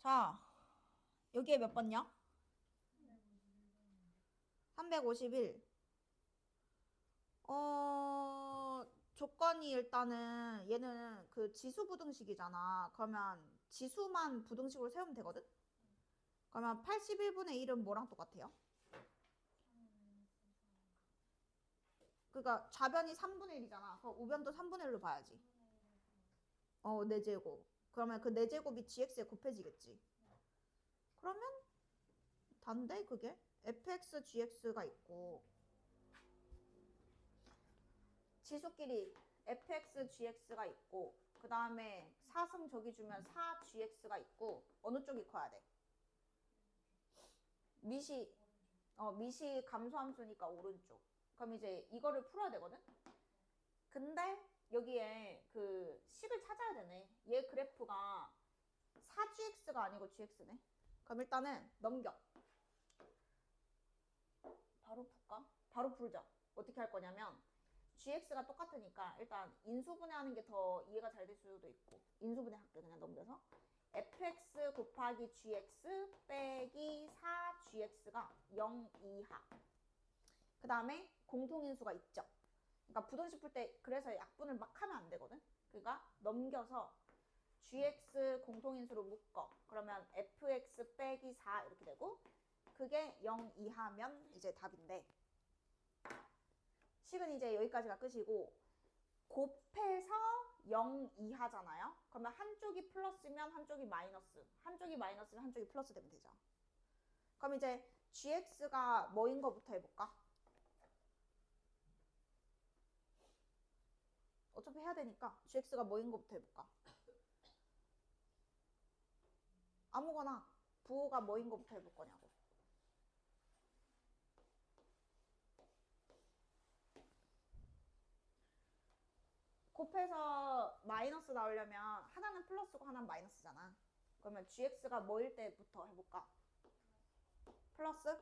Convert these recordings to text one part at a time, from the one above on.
자, 여기에 몇 번요? 351. 조건이 일단은 얘는 그 지수 부등식이잖아. 그러면 지수만 부등식으로 세우면 되거든? 그러면 81분의 1은 뭐랑 똑같아요? 그러니까 좌변이 3분의 1이잖아. 그럼 우변도 3분의 1로 봐야지. 4제곱. 그러면 그 4제곱이 gx에 곱해지겠지. 그러면 단데 그게? fx, gx가 있고 지수끼리 fx, gx가 있고 그 다음에 4승 저기 주면 4gx가 있고 어느 쪽이 커야 돼? 미시 감소함수니까 오른쪽. 그럼 이제 이거를 풀어야 되거든? 근데 여기에 그 식을 찾아야 되네. 얘 그래프가 4gx가 아니고 gx네. 그럼 일단은 넘겨. 바로 풀까? 바로 풀자. 어떻게 할 거냐면 gx가 똑같으니까 일단 인수분해하는 게 더 이해가 잘 될 수도 있고 인수분해 할게. 그냥 넘겨서 fx 곱하기 gx 빼기 4gx가 0 이하. 그 다음에 공통인수가 있죠. 그러니까 부등식 풀 때 그래서 약분을 막 하면 안 되거든. 그러니까 넘겨서 gx 공통인수로 묶어. 그러면 fx 빼기 4 이렇게 되고 그게 0 이하면 이제 답인데 식은 이제 여기까지가 끝이고 곱해서 0 이하잖아요. 그러면 한쪽이 플러스면 한쪽이 마이너스, 한쪽이 마이너스면 한쪽이 플러스 되면 되죠. 그럼 이제 gx가 뭐인 거부터 해볼까? 어차피 해야 되니까 gx가 뭐인 거부터 해볼까? 아무거나 부호가 뭐인 거부터 해볼 거냐고. 곱해서 마이너스 나오려면 하나는 플러스고 하나는 마이너스잖아. 그러면 gx가 뭐일 때부터 해볼까? 플러스?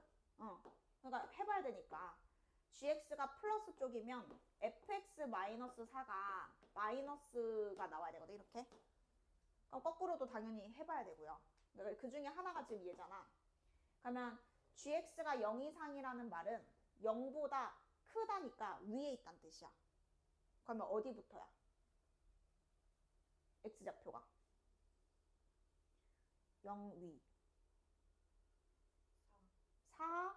그러니까 해봐야 되니까 gx가 플러스 쪽이면 fx-4가 마이너스가 나와야 되거든. 이렇게. 그럼 거꾸로도 당연히 해봐야 되고요. 그러니까 그 중에 하나가 지금 얘잖아. 그러면 gx가 0 이상이라는 말은 0보다 크다니까 위에 있다는 뜻이야. 그러면 어디부터야? x좌표가 0 위. 4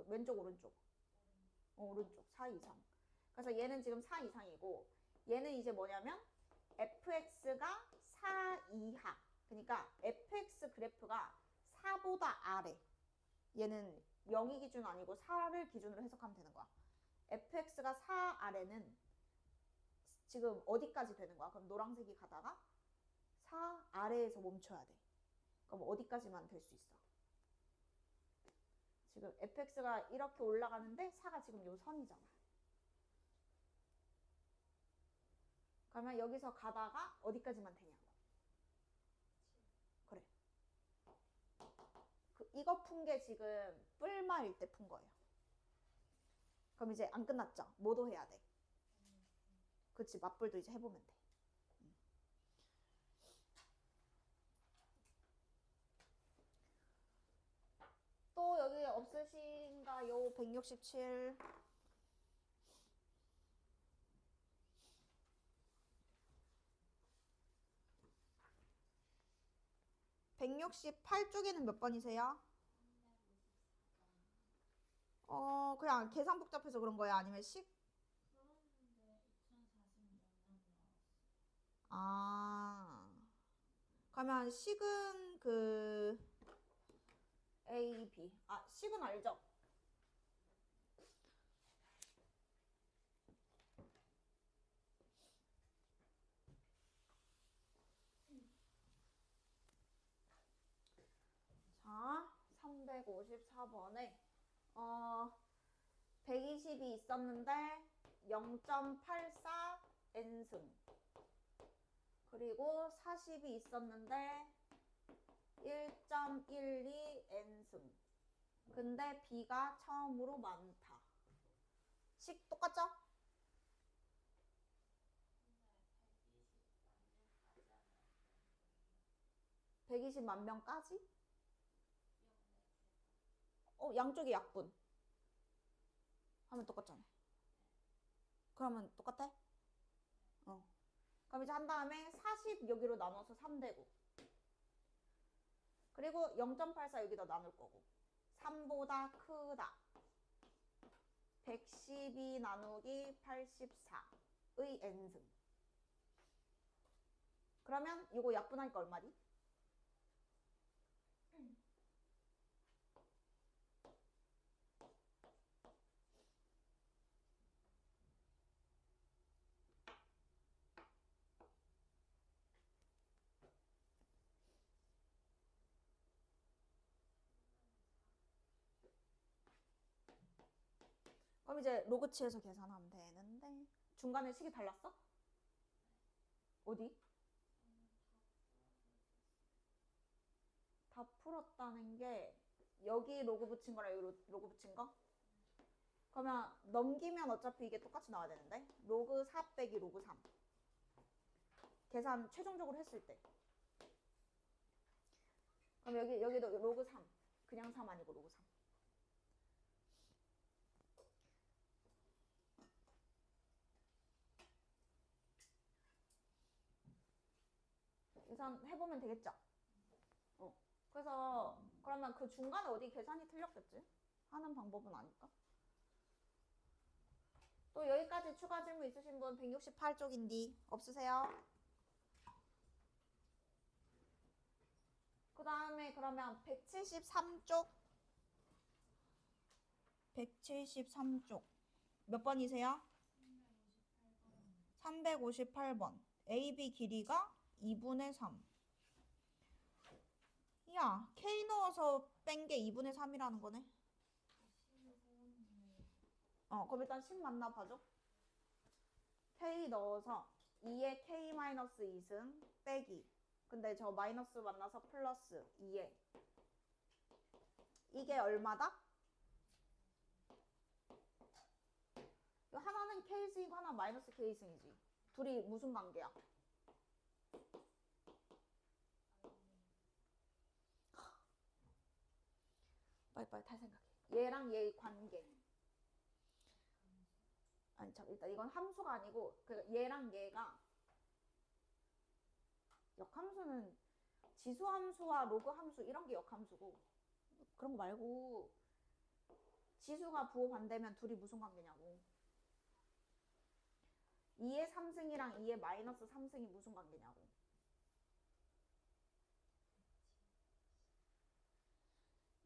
왼쪽 오른쪽? 오른쪽 4 이상. 그래서 얘는 지금 4 이상이고 얘는 이제 뭐냐면 fx가 4 이하. 그러니까 fx 그래프가 4보다 아래. 얘는 0이 기준 아니고 4를 기준으로 해석하면 되는 거야. fx가 4 아래는 지금 어디까지 되는 거야? 그럼 노란색이 가다가 4 아래에서 멈춰야 돼. 그럼 어디까지만 될 수 있어? 지금 fx가 이렇게 올라가는데 4가 지금 요 선이잖아. 그러면 여기서 가다가 어디까지만 되냐고. 그래. 이거 푼 게 지금 뿔마일 때 푼 거예요. 그럼 이제 안 끝났죠? 뭐도 해야 돼. 그치, 맞불도 이제 해보면 돼. 또 여기 없으신가요? 167. 168쪽에는 몇 번이세요? 그냥 계산 복잡해서 그런 거야? 아니면 풀었는데 2040몇 년 아. 그러면 식은 그 A, B. 식은 알죠? 자, 354번에 120이 있었는데 0.84 n승. 그리고 40이 있었는데 1.12 n승. 근데 B가 처음으로 많다. 식 똑같죠? 120만 명까지? 양쪽이 약분 하면 똑같잖아. 그러면 똑같아? 그럼 이제 한 다음에 40 여기로 나눠서 3되고, 그리고 0.84 여기다 나눌 거고, 3보다 크다 112 나누기 84의 n승. 그러면 이거 약분하니까 얼마지? 그럼 이제 로그치에서 계산하면 되는데, 중간에 식이 달랐어? 어디? 다 풀었다는 게 여기 로그 붙인 거랑 여기 로그 붙인 거? 그러면 넘기면 어차피 이게 똑같이 나와야 되는데, 로그 4 빼기 로그 3 계산 최종적으로 했을 때, 그럼 여기도 로그 3, 그냥 3 아니고 로그 3. 계산해보면 되겠죠? 그래서 그러면 그 중간에 어디 계산이 틀렸겠지? 하는 방법은 아닐까? 또 여기까지 추가 질문 있으신 분 168쪽인데 없으세요? 그 다음에 그러면 173쪽 173쪽 몇 번이세요? 358번. AB 길이가 2분의 3. 야, K 넣어서 뺀 게 2분의 3이라는 거네. 그럼 일단 10 맞나 봐줘. K 넣어서 2에 K-2승 빼기. 근데 저 마이너스 만나서 플러스 2에. 이게 얼마다? 하나는 K승이고 하나 마이너스 K승이지. 둘이 무슨 관계야? 빨리빨리 다 생각해. 얘랑 얘의 관계. 아니 참, 일단 이건 함수가 아니고 얘랑 얘가, 역함수는 지수함수와 로그함수 이런 게 역함수고, 그런 거 말고 지수가 부호 반대면 둘이 무슨 관계냐고. 2의 3승이랑 2의 마이너스 3승이 무슨 관계냐고.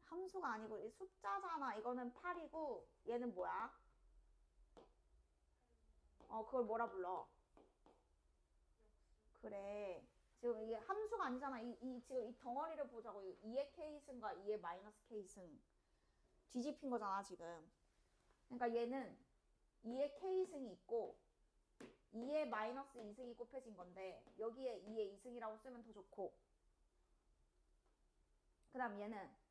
함수가 아니고 이 숫자잖아. 이거는 8이고 얘는 뭐야? 그걸 뭐라 불러? 그래. 지금 이게 함수가 아니잖아. 지금 이 덩어리를 보자고. 2의 K승과 2의 마이너스 K승 뒤집힌 거잖아 지금. 그러니까 얘는 2의 K승이 있고 2의 마이너스 2승이 곱해진 건데 여기에 2의 2승이라고 쓰면 더 좋고, 그 다음 얘는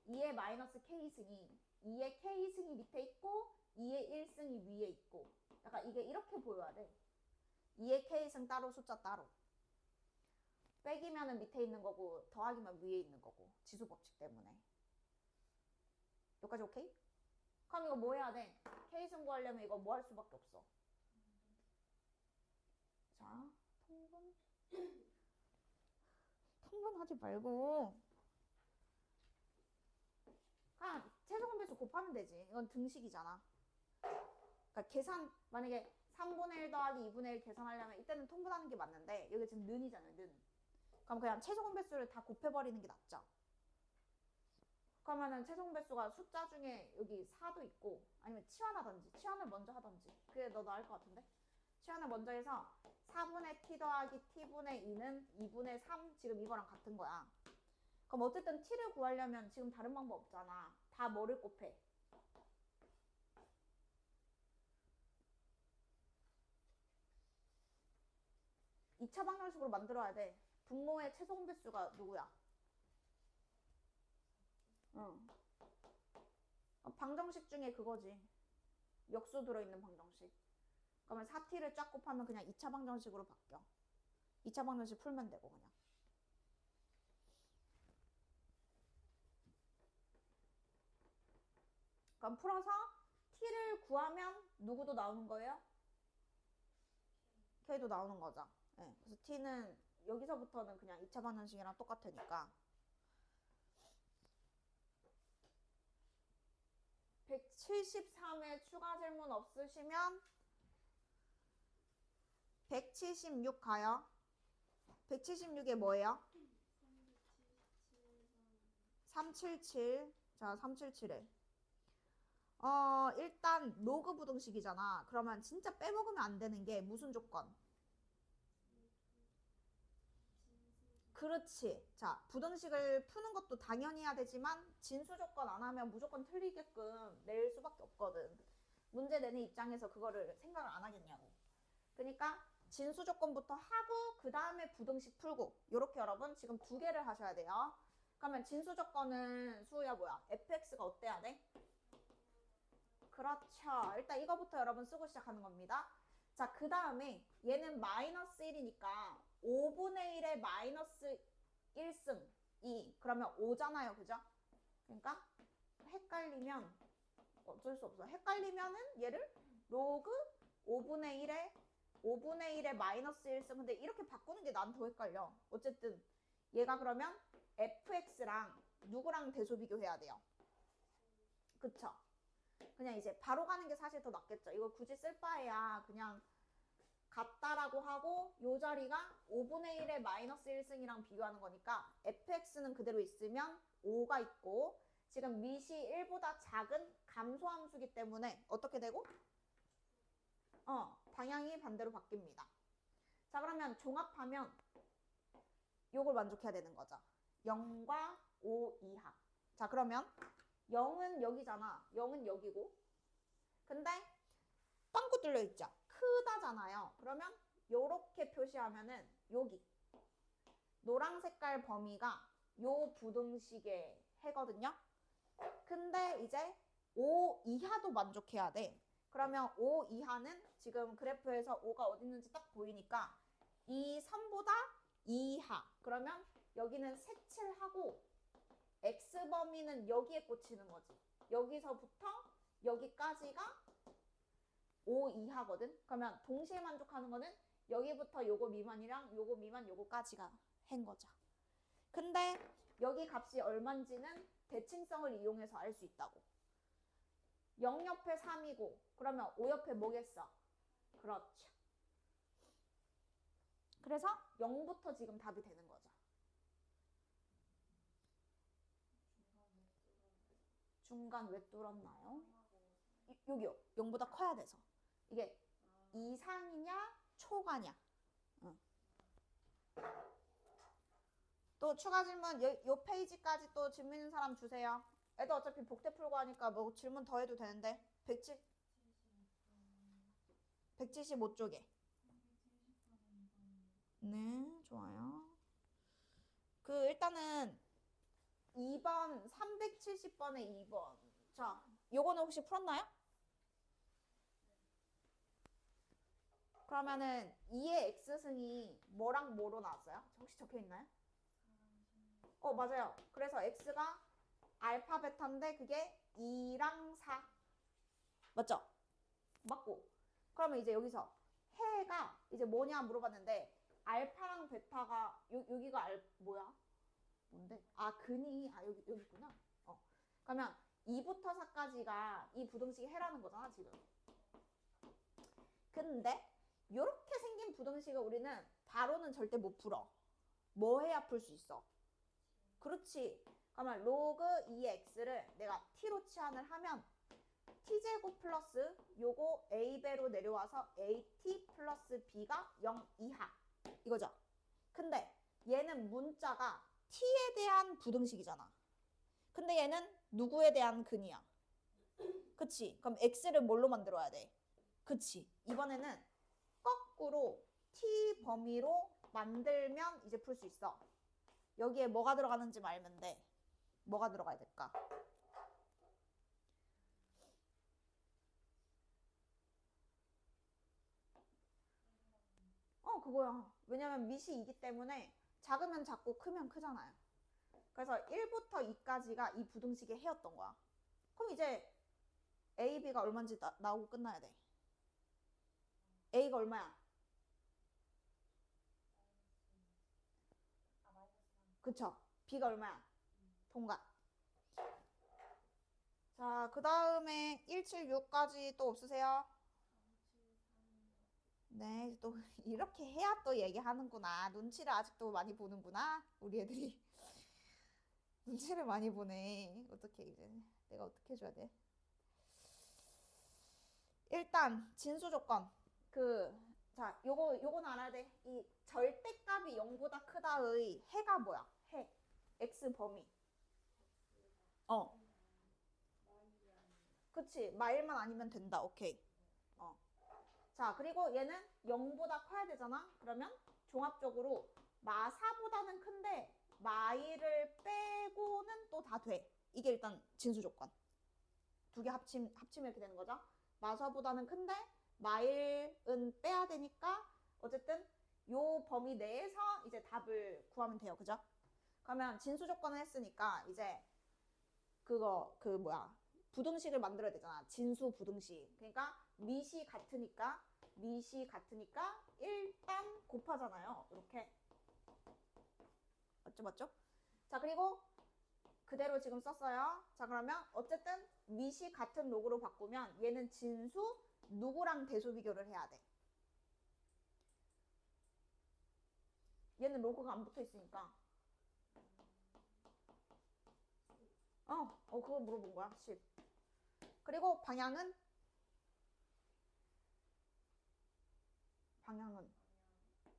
2의 마이너스 K승이 2의 K승이 밑에 있고 2의 1승이 위에 있고, 약간 이게 이렇게 보여야 돼. 2의 K승 따로 숫자 따로. 빼기면은 밑에 있는 거고 더하기면 위에 있는 거고, 지수 법칙 때문에. 여기까지 오케이? 그럼 이거 뭐 해야 돼? K승 구하려면 이거 뭐 할 수밖에 없어. 자, 통분하지 말고 그냥 최소공배수 곱하면 되지. 이건 등식이잖아. 그러니까 계산, 만약에 3분의 1 더하기 2분의 1 계산하려면 이때는 통분하는 게 맞는데 여기 지금 는이잖아요, 는. 그럼 그냥 최소공배수를 다 곱해버리는 게 낫죠. 그러면은 최소공배수가 숫자 중에 여기 4도 있고, 아니면 치환하던지, 치환을 먼저 하던지. 그게 더 나을 것 같은데? 치환을 먼저 해서 4분의 t 더하기 t분의 2는 2분의 3, 지금 이거랑 같은 거야. 그럼 어쨌든 t를 구하려면 지금 다른 방법 없잖아. 다 뭐를 곱해? 2차 방정식으로 만들어야 돼. 분모의 최소공배수가 누구야? 방정식 중에 그거지. 역수 들어있는 방정식. 그러면 4t를 쫙 곱하면 그냥 2차 방정식으로 바뀌어. 2차 방정식 풀면 되고 그냥. 그럼 풀어서 t를 구하면 누구도 나오는 거예요? k도 나오는 거죠. 네, 그래서 t는 여기서부터는 그냥 2차 방정식이랑 똑같으니까 173에 추가 질문 없으시면 176 가요. 176에 뭐예요? 377. 자, 377에 일단 로그 부등식이잖아. 그러면 진짜 빼먹으면 안 되는 게 무슨 조건? 그렇지. 자, 부등식을 푸는 것도 당연히 해야 되지만 진수 조건 안 하면 무조건 틀리게끔 낼 수밖에 없거든. 문제 내는 입장에서 그거를 생각을 안 하겠냐고. 그러니까 진수 조건부터 하고 그 다음에 부등식 풀고 요렇게 여러분 지금 두 개를 하셔야 돼요. 그러면 진수 조건은 수호야 뭐야? fx가 어때야 돼? 그렇죠. 일단 이거부터 여러분 쓰고 시작하는 겁니다. 자, 그 다음에 얘는 마이너스 1이니까 5분의 1의 마이너스 1승 2 그러면 5잖아요. 그죠? 그러니까 헷갈리면 어쩔 수 없어. 헷갈리면은 얘를 로그 5분의 1의 마이너스 1승. 근데 이렇게 바꾸는 게 난 더 헷갈려. 어쨌든 얘가 그러면 fx랑 누구랑 대소 비교해야 돼요? 그쵸? 그냥 이제 바로 가는 게 사실 더 낫겠죠. 이거 굳이 쓸 바에야 그냥 같다라고 하고 요 자리가 5분의 1의 마이너스 1승이랑 비교하는 거니까 fx는 그대로 있으면 5가 있고 지금 밑이 1보다 작은 감소함수기 때문에 어떻게 되고? 방향이 반대로 바뀝니다. 자, 그러면 종합하면 요걸 만족해야 되는 거죠. 0과 5 이하. 자, 그러면 0은 여기잖아. 0은 여기고. 근데 빵꾸 뚫려 있죠. 크다잖아요. 그러면 요렇게 표시하면은 여기 노랑 색깔 범위가 요 부등식의 해거든요. 근데 이제 5 이하도 만족해야 돼. 그러면 5 이하는 지금 그래프에서 5가 어디 있는지 딱 보이니까 이 선보다 이하. 그러면 여기는 색칠하고 x 범위는 여기에 꽂히는 거지. 여기서부터 여기까지가 5 이하거든. 그러면 동시에 만족하는 거는 여기부터 요거 미만이랑 요거 미만 요거까지가 한 거죠. 근데 여기 값이 얼만지는 대칭성을 이용해서 알 수 있다고. 0 옆에 3이고 그러면 5 옆에 뭐겠어? 그렇죠. 그래서 0부터 지금 답이 되는 거죠. 중간 왜 뚫었나요? 여기요. 0보다 커야 돼서. 이게 이상이냐 초과냐. 또 추가 질문 요 페이지까지 또 질문 있는 사람 주세요. 애들 어차피 복대 풀고 하니까 뭐 질문 더 해도 되는데 175쪽에. 네, 좋아요. 그 일단은 2번 370번에 2번. 자, 요거는 혹시 풀었나요? 그러면은 2의 x승이 뭐랑 뭐로 나왔어요? 혹시 적혀 있나요? 맞아요. 그래서 x가 알파 베타인데 그게 2랑 4. 맞죠? 맞고. 그러면 이제 여기서 해가 이제 뭐냐 물어봤는데 알파랑 베타가 여기가 뭐야? 뭔데? 근이 여기 있구나. 그러면 2부터 4까지가 이 부등식이 해라는 거잖아, 지금. 근데 이렇게 생긴 부등식을 우리는 바로는 절대 못 풀어. 뭐 해야 풀 수 있어? 그렇지. 그러면 로그 2x를 내가 t로 치환을 하면 t제곱 플러스 요거 a배로 내려와서 at 플러스 b가 0 이하 이거죠. 근데 얘는 문자가 t에 대한 부등식이잖아. 근데 얘는 누구에 대한 근이야? 그치? 그럼 x를 뭘로 만들어야 돼? 그치? 이번에는 거꾸로 t 범위로 만들면 이제 풀 수 있어. 여기에 뭐가 들어가는지 알면 돼. 뭐가 들어가야 될까? 그거야. 왜냐면 밑이 2기 때문에 작으면 작고 크면 크잖아요. 그래서 1부터 2까지가 이 부등식의 해였던 거야. 그럼 이제 A, B가 얼마인지 나오고 끝나야 돼. A가 얼마야? 아, -3. 그쵸? B가 얼마야? 통과. 자, 그 다음에 176까지 또 없으세요? 3, 7, 3, 네, 또 이렇게 해야 또 얘기하는구나. 눈치를 아직도 많이 보는구나. 우리 애들이. 눈치를 많이 보네. 어떻게 이제 내가 어떻게 해줘야 돼? 일단 진수 조건. 자, 요거는 알아야 돼. 이 절대값이 0보다 크다의 해가 뭐야? 해. x 범위. 어. 그치. 마일만 아니면 된다. 오케이. 자, 그리고 얘는 0보다 커야 되잖아. 그러면 종합적으로 마사보다는 큰데 마일을 빼고는 또 다 돼. 이게 일단 진수 조건. 두 개 합치면 이렇게 되는 거죠. 마사보다는 큰데 마일은 빼야 되니까 어쨌든 요 범위 내에서 이제 답을 구하면 돼요. 그죠? 그러면 진수 조건을 했으니까 이제 부등식을 만들어야 되잖아. 진수 부등식. 그러니까 밑이 같으니까 일단 곱하잖아요. 이렇게. 맞죠? 자, 그리고 그대로 지금 썼어요. 자, 그러면 어쨌든 밑이 같은 로그로 바꾸면 얘는 진수 누구랑 대소 비교를 해야 돼. 얘는 로그가 안 붙어 있으니까. 그거 물어본 거야. 10. 그리고 방향은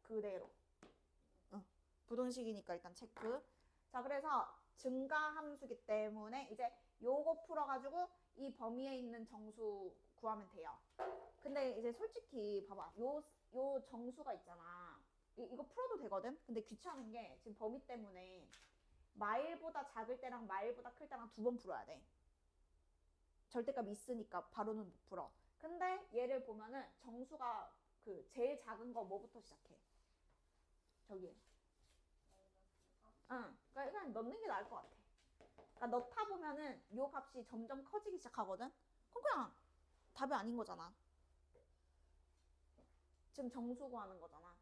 그대로. 부등식이니까 일단 체크. 자, 그래서 증가함수기 때문에 이제 요거 풀어가지고 이 범위에 있는 정수 구하면 돼요. 근데 이제 솔직히 봐봐. 요 정수가 있잖아. 이거 풀어도 되거든? 근데 귀찮은 게 지금 범위 때문에 마일보다 작을 때랑 마일보다 클 때랑 두 번 풀어야 돼. 절대값 있으니까 바로는 못 풀어. 근데 얘를 보면은 정수가 제일 작은 거 뭐부터 시작해? 저기. 응. 그러니까 이건 넣는 게 나을 것 같아. 그러니까 넣다 보면은 요 값이 점점 커지기 시작하거든? 그럼 그냥 답이 아닌 거잖아. 지금 정수 구하는 거잖아.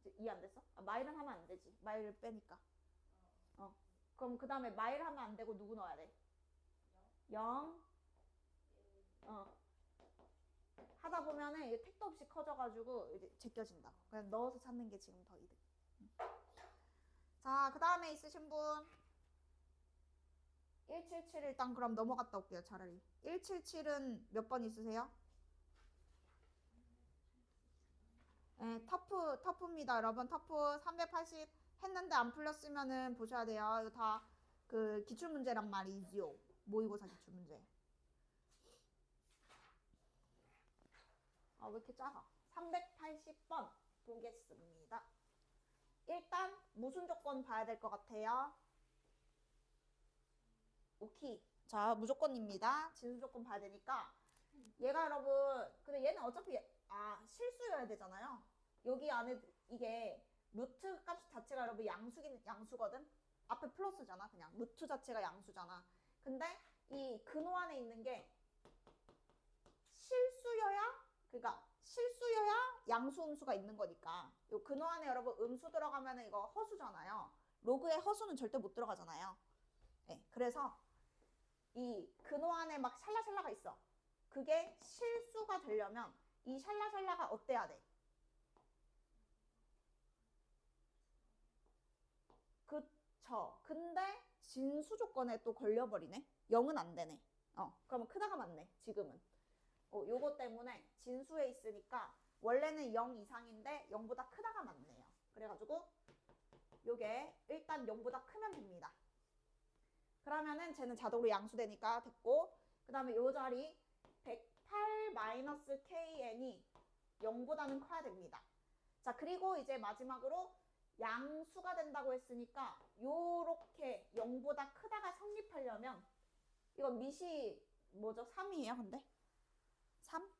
이제 이해 안 됐어? 마일은 하면 안 되지. 마일을 빼니까. 그럼 그 다음에 마일 하면 안 되고 누구 넣어야 돼? 0. 하다 보면은 이게 택도 없이 커져가지고 이제 제껴진다. 그냥 넣어서 찾는 게 지금 더 이득. 자, 그 다음에 있으신 분 177 일단 그럼 넘어갔다 올게요. 차라리 177은 몇 번 있으세요? 네, 터프입니다. 여러분 터프 380 했는데 안 풀렸으면은 보셔야 돼요. 이거 다 기출문제란 말이지요. 모의고사 기출문제. 왜 이렇게 작아? 380번 보겠습니다. 일단 무슨 조건 봐야 될 것 같아요? 오케이. 자, 무조건입니다. 진수 조건 봐야 되니까 얘가 여러분 근데 얘는 어차피 실수여야 되잖아요. 여기 안에 이게 루트 값 자체가 여러분 양수거든. 앞에 플러스잖아. 그냥 루트 자체가 양수잖아. 근데 이 근호 안에 있는 게 그러니까 실수여야 양수 음수가 있는 거니까. 요 근호 안에 여러분 음수 들어가면은 이거 허수잖아요. 로그에 허수는 절대 못 들어가잖아요. 네, 그래서 이 근호 안에 막 샬라샬라가 있어. 그게 실수가 되려면 이 샬라샬라가 어때야 돼? 그쵸. 근데 진수 조건에 또 걸려버리네. 0은 안 되네. 그러면 크다가 맞네. 지금은. 요거 때문에 진수에 있으니까 원래는 0 이상인데 0보다 크다가 맞네요. 그래가지고 요게 일단 0보다 크면 됩니다. 그러면은 쟤는 자동으로 양수되니까 됐고, 그 다음에 요 자리 108-kn이 0보다는 커야 됩니다. 자, 그리고 이제 마지막으로 양수가 된다고 했으니까 요렇게 0보다 크다가 성립하려면 이건 밑이 뭐죠? 3이에요, 근데? 3?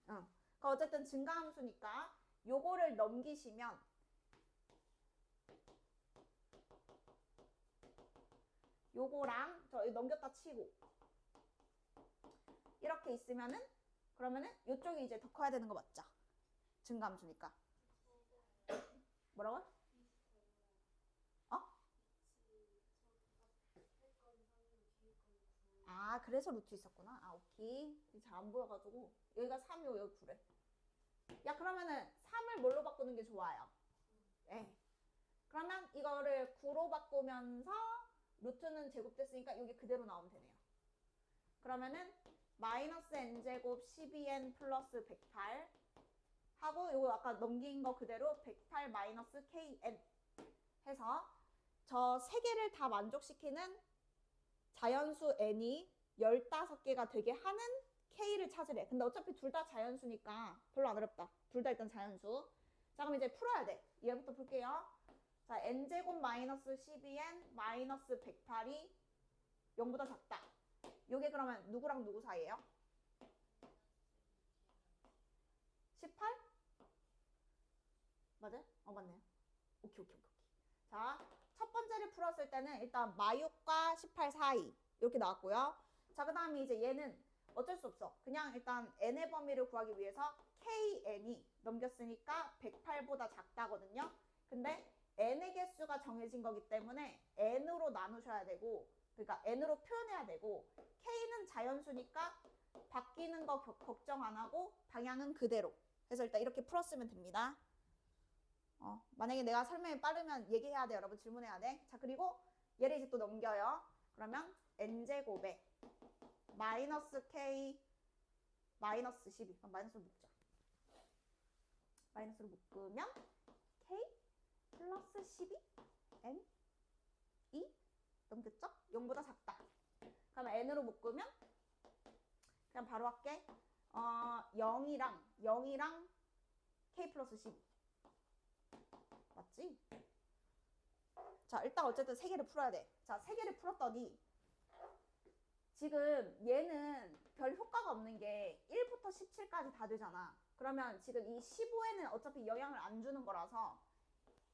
그러니까 어쨌든 증가함수니까 요거를 넘기시면 요거랑 저 넘겼다 치고 이렇게 있으면은 그러면은 이쪽이 이제 더 커야 되는 거 맞죠? 증가함수니까. 뭐라고요? 어? 아, 그래서 루트 있었구나. 아, 오케이. 잘 안 보여가지고. 여기가 3이고 여기 9래. 야, 그러면은 3을 뭘로 바꾸는 게 좋아요? 네. 그러면 이거를 9로 바꾸면서 루트는 제곱됐으니까 여기 그대로 나오면 되네요. 그러면은 마이너스 n제곱 12n 플러스 108 하고 요거 아까 넘긴 거 그대로 108 마이너스 kn 해서 저 세 개를 다 만족시키는 자연수 n이 15개가 되게 하는 k를 찾으래. 근데 어차피 둘 다 자연수니까 별로 안 어렵다. 둘 다 일단 자연수. 자, 그럼 이제 풀어야 돼. 얘부터 풀게요. 자, n제곱 마이너스 12n 마이너스 108이 0보다 작다. 요게 그러면 누구랑 누구 사이예요? 18? 맞아요? 맞네요. 오케이. 자, 첫 번째를 풀었을 때는 일단 마육과 18 사이 이렇게 나왔고요. 자, 그 다음에 이제 얘는 어쩔 수 없어. 그냥 일단 n의 범위를 구하기 위해서 kn이 넘겼으니까 108보다 작다거든요. 근데 n의 개수가 정해진 거기 때문에 n으로 나누셔야 되고, 그러니까 n으로 표현해야 되고, k는 자연수니까 바뀌는 거 걱정 안 하고 방향은 그대로. 그래서 일단 이렇게 풀었으면 됩니다. 만약에 내가 설명이 빠르면 얘기해야 돼. 여러분 질문해야 돼. 자, 그리고 얘를 이제 또 넘겨요. 그러면 n제곱에 마이너스 k 마이너스 12. 그럼 마이너스로 묶자. 마이너스로 묶으면 k 플러스 12 n 2 넘겼죠? 0보다 작다. 그러면 n으로 묶으면 그냥 바로 할게. 0이랑 k 플러스 12. 맞지? 자, 일단 어쨌든 세 개를 풀어야 돼. 자, 세 개를 풀었더니 지금 얘는 별 효과가 없는 게 1부터 17까지 다 되잖아. 그러면 지금 이 15에는 어차피 영향을 안 주는 거라서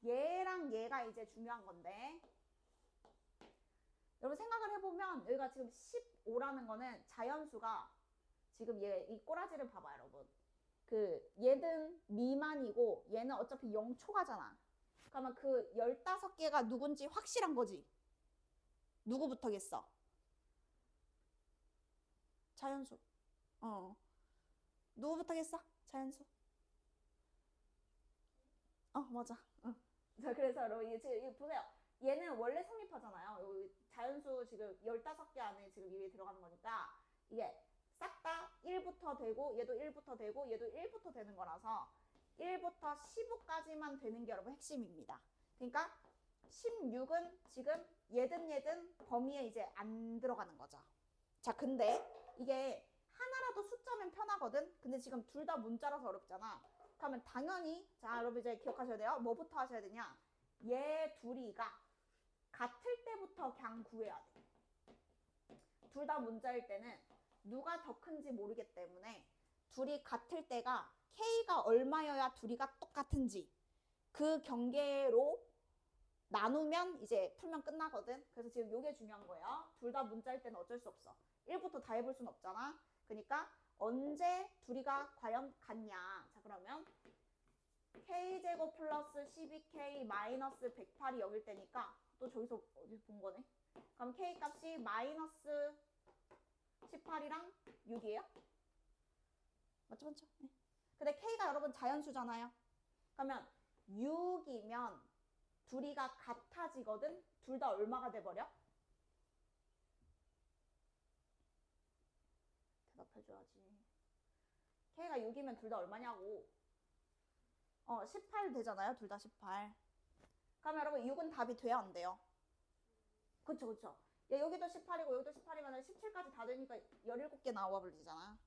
얘랑 얘가 이제 중요한 건데, 여러분 생각을 해보면 여기가 지금 15라는 거는 자연수가 지금 이 꼬라지를 봐봐 여러분. 얘는 미만이고 얘는 어차피 0초가잖아. 그러면 그 15개가 누군지 확실한 거지. 누구부터겠어? 자연수. 누구부터겠어? 자연수. 맞아. 자, 그래서 여러분 지금 이거 보세요. 얘는 원래 성립하잖아요. 여기 자연수 지금 15개 안에 지금 위에 들어가는 거니까 이게 싹 다 1부터 되고 얘도 1부터 되고 얘도 1부터 되는 거라서 1부터 15까지만 되는 게 여러분 핵심입니다. 그러니까 16은 지금 얘든 범위에 이제 안 들어가는 거죠. 자, 근데 이게 하나라도 숫자면 편하거든. 근데 지금 둘 다 문자라서 어렵잖아. 그러면 당연히 자, 여러분 이제 기억하셔야 돼요. 뭐부터 하셔야 되냐? 얘 둘이가 같을 때부터 그냥 구해야 돼. 둘 다 문자일 때는 누가 더 큰지 모르기 때문에 둘이 같을 때가 K가 얼마여야 둘이가 똑같은지 그 경계로 나누면 이제 풀면 끝나거든. 그래서 지금 이게 중요한 거예요. 둘 다 문자일 때는 어쩔 수 없어. 1부터 다 해볼 순 없잖아. 그러니까 언제 둘이가 과연 같냐. 자, 그러면 K제곱 플러스 12K 마이너스 108이 0일 때니까 또 저기서 어디 본 거네. 그럼 K 값이 마이너스 18이랑 6이에요? 맞죠? 네. 근데 K가 여러분 자연수잖아요. 그러면 6이면 둘이가 같아지거든? 둘 다 얼마가 돼버려? 대답해줘야지. K가 6이면 둘 다 얼마냐고. 18 되잖아요. 둘 다 18. 그럼 여러분 6은 답이 돼야 안 돼요? 그쵸. 야, 여기도 18이고 여기도 18이면 17까지 다 되니까 17개 나와 버리잖아.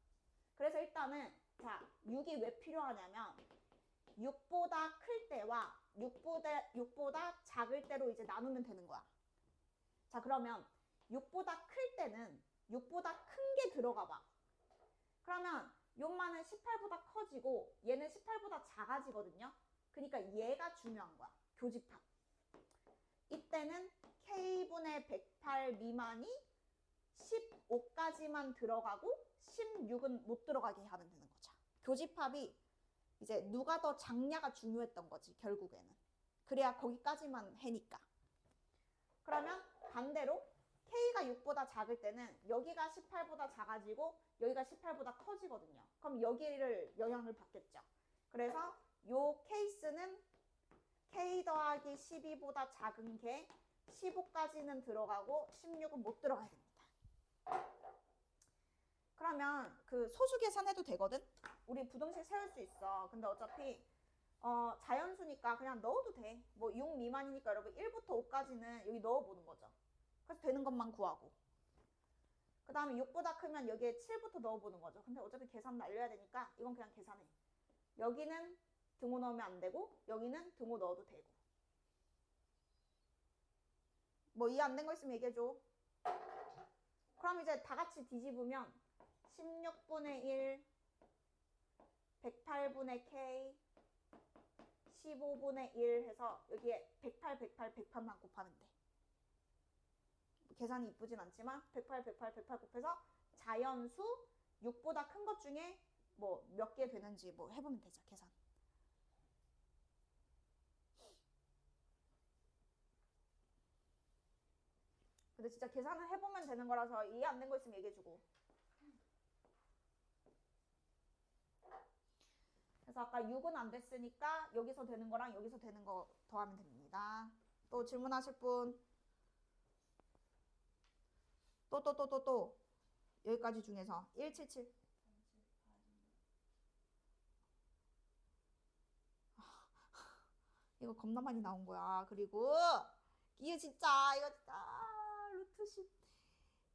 그래서 일단은 자, 6이 왜 필요하냐면 6보다 클 때와 6보다 작을 때로 이제 나누면 되는 거야. 자, 그러면 6보다 클 때는 6보다 큰 게 들어가 봐. 그러면 요만은 18보다 커지고 얘는 18보다 작아지거든요. 그러니까 얘가 중요한 거야. 교집합. 이때는 K분의 108 미만이 15까지만 들어가고 16은 못 들어가게 하면 되는 거죠. 교집합이 이제 누가 더 작냐가 중요했던 거지, 결국에는. 그래야 거기까지만 해니까. 그러면 반대로 K가 6보다 작을 때는 여기가 18보다 작아지고 여기가 18보다 커지거든요. 그럼 여기를 영향을 받겠죠. 그래서 요 케이스는 K 더하기 12보다 작은 게 15까지는 들어가고 16은 못 들어가야 됩니다. 그러면 그 소수 계산해도 되거든? 우리 부등식 세울 수 있어. 근데 어차피 자연수니까 그냥 넣어도 돼. 뭐 6 미만이니까 여러분 1부터 5까지는 여기 넣어보는 거죠. 그래서 되는 것만 구하고. 그 다음에 6보다 크면 여기에 7부터 넣어보는 거죠. 근데 어차피 계산 날려야 되니까 이건 그냥 계산해. 여기는 등호 넣으면 안 되고 여기는 등호 넣어도 되고. 뭐 이해 안 된 거 있으면 얘기해줘. 그럼 이제 다 같이 뒤집으면 16분의 1, 108분의 K, 15분의 1 해서 여기에 108, 108, 108만 곱하면 돼. 계산이 이쁘진 않지만 108, 108, 108 곱해서 자연수 6보다 큰 것 중에 뭐 몇 개 되는지 뭐 해보면 되죠, 계산. 근데 진짜 계산을 해보면 되는 거라서 이해 안 된 거 있으면 얘기해주고. 그래서 아까 6은 안 됐으니까 여기서 되는 거랑 여기서 되는 거 더하면 됩니다. 또 질문하실 분? 또 여기까지 중에서 177. 이거 겁나 많이 나온 거야. 그리고 이게 진짜 이거 진짜 루트 10.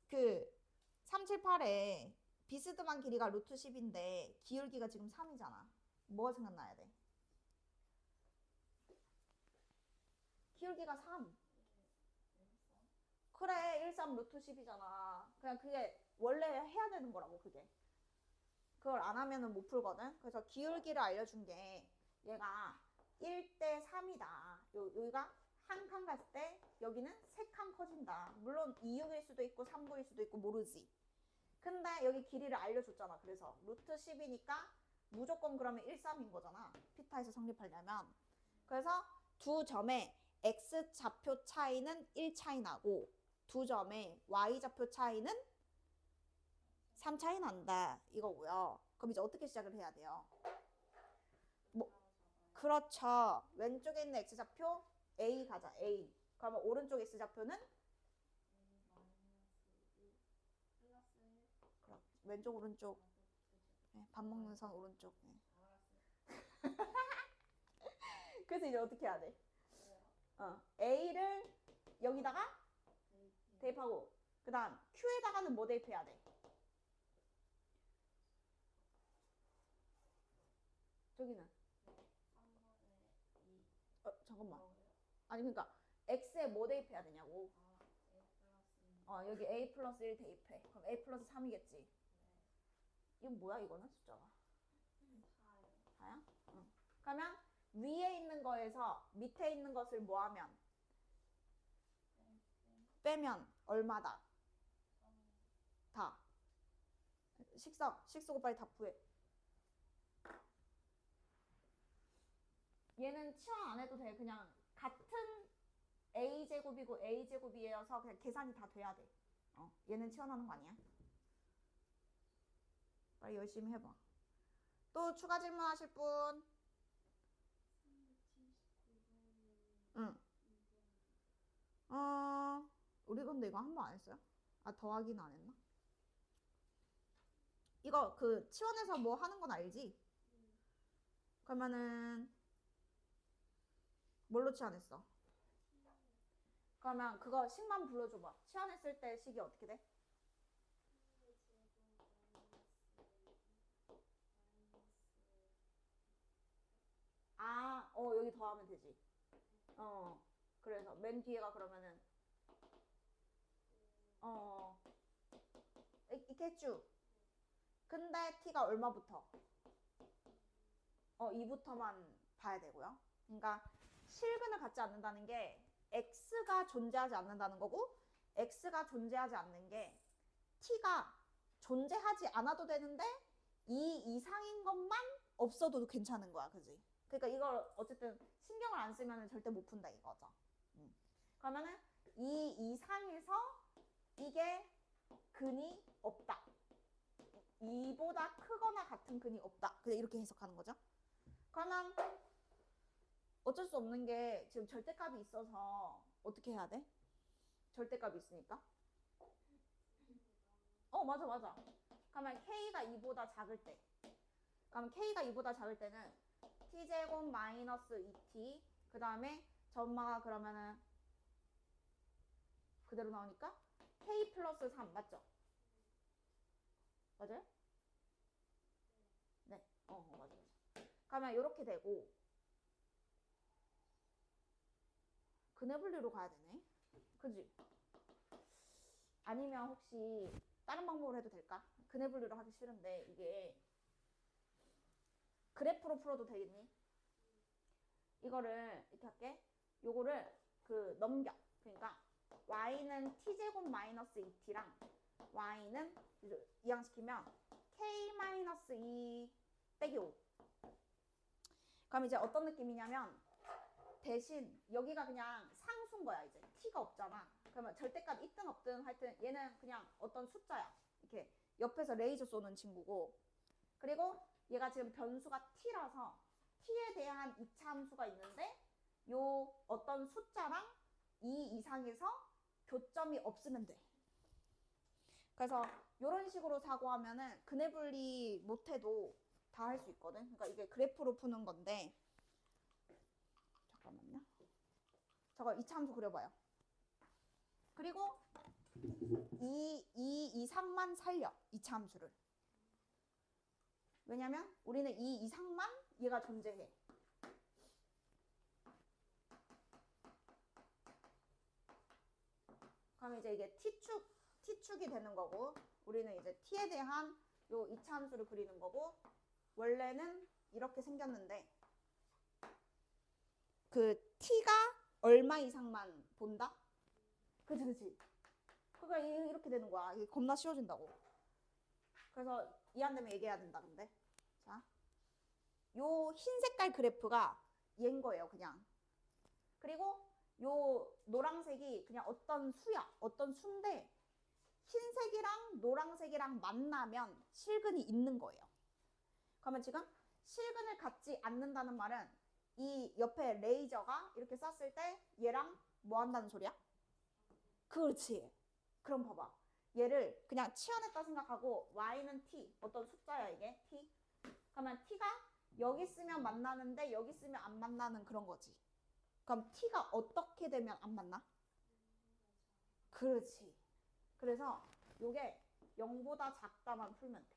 그 378에 비스듬한 길이가 루트 10인데 기울기가 지금 3이잖아. 뭐가 생각나야 돼? 기울기가 3. 그래, 13 루트 10이잖아. 그냥 그게 원래 해야 되는 거라고, 그게. 그걸 안 하면은 못 풀거든. 그래서 기울기를 알려준 게 얘가 1대 3이다. 여기가 한 칸 갔을 때 여기는 3칸 커진다. 물론 2,6일 수도 있고 3,9일 수도 있고 모르지. 근데 여기 길이를 알려줬잖아. 그래서 루트 10이니까 무조건 그러면 13인 거잖아. 피타에서 성립하려면. 그래서 두 점의 x 좌표 차이는 1 차이 나고 두 점의 y 좌표 차이는 3 차이 난다. 이거고요. 그럼 이제 어떻게 시작을 해야 돼요? 뭐 그렇죠. 왼쪽에 있는 x 좌표 a 가자. a. 그러면 오른쪽 x 좌표는 왼쪽 오른쪽. 네, 밥 먹는 선 오른쪽. 네. 그래서 이제 어떻게 해야 돼? A를 여기다가 대입하고 그 다음 Q에다가는 뭐 대입해야 돼? 저기는 잠깐만. 아니 그러니까 X에 뭐 대입해야 되냐고. 여기 A 플러스 1 대입해. 그럼 A 플러스 3이겠지. 이건 뭐야 이거는 숫자가? 4야? 응. 그러면 위에 있는 거에서 밑에 있는 것을 뭐 하면? 빼면 얼마다? 다. 식수고 빨리 답부해. 얘는 치환 안 해도 돼. 그냥 같은 a제곱이고 a제곱이어서 그냥 계산이 다 돼야 돼. 얘는 치환하는 거 아니야? 빨리 열심히 해봐. 또 추가 질문 하실 분? 응. 우리 근데 이거 한 번 안 했어요? 더하기는 안 했나? 이거 그 치원에서 뭐 하는 건 알지? 그러면은 뭘로 치환했어? 그러면 그거 식만 불러줘봐. 치환했을 때 식이 어떻게 돼? 여기 더하면 되지. 그래서 맨 뒤에가 그러면은 이렇게 했죠. 근데 t가 얼마부터? 2부터만 봐야 되고요. 그러니까 실근을 갖지 않는다는 게 x가 존재하지 않는다는 거고 x가 존재하지 않는 게 t가 존재하지 않아도 되는데 이 이상인 것만 없어도 괜찮은 거야, 그지? 그러니까 이걸 어쨌든 신경을 안 쓰면 절대 못 푼다 이거죠. 그러면은 이 이상에서 이게 근이 없다. 이보다 크거나 같은 근이 없다. 그냥 이렇게 해석하는 거죠. 그러면 어쩔 수 없는 게 지금 절대값이 있어서 어떻게 해야 돼? 절대값이 있으니까. 맞아. 그러면 k가 2보다 작을 때. 그럼 k가 2보다 작을 때는 t제곱 마이너스 2t 그 다음에 전마가 그러면은 그대로 나오니까 k 플러스 3 맞죠? 맞아요? 네. 맞아. 그러면 이렇게 되고 근해 분리로 가야 되네. 그지? 아니면 혹시 다른 방법으로 해도 될까? 근해 분리로 하기 싫은데 이게 그래프로 풀어도 되겠니? 이거를 이렇게 할게. 요거를 넘겨. 그러니까 y는 t제곱 마이너스 2t랑 y는 이항시키면 k 마이너스 2 빼기 5. 그럼 이제 어떤 느낌이냐면 대신 여기가 그냥 상수인 거야. 이제 t가 없잖아. 그러면 절대값 있든 없든 하여튼 얘는 그냥 어떤 숫자야. 이렇게 옆에서 레이저 쏘는 친구고, 그리고 얘가 지금 변수가 t라서 t에 대한 이차함수가 있는데 요 어떤 숫자랑 이 이상에서 교점이 없으면 돼. 그래서 이런 식으로 사고하면은 근해 분리 못해도 다 할 수 있거든. 그러니까 이게 그래프로 푸는 건데, 잠깐만요. 저거 이차함수 그려봐요. 그리고 이 이상만 살려, 이차함수를. 왜냐면 우리는 이 이상만 얘가 존재해. 그럼 이제 이게 t축이 되는 거고, 우리는 이제 t에 대한 요 이차함수를 그리는 거고, 원래는 이렇게 생겼는데 t가 얼마 이상만 본다? 그치. 그러니까 이렇게 되는 거야. 이게 겁나 쉬워진다고. 그래서 이해 안 되면 얘기해야 된다. 근데 자, 요 흰 색깔 그래프가 얘인 거예요, 그냥. 그리고 요 노란색이 그냥 어떤 수야, 어떤 수인데 흰색이랑 노란색이랑 만나면 실근이 있는 거예요. 그러면 지금 실근을 갖지 않는다는 말은 이 옆에 레이저가 이렇게 쐈을 때 얘랑 뭐 한다는 소리야? 그렇지. 그럼 봐봐. 얘를 그냥 치워냈다 생각하고 y는 t, 어떤 숫자야 이게? t. 그러면 t가 여기 쓰면 만나는데 여기 쓰면 안 만나는 그런 거지. 그럼 t가 어떻게 되면 안 만나? 그렇지. 그래서 요게 0보다 작다만 풀면 돼.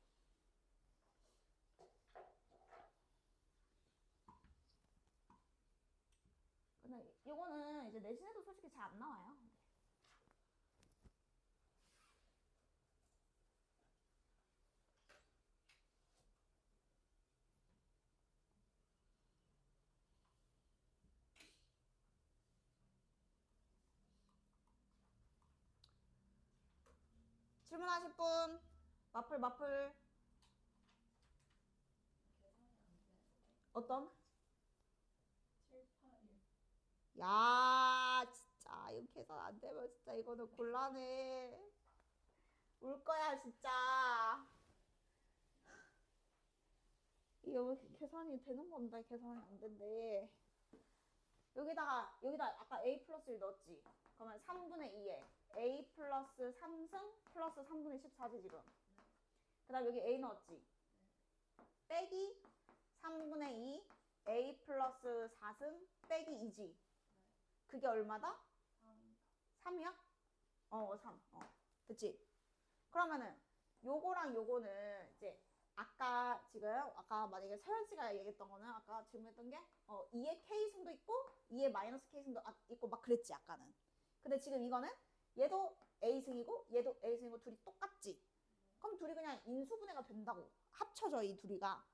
근데 이거는 이제 내신에도 솔직히 잘 안 나와요. 질문하실 분? 마플. 어떤? 7, 8, 1. 야, 진짜 이거 계산 안 되면 진짜 이거는 곤란해. 울 거야 진짜. 이거 계산이 되는 건데 계산이 안 된대. 여기다 아까 a 플러스 1 넣었지. 그러면 3분의 2에 a 플러스 3승 플러스 3분의 14지 지금. 그 다음 여기 a 넣었지. 빼기 3분의 2 a 플러스 4승 빼기 2지. 그게 얼마다? 3이야? 3. 그치? 그러면은 요거랑 요거는 이제 아까 만약에 서현 씨가 얘기했던 거는 아까 질문했던 게 2의 k승도 있고 2의 마이너스 k승도 있고 막 그랬지 아까는. 근데 지금 이거는 얘도 a승이고 얘도 a승이고 둘이 똑같지. 그럼 둘이 그냥 인수분해가 된다고. 합쳐져 이 둘이가.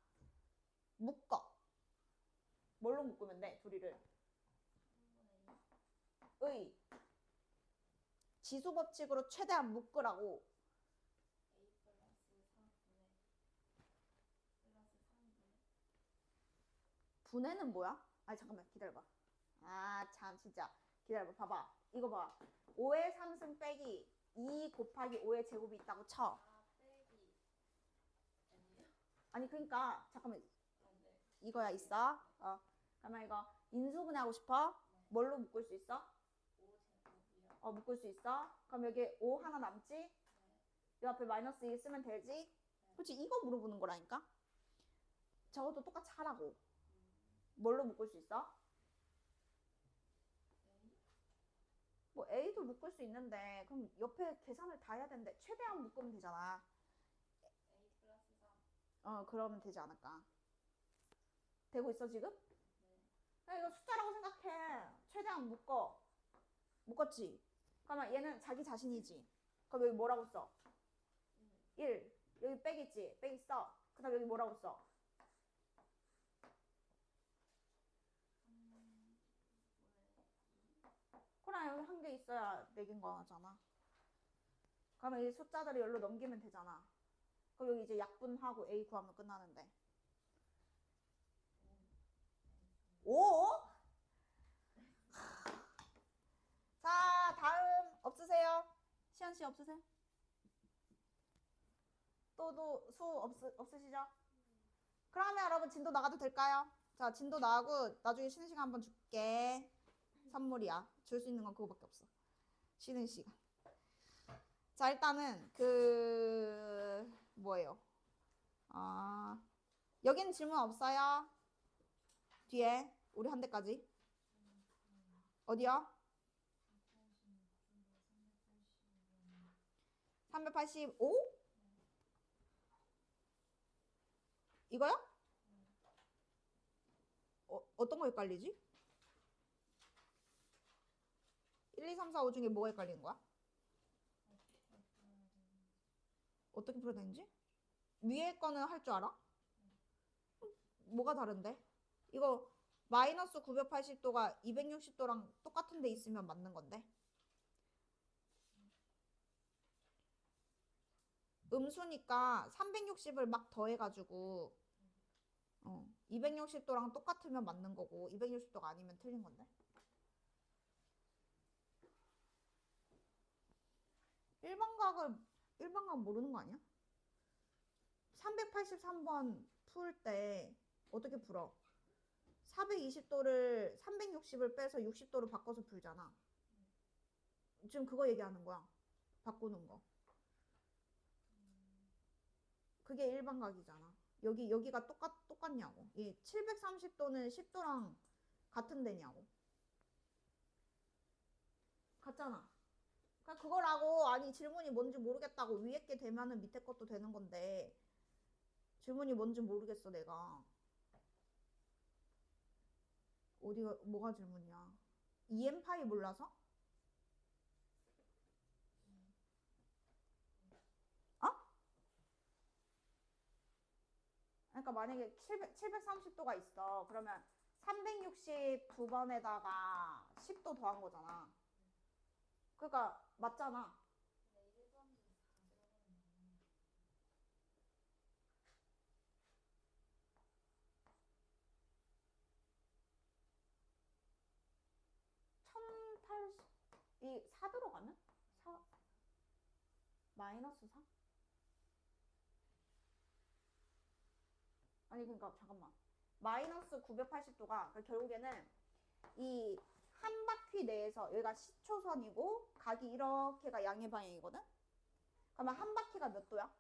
묶어. 뭘로 묶으면 돼 둘이를? 의 지수법칙으로 최대한 묶으라고. A 플러스 분해는 뭐야? 아니 잠깐만 기다려봐. 아 참 진짜 기다려봐. 봐봐. 이거 봐. 5의 3승 빼기 2 곱하기 5의 제곱이 있다고 쳐. 빼기 아니에요? 아니 그러니까 잠깐만 네. 이거야 있어. 그러면 이거 인수분해하고 싶어? 뭘로 묶을 수 있어? 5제곱이요. 묶을 수 있어. 그럼 여기 5 하나 남지? 이 앞에 마이너스 2 쓰면 되지? 그렇지 이거 물어보는 거라니까. 저것도 똑같이 하라고. 뭘로 묶을 수 있어? 뭐 A도 묶을 수 있는데 그럼 옆에 계산을 다 해야 되는데 최대한 묶으면 되잖아. A 플러스 3. 그러면 되지 않을까? 되고 있어 지금? 야, 이거 숫자라고 생각해. 최대한 묶었지? 그러면 얘는 자기 자신이지. 그럼 여기 뭐라고 써? 1. 여기 빼겠지? 빼기 써. 그 다음 여기 뭐라고 써? 그럼 여기 한 개 있어야 4개인 거잖아. 그러면 이 숫자들을 여기로 넘기면 되잖아. 그럼 여기 이제 약분하고 A 구하면 끝나는데. 5? 자, 다음 없으세요? 시연 씨 없으세요? 또도 수 없으시죠? 그러면 여러분 진도 나가도 될까요? 자, 진도 나가고 나중에 쉬는 시간 한번 줄게. 선물이야. 줄 수 있는 건 그거밖에 없어. 쉬는 시간. 자, 일단은 뭐예요? 여기는 질문 없어요? 뒤에 우리 한 대까지. 어디요? 385? 이거요? 어떤 거 헷갈리지? 1, 2, 3, 4, 5 중에 뭐가 헷갈리는 거야? 어떻게 풀어야 되는지? 위에 거는 할 줄 알아? 뭐가 다른데? 이거 마이너스 980도가 260도랑 똑같은 데 있으면 맞는 건데. 음수니까 360을 막 더해가지고 260도랑 똑같으면 맞는 거고 260도가 아니면 틀린 건데. 일반각 모르는 거 아니야? 383번 풀 때 어떻게 풀어? 420도를 360을 빼서 60도로 바꿔서 풀잖아. 지금 그거 얘기하는 거야. 바꾸는 거. 그게 일반각이잖아. 여기가 똑같냐고. 이 730도는 10도랑 같은 데냐고. 같잖아. 그러니까 그거라고. 아니 질문이 뭔지 모르겠다고 위에 게 되면은 밑에 것도 되는 건데 질문이 뭔지 모르겠어 내가. 어디가 뭐가 질문이야? EM파이 몰라서? 그러니까 만약에 730도가 있어. 그러면 369번에다가 10도 더한 거잖아. 그러니까 맞잖아. 1080, 이 4 들어가면? 4 마이너스 4? 아니 그러니까 잠깐만. 마이너스 980도가 결국에는 이 한 바퀴 내에서 여기가 시초선이고 각이 이렇게가 양의 방향이거든? 그러면 한 바퀴가 몇 도야?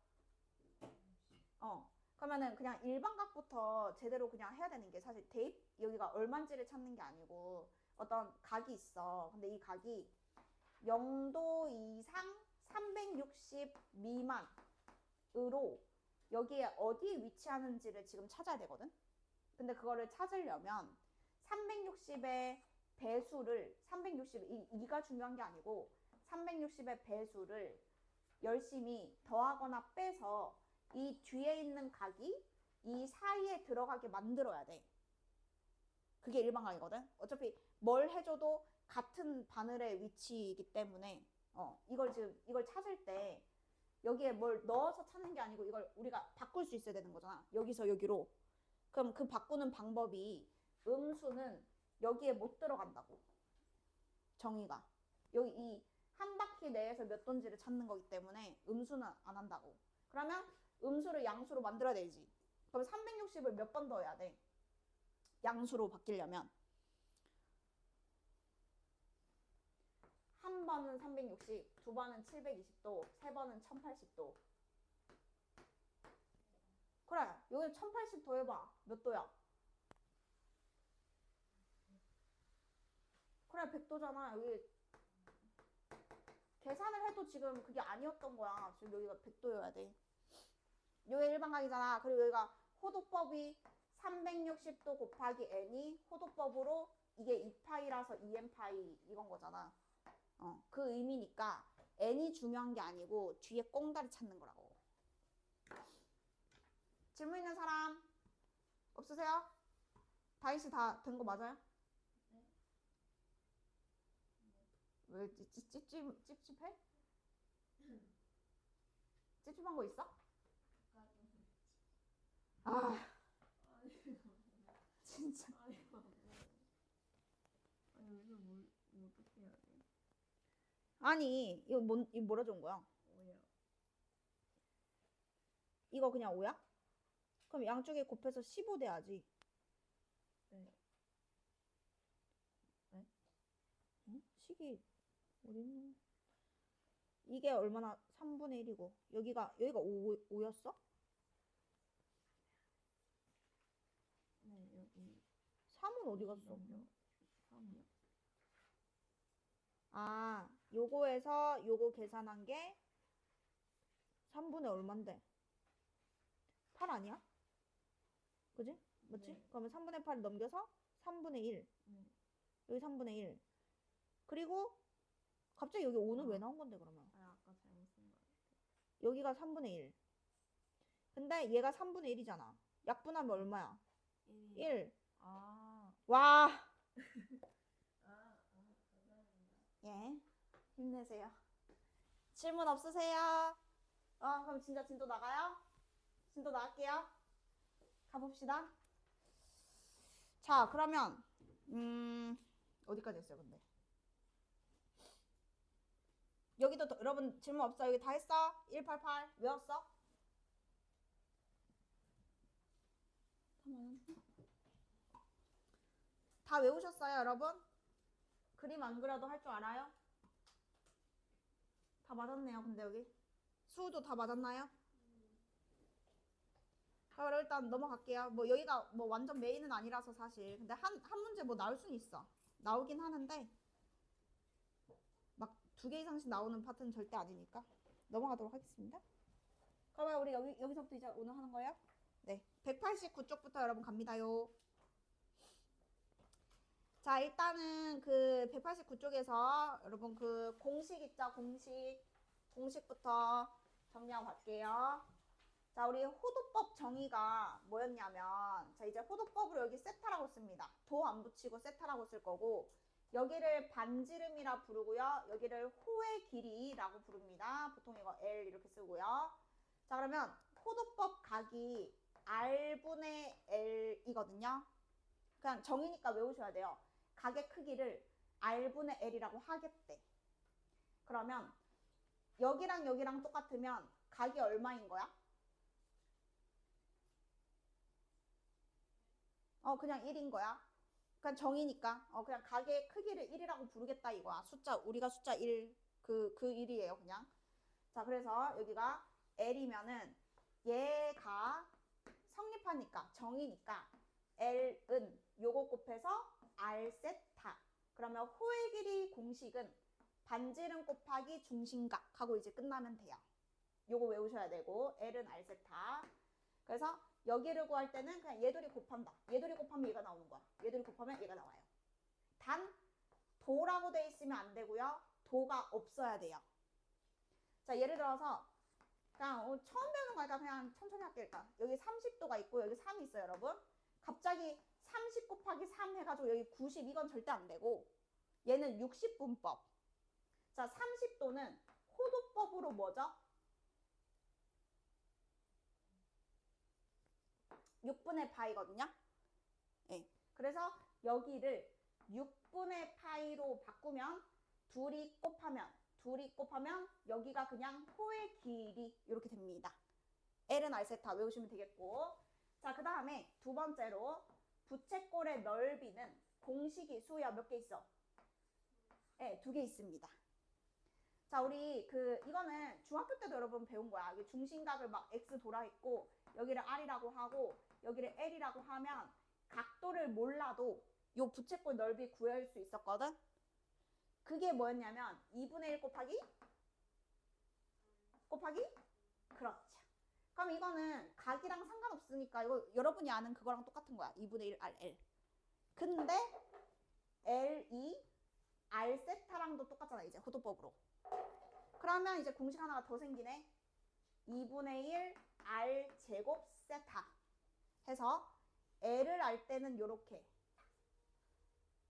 그러면은 그냥 일반각부터 제대로 그냥 해야 되는 게 사실 대입 여기가 얼마인지를 찾는 게 아니고 어떤 각이 있어. 근데 이 각이 0도 이상 360 미만으로 여기에 어디에 위치하는지를 지금 찾아야 되거든. 근데 그거를 찾으려면 360의 배수를 2가 중요한 게 아니고 360의 배수를 열심히 더하거나 빼서 이 뒤에 있는 각이 이 사이에 들어가게 만들어야 돼. 그게 일반각이거든. 어차피 뭘 해줘도 같은 바늘의 위치이기 때문에 이걸 찾을 때 여기에 뭘 넣어서 찾는 게 아니고 이걸 우리가 바꿀 수 있어야 되는 거잖아. 여기서 여기로. 그럼 그 바꾸는 방법이 음수는 여기에 못 들어간다고. 정의가. 여기 이 한 바퀴 내에서 몇 도인지를 찾는 거기 때문에 음수는 안 한다고. 그러면 음수를 양수로 만들어야 되지. 그럼 360을 몇 번 더해야 돼? 양수로 바뀌려면. 한 번은 360, 두 번은 720도, 세 번은 1080도. 그래, 여기 1080 더해봐. 몇 도야? 그래, 100도잖아. 여기 계산을 해도 지금 그게 아니었던 거야. 지금 여기가 100도여야 돼. 여기 일반각이잖아. 그리고 여기가 호도법이 360도 곱하기 n이 호도법으로 이게 2파이라서 2n파이 이건 거잖아. 그 의미니까 n이 중요한 게 아니고 뒤에 꽁다리 찾는 거라고. 질문 있는 사람 없으세요? 다이씨 다 된 거 맞아요? 네. 왜 찝찝해? 찝찝한 거 있어? 아 진짜. 아니 여기서 뭘 어떻게 해야 돼? 아니 이거 뭐라 준 거야? 뭐야? 이거 그냥 5야? 그럼 양쪽에 곱해서 15 돼야지. 네. 응? 식이 어딨냐? 이게 얼마나 3분의 1이고 여기가 5였어? 네 여기 3은 어디 갔어? 3이요. 아, 요거에서 요거 계산한 게 3분의 얼만데? 8 아니야? 그지? 맞지? 네. 그러면 3분의 8을 넘겨서 3분의 1. 네. 여기 3분의 1. 그리고 갑자기 여기 5는 왜 나온 건데 그러면? 아 아까 잘못 쓴 거 같아. 여기가 3분의 1. 근데 얘가 3분의 1이잖아. 약분하면 얼마야? 1이 1. 아. 와. 감사합니다. 예. 힘내세요. 질문 없으세요? 그럼 진짜 진도 나가요? 진도 나갈게요. 가봅시다. 자, 그러면 어디까지 했어요, 근데? 여기도 여러분 질문 없어? 여기 다 했어? 188 외웠어? 다 외우셨어요, 여러분? 그림 안 그려도 할 줄 알아요? 다 맞았네요, 근데 여기. 수도 다 맞았나요? 그럼 일단 넘어갈게요. 뭐 여기가 뭐 완전 메인은 아니라서 사실. 근데 한 문제 뭐 나올 수는 있어. 나오긴 하는데 막 2개 이상씩 나오는 파트는 절대 아니니까 넘어가도록 하겠습니다. 그러면 우리 여기서부터 이제 오늘 하는 거예요? 네. 189쪽부터 여러분 갑니다요. 자, 일단은 그 189쪽에서 여러분 그 공식 있죠? 공식부터 정리하고 갈게요. 자, 우리 호도법 정의가 뭐였냐면, 자, 이제 호도법으로 여기 세타라고 씁니다. 도 안 붙이고 세타라고 쓸 거고, 여기를 반지름이라 부르고요. 여기를 호의 길이라고 부릅니다. 보통 이거 L 이렇게 쓰고요. 자, 그러면 호도법 각이 R분의 L이거든요. 그냥 정의니까 외우셔야 돼요. 각의 크기를 R분의 L이라고 하겠대. 그러면 여기랑 여기랑 똑같으면 각이 얼마인 거야? 그냥 1인 거야. 그냥 정의니까. 그냥 각의 크기를 1이라고 부르겠다 이거야. 우리가 숫자 1, 그 1이에요, 그냥. 자, 그래서 여기가 L이면은 얘가 성립하니까, 정의니까 L은 요거 곱해서 R 세타. 그러면 호의 길이 공식은 반지름 곱하기 중심각 하고 이제 끝나면 돼요. 요거 외우셔야 되고, L은 R 세타. 그래서 여기를 구할 때는 그냥 얘들이 곱한다. 얘들이 곱하면 얘가 나오는 거야. 얘들이 곱하면 얘가 나와요. 단 도라고 돼 있으면 안 되고요. 도가 없어야 돼요. 자, 예를 들어서 그냥 처음 배우는 거니까 그냥 천천히 할게요. 여기 30도가 있고 여기 3이 있어요, 여러분. 갑자기 30 곱하기 3 해가지고 여기 90 이건 절대 안 되고 얘는 60분법. 자, 30도는 호도법으로 뭐죠? 6분의 파이거든요. 네. 그래서 여기를 6분의 파이로 바꾸면 둘이 곱하면 여기가 그냥 호의 길이 이렇게 됩니다. L은 R세타 외우시면 되겠고. 자, 그 다음에 두 번째로 부채꼴의 넓이는 공식이 수야 몇 개 있어? 네, 2개 있습니다. 자, 우리 이거는 중학교 때도 여러분 배운 거야. 이게 중심각을 막 X 돌아 있고 여기를 R이라고 하고 여기를 L이라고 하면 각도를 몰라도 요 부채꼴 넓이 구할 수 있었거든. 그게 뭐였냐면 2분의 1 곱하기 그렇죠. 그럼 이거는 각이랑 상관없으니까 이거 여러분이 아는 그거랑 똑같은 거야. 2분의 1 RL. 근데 L2 R 세타랑도 똑같잖아. 이제 호도법으로. 그러면 이제 공식 하나가 더 생기네. 2분의 1 R 제곱 세타 해서 L을 알 때는 요렇게,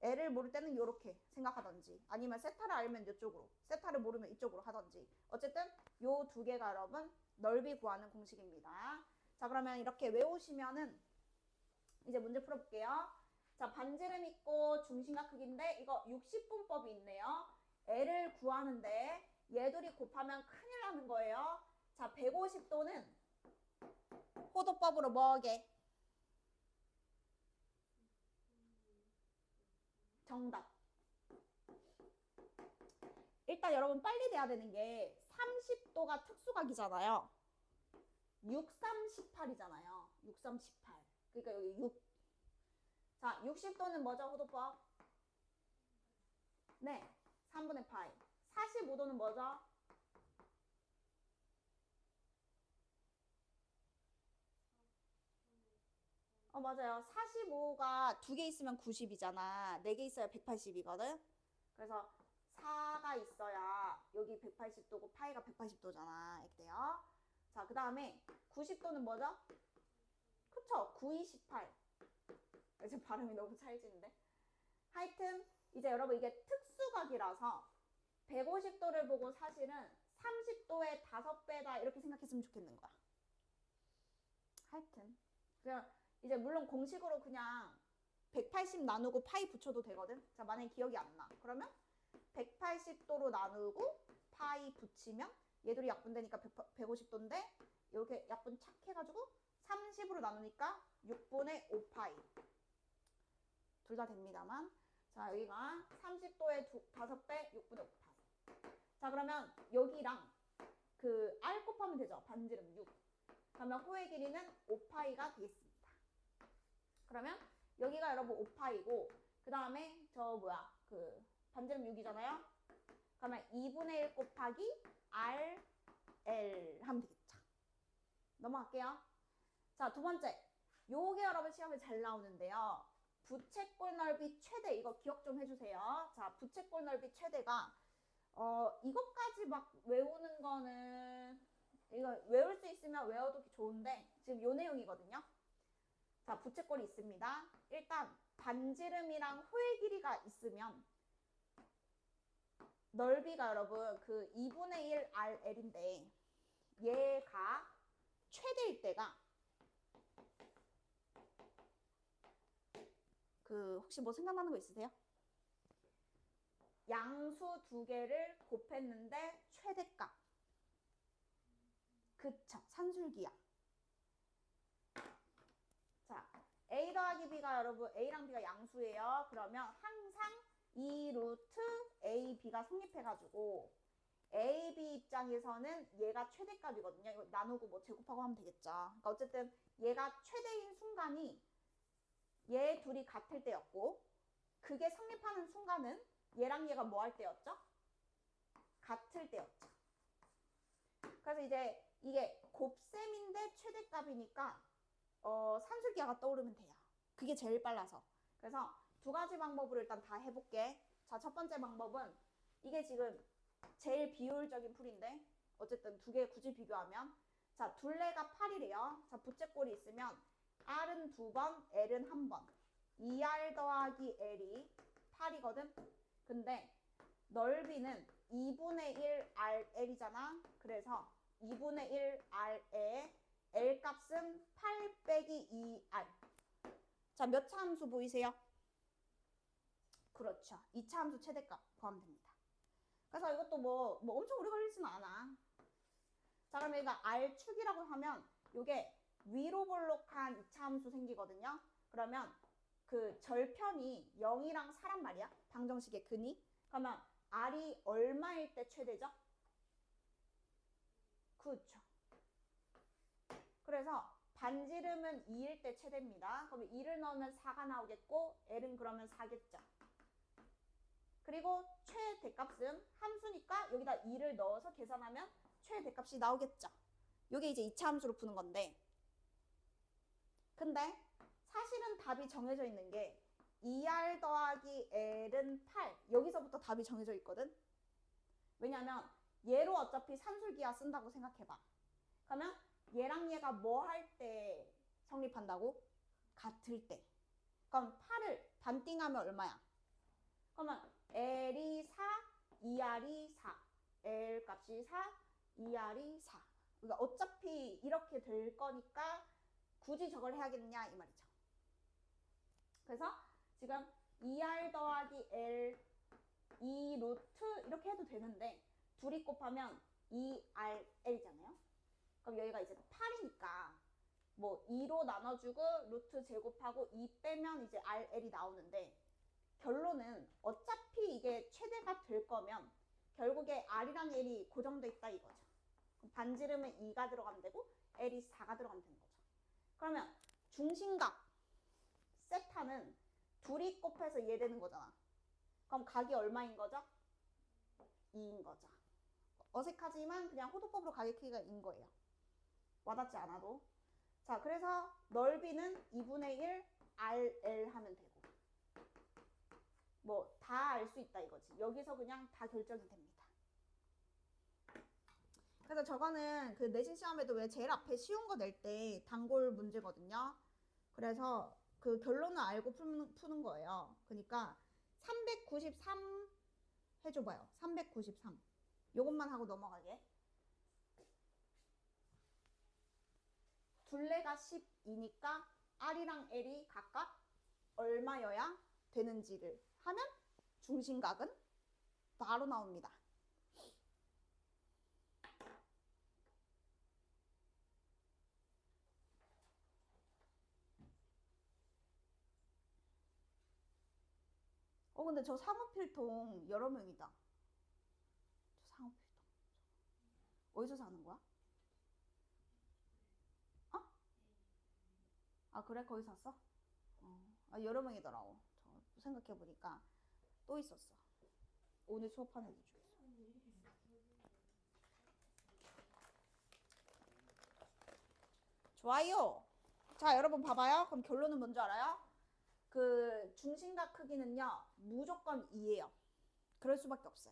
L을 모를 때는 요렇게 생각하던지, 아니면 세타를 알면 이쪽으로, 세타를 모르면 이쪽으로 하던지. 어쨌든 요 두 개가 여러분 넓이 구하는 공식입니다. 자, 그러면 이렇게 외우시면은 이제 문제 풀어볼게요. 자, 반지름 있고 중심각 크기인데 이거 60분법이 있네요. L을 구하는데 얘들이 곱하면 큰일 나는 거예요. 자, 150도는 호도법으로 뭐게? 정답. 일단 여러분 빨리 돼야 되는 게 30도가 특수각이잖아요. 6, 3, 18이잖아요. 6, 3, 18. 그러니까 여기 6. 자, 60도는 뭐죠, 호도법? 네, 3분의 파이. 45도는 뭐죠? 맞아요. 45가 2개 있으면 90이잖아. 4개 있어야 180이거든. 그래서 4가 있어야 여기 180도고 파이가 180도잖아. 이렇게 돼요. 자, 그 다음에 90도는 뭐죠? 그쵸? 9, 2, 18. 이제 발음이 너무 찰지는데. 하여튼 이제 여러분 이게 특수각이라서 150도를 보고 사실은 30도의 5배다 이렇게 생각했으면 좋겠는 거야. 하여튼 그냥 이제 물론 공식으로 그냥 180 나누고 파이 붙여도 되거든. 자, 만약에 기억이 안 나. 그러면 180도로 나누고 파이 붙이면 얘들이 약분되니까 150도인데 이렇게 약분 착 해가지고 30으로 나누니까 6분의 5파이. 둘 다 됩니다만. 자, 여기가 30도의 5배 6분의 5파이. 자, 그러면 여기랑 그 R 곱하면 되죠. 반지름 6. 그러면 호의 길이는 5파이가 되겠습니다. 그러면 여기가 여러분 5파이고 그 다음에 그 반지름 6이잖아요. 그러면 2분의 1 곱하기 RL 하면 되겠죠. 넘어갈게요. 자, 두 번째. 요게 여러분 시험에 잘 나오는데요. 부채꼴 넓이 최대, 이거 기억 좀 해주세요. 자, 부채꼴 넓이 최대가 이것까지 막 외우는 거는 이거 외울 수 있으면 외워도 좋은데 지금 요 내용이거든요. 자, 부채꼴이 있습니다. 일단 반지름이랑 호의 길이가 있으면 넓이가 여러분 그 2분의 1 RL인데 얘가 최대일 때가 혹시 뭐 생각나는 거 있으세요? 양수 두 개를 곱했는데 최대값. 그쵸, 산술기야. 자, A 더하기 B가 여러분 A랑 B가 양수예요. 그러면 항상 이 루트 A, B가 성립해가지고 A, B 입장에서는 얘가 최대값이거든요. 이거 나누고 뭐 제곱하고 하면 되겠죠. 그러니까 어쨌든 얘가 최대인 순간이 얘 둘이 같을 때였고 그게 성립하는 순간은 얘랑 얘가 뭐 할 때였죠? 같을 때였죠. 그래서 이제 이게 곱셈인데 최대값이니까 산술기하가 떠오르면 돼요. 그게 제일 빨라서. 그래서 두 가지 방법으로 일단 다 해볼게. 자, 첫 번째 방법은 이게 지금 제일 비효율적인 풀인데 어쨌든 두 개 굳이 비교하면 자, 둘레가 8이래요. 자, 부채꼴이 있으면 R은 2번, L은 1번. 2R 더하기 L이 8이거든. 근데 넓이는 2분의 1 RL이잖아. 그래서 2분의 1 R에 L 값은 8 빼기 2R. 자, 몇 차 함수 보이세요? 그렇죠. 2차 함수 최대값 포함됩니다. 그래서 이것도 뭐 엄청 오래 걸리지는 않아. 자, 그럼 여기가 R축이라고 하면 이게 위로 볼록한 2차 함수 생기거든요. 그러면 그 절편이 0이랑 4란 말이야. 방정식의 근이. 그러면 R이 얼마일 때 최대죠? 그렇죠. 그래서 반지름은 2일 때 최대입니다. 그러면 2를 넣으면 4가 나오겠고 L은 그러면 4겠죠. 그리고 최대값은 함수니까 여기다 2를 넣어서 계산하면 최대값이 나오겠죠. 이게 이제 2차 함수로 푸는 건데, 근데 사실은 답이 정해져 있는 게 2R 더하기 L은 8. 여기서부터 답이 정해져 있거든. 왜냐면 얘로 어차피 산술기하 쓴다고 생각해봐. 그러면 얘랑 얘가 뭐 할 때 성립한다고? 같을 때. 그럼 8을 반띵하면 얼마야? 그러면 L이 4, 2R이 4. L 값이 4, 2R이 4. 그러니까 어차피 이렇게 될 거니까 굳이 저걸 해야겠냐 이 말이죠. 그래서 지금 2R 더하기 L 2 루트 이렇게 해도 되는데 둘이 곱하면 2RL이잖아요. 그럼 여기가 이제 8이니까 뭐 2로 나눠주고 루트 제곱하고 2 빼면 이제 RL이 나오는데, 결론은 어차피 이게 최대가 될 거면 결국에 R이랑 L이 고정돼 있다 이거죠. 반지름은 2가 들어가면 되고 L이 4가 들어가면 되는 거죠. 그러면 중심각 세타는 둘이 곱해서 얘 되는 거잖아. 그럼 각이 얼마인 거죠? 2인 거죠. 어색하지만 그냥 호도법으로 각의 크기가 2인 거예요. 와닿지 않아도. 자, 그래서 넓이는 2분의 1 RL 하면 되고, 뭐 다 알 수 있다 이거지. 여기서 그냥 다 결정이 됩니다. 그래서 저거는 그 내신 시험에도 왜 제일 앞에 쉬운 거 낼 때 단골 문제거든요. 그래서 그 결론을 알고 푸는 거예요. 그러니까 393 해줘봐요. 393. 요것만 하고 넘어가게. 둘레가 12니까 R이랑 L이 각각 얼마여야 되는지를 하면 중심각은 바로 나옵니다. 근데 저 상호필통 여러 명이다. 저 상호필통. 어디서 사는 거야? 어? 아, 그래? 거기 샀어? 여러 명이더라고. 저 생각해보니까 또 있었어. 오늘 수업하는 애들 중에서. 좋아요. 자, 여러분 봐봐요. 그럼 결론은 뭔지 알아요? 그 중심각 크기는요 무조건 2예요. 그럴 수밖에 없어요.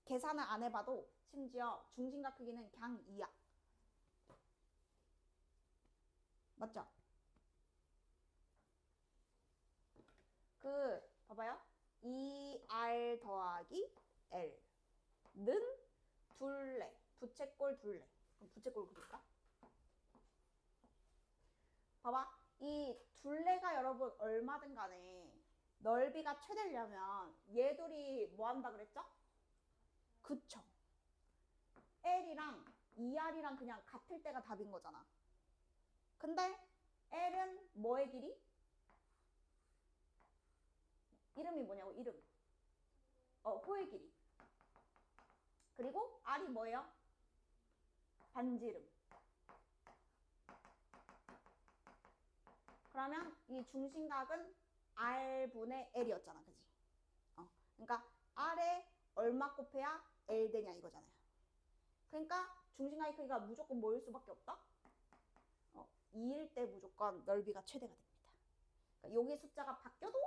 계산을 안 해봐도 심지어 중심각 크기는 그냥 2야. 맞죠? 그 봐봐요. 2R 더하기 L는 둘레. 부채꼴 둘레. 그럼 부채꼴 그릴까? 봐봐. 이 둘레가 여러분 얼마든 간에 넓이가 최대려면 얘들이 뭐 한다 그랬죠? 그쵸. L이랑 2R이랑 그냥 같을 때가 답인 거잖아. 근데 L은 뭐의 길이? 이름이 뭐냐고, 이름. 호의 길이. 그리고 R이 뭐예요? 반지름. 그러면 이 중심각은 R분의 L이었잖아. 그지? 그러니까 R에 얼마 곱해야 L 되냐 이거잖아요. 그러니까 중심각의 크기가 무조건 뭐일 수밖에 없다? 2일 때 무조건 넓이가 최대가 됩니다. 그러니까 여기 숫자가 바뀌어도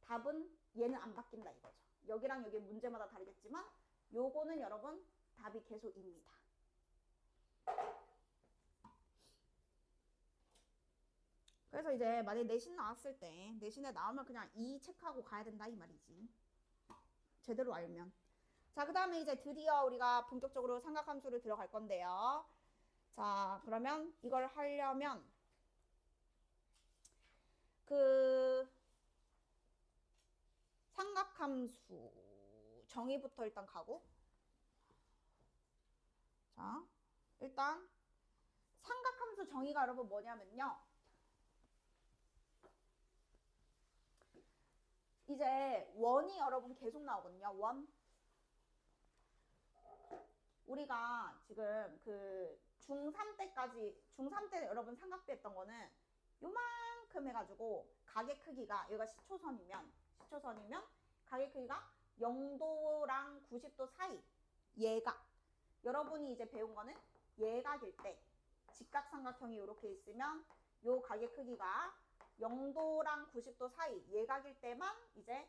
답은 얘는 안 바뀐다 이거죠. 여기랑 여기 문제마다 다르겠지만 요거는 여러분 답이 계속 입니다. 그래서 이제 만약에 내신 나왔을 때 내신에 나오면 그냥 이 체크하고 가야 된다 이 말이지. 제대로 알면. 자, 그 다음에 이제 드디어 우리가 본격적으로 삼각함수를 들어갈 건데요. 자, 그러면 이걸 하려면 그 삼각함수 정의부터 일단 가고. 자, 일단 삼각함수 정의가 여러분 뭐냐면요. 이제 원이 여러분 계속 나오거든요. 원. 우리가 지금 그 중3 때까지, 중3 때 여러분 삼각비했던 거는 요만큼 해가지고 가게 크기가, 여기가 시초선이면 가게 크기가 0도랑 90도 사이 예각. 여러분이 이제 배운 거는 예각일 때 직각삼각형이 이렇게 있으면 요 가게 크기가 0도랑 90도 사이 예각일 때만 이제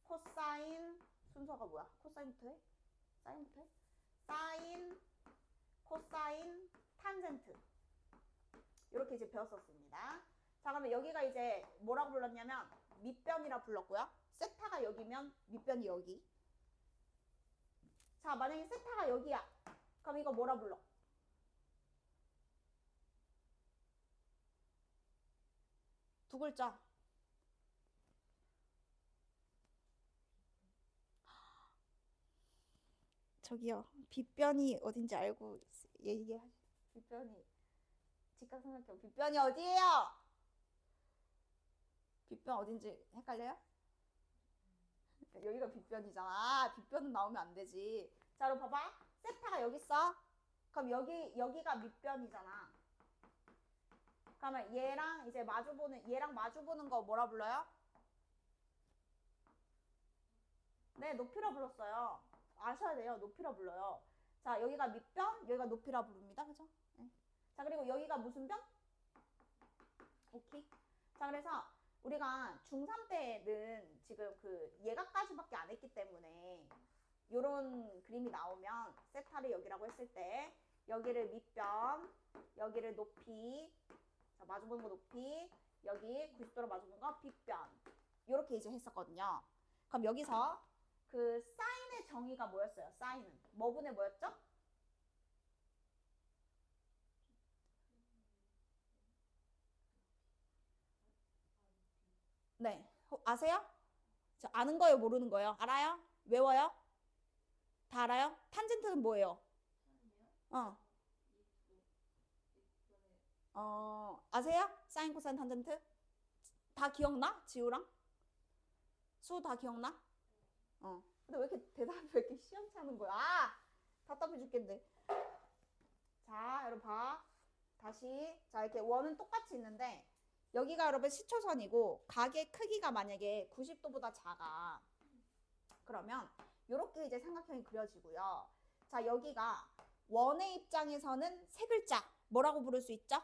코사인, 순서가 뭐야? 코사인부터 해? 사인부터 해? 사인, 코사인, 탄젠트. 이렇게 이제 배웠었습니다. 자, 그러면 여기가 이제 뭐라고 불렀냐면 밑변이라 불렀고요. 세타가 여기면 밑변이 여기. 자, 만약에 세타가 여기야. 그럼 이거 뭐라 불러? 두 글자. 저기요. 빗변이 어딘지 알고 얘기하시. 빗변이 직각삼각형 빗변이 어디예요? 빗변 어딘지 헷갈려요? 여기가 빗변이잖아. 빗변은 나오면 안 되지. 자, 그럼 봐봐. 세타가 여기 있어. 그럼 여기가 밑변이잖아. 그러면 얘랑 이제 얘랑 마주보는 거 뭐라 불러요? 네, 높이라 불렀어요. 아셔야 돼요. 높이라 불러요. 자, 여기가 밑변, 여기가 높이라 부릅니다. 그죠? 네. 자, 그리고 여기가 무슨 변? 오케이. 자, 그래서 우리가 중3 때는 지금 그 예각까지밖에 안 했기 때문에 요런 그림이 나오면 세타를 여기라고 했을 때 여기를 밑변, 여기를 높이, 자, 마주보는 거 높이, 여기 90도로 마주보는 거 빗변. 요렇게 이제 했었거든요. 그럼 여기서 그 사인의 정의가 뭐였어요? 사인은 뭐분의 뭐였죠? 네, 아세요? 저 아는 거예요, 모르는 거예요? 알아요? 외워요? 다 알아요? 탄젠트는 뭐예요? 아세요? 사인, 코사인, 탄젠트? 다 기억나? 지우랑? 수 다 기억나? 근데 왜 이렇게 대답이 왜 이렇게 시험찮은 거야? 답답해 죽겠네. 자, 여러분 봐. 다시. 자, 이렇게 원은 똑같이 있는데 여기가 여러분 시초선이고 가게 크기가 만약에 90도보다 작아. 그러면 이렇게 이제 삼각형이 그려지고요. 자, 여기가 원의 입장에서는 세 글자 뭐라고 부를 수 있죠?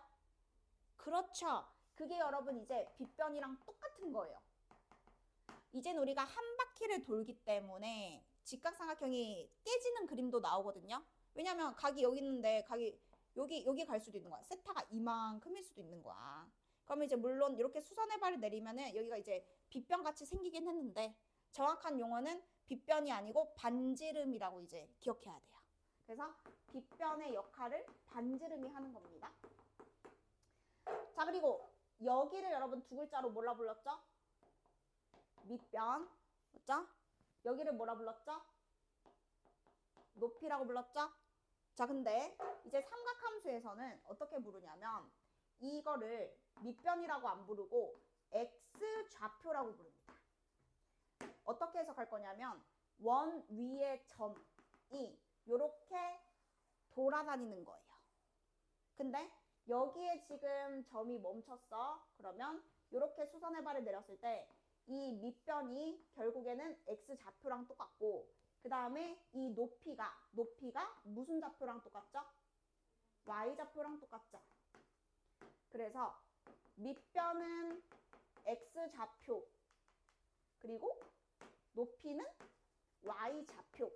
그렇죠. 그게 여러분 이제 빗변이랑 똑같은 거예요. 이젠 우리가 한 바퀴를 돌기 때문에 직각삼각형이 깨지는 그림도 나오거든요. 왜냐면 각이 여기 있는데 각이 여기 갈 수도 있는 거야. 세타가 이만큼일 수도 있는 거야. 그러면 이제 물론 이렇게 수선의 발을 내리면은 여기가 이제 빗변 같이 생기긴 했는데 정확한 용어는 빗변이 아니고 반지름이라고 이제 기억해야 돼요. 그래서 빗변의 역할을 반지름이 하는 겁니다. 자, 그리고 여기를 여러분 두 글자로 뭐라 불렀죠? 밑변. 맞죠? 여기를 뭐라 불렀죠? 높이라고 불렀죠? 자, 근데 이제 삼각함수에서는 어떻게 부르냐면 이거를 밑변이라고 안 부르고 x 좌표라고 부릅니다. 어떻게 해석할 거냐면 원 위의 점이 이렇게 돌아다니는 거예요. 근데 여기에 지금 점이 멈췄어. 그러면 이렇게 수선의 발을 내렸을 때 이 밑변이 결국에는 x 좌표랑 똑같고 그 다음에 이 높이가 무슨 좌표랑 똑같죠? y 좌표랑 똑같죠. 그래서 밑변은 x 좌표 그리고 높이는 y 좌표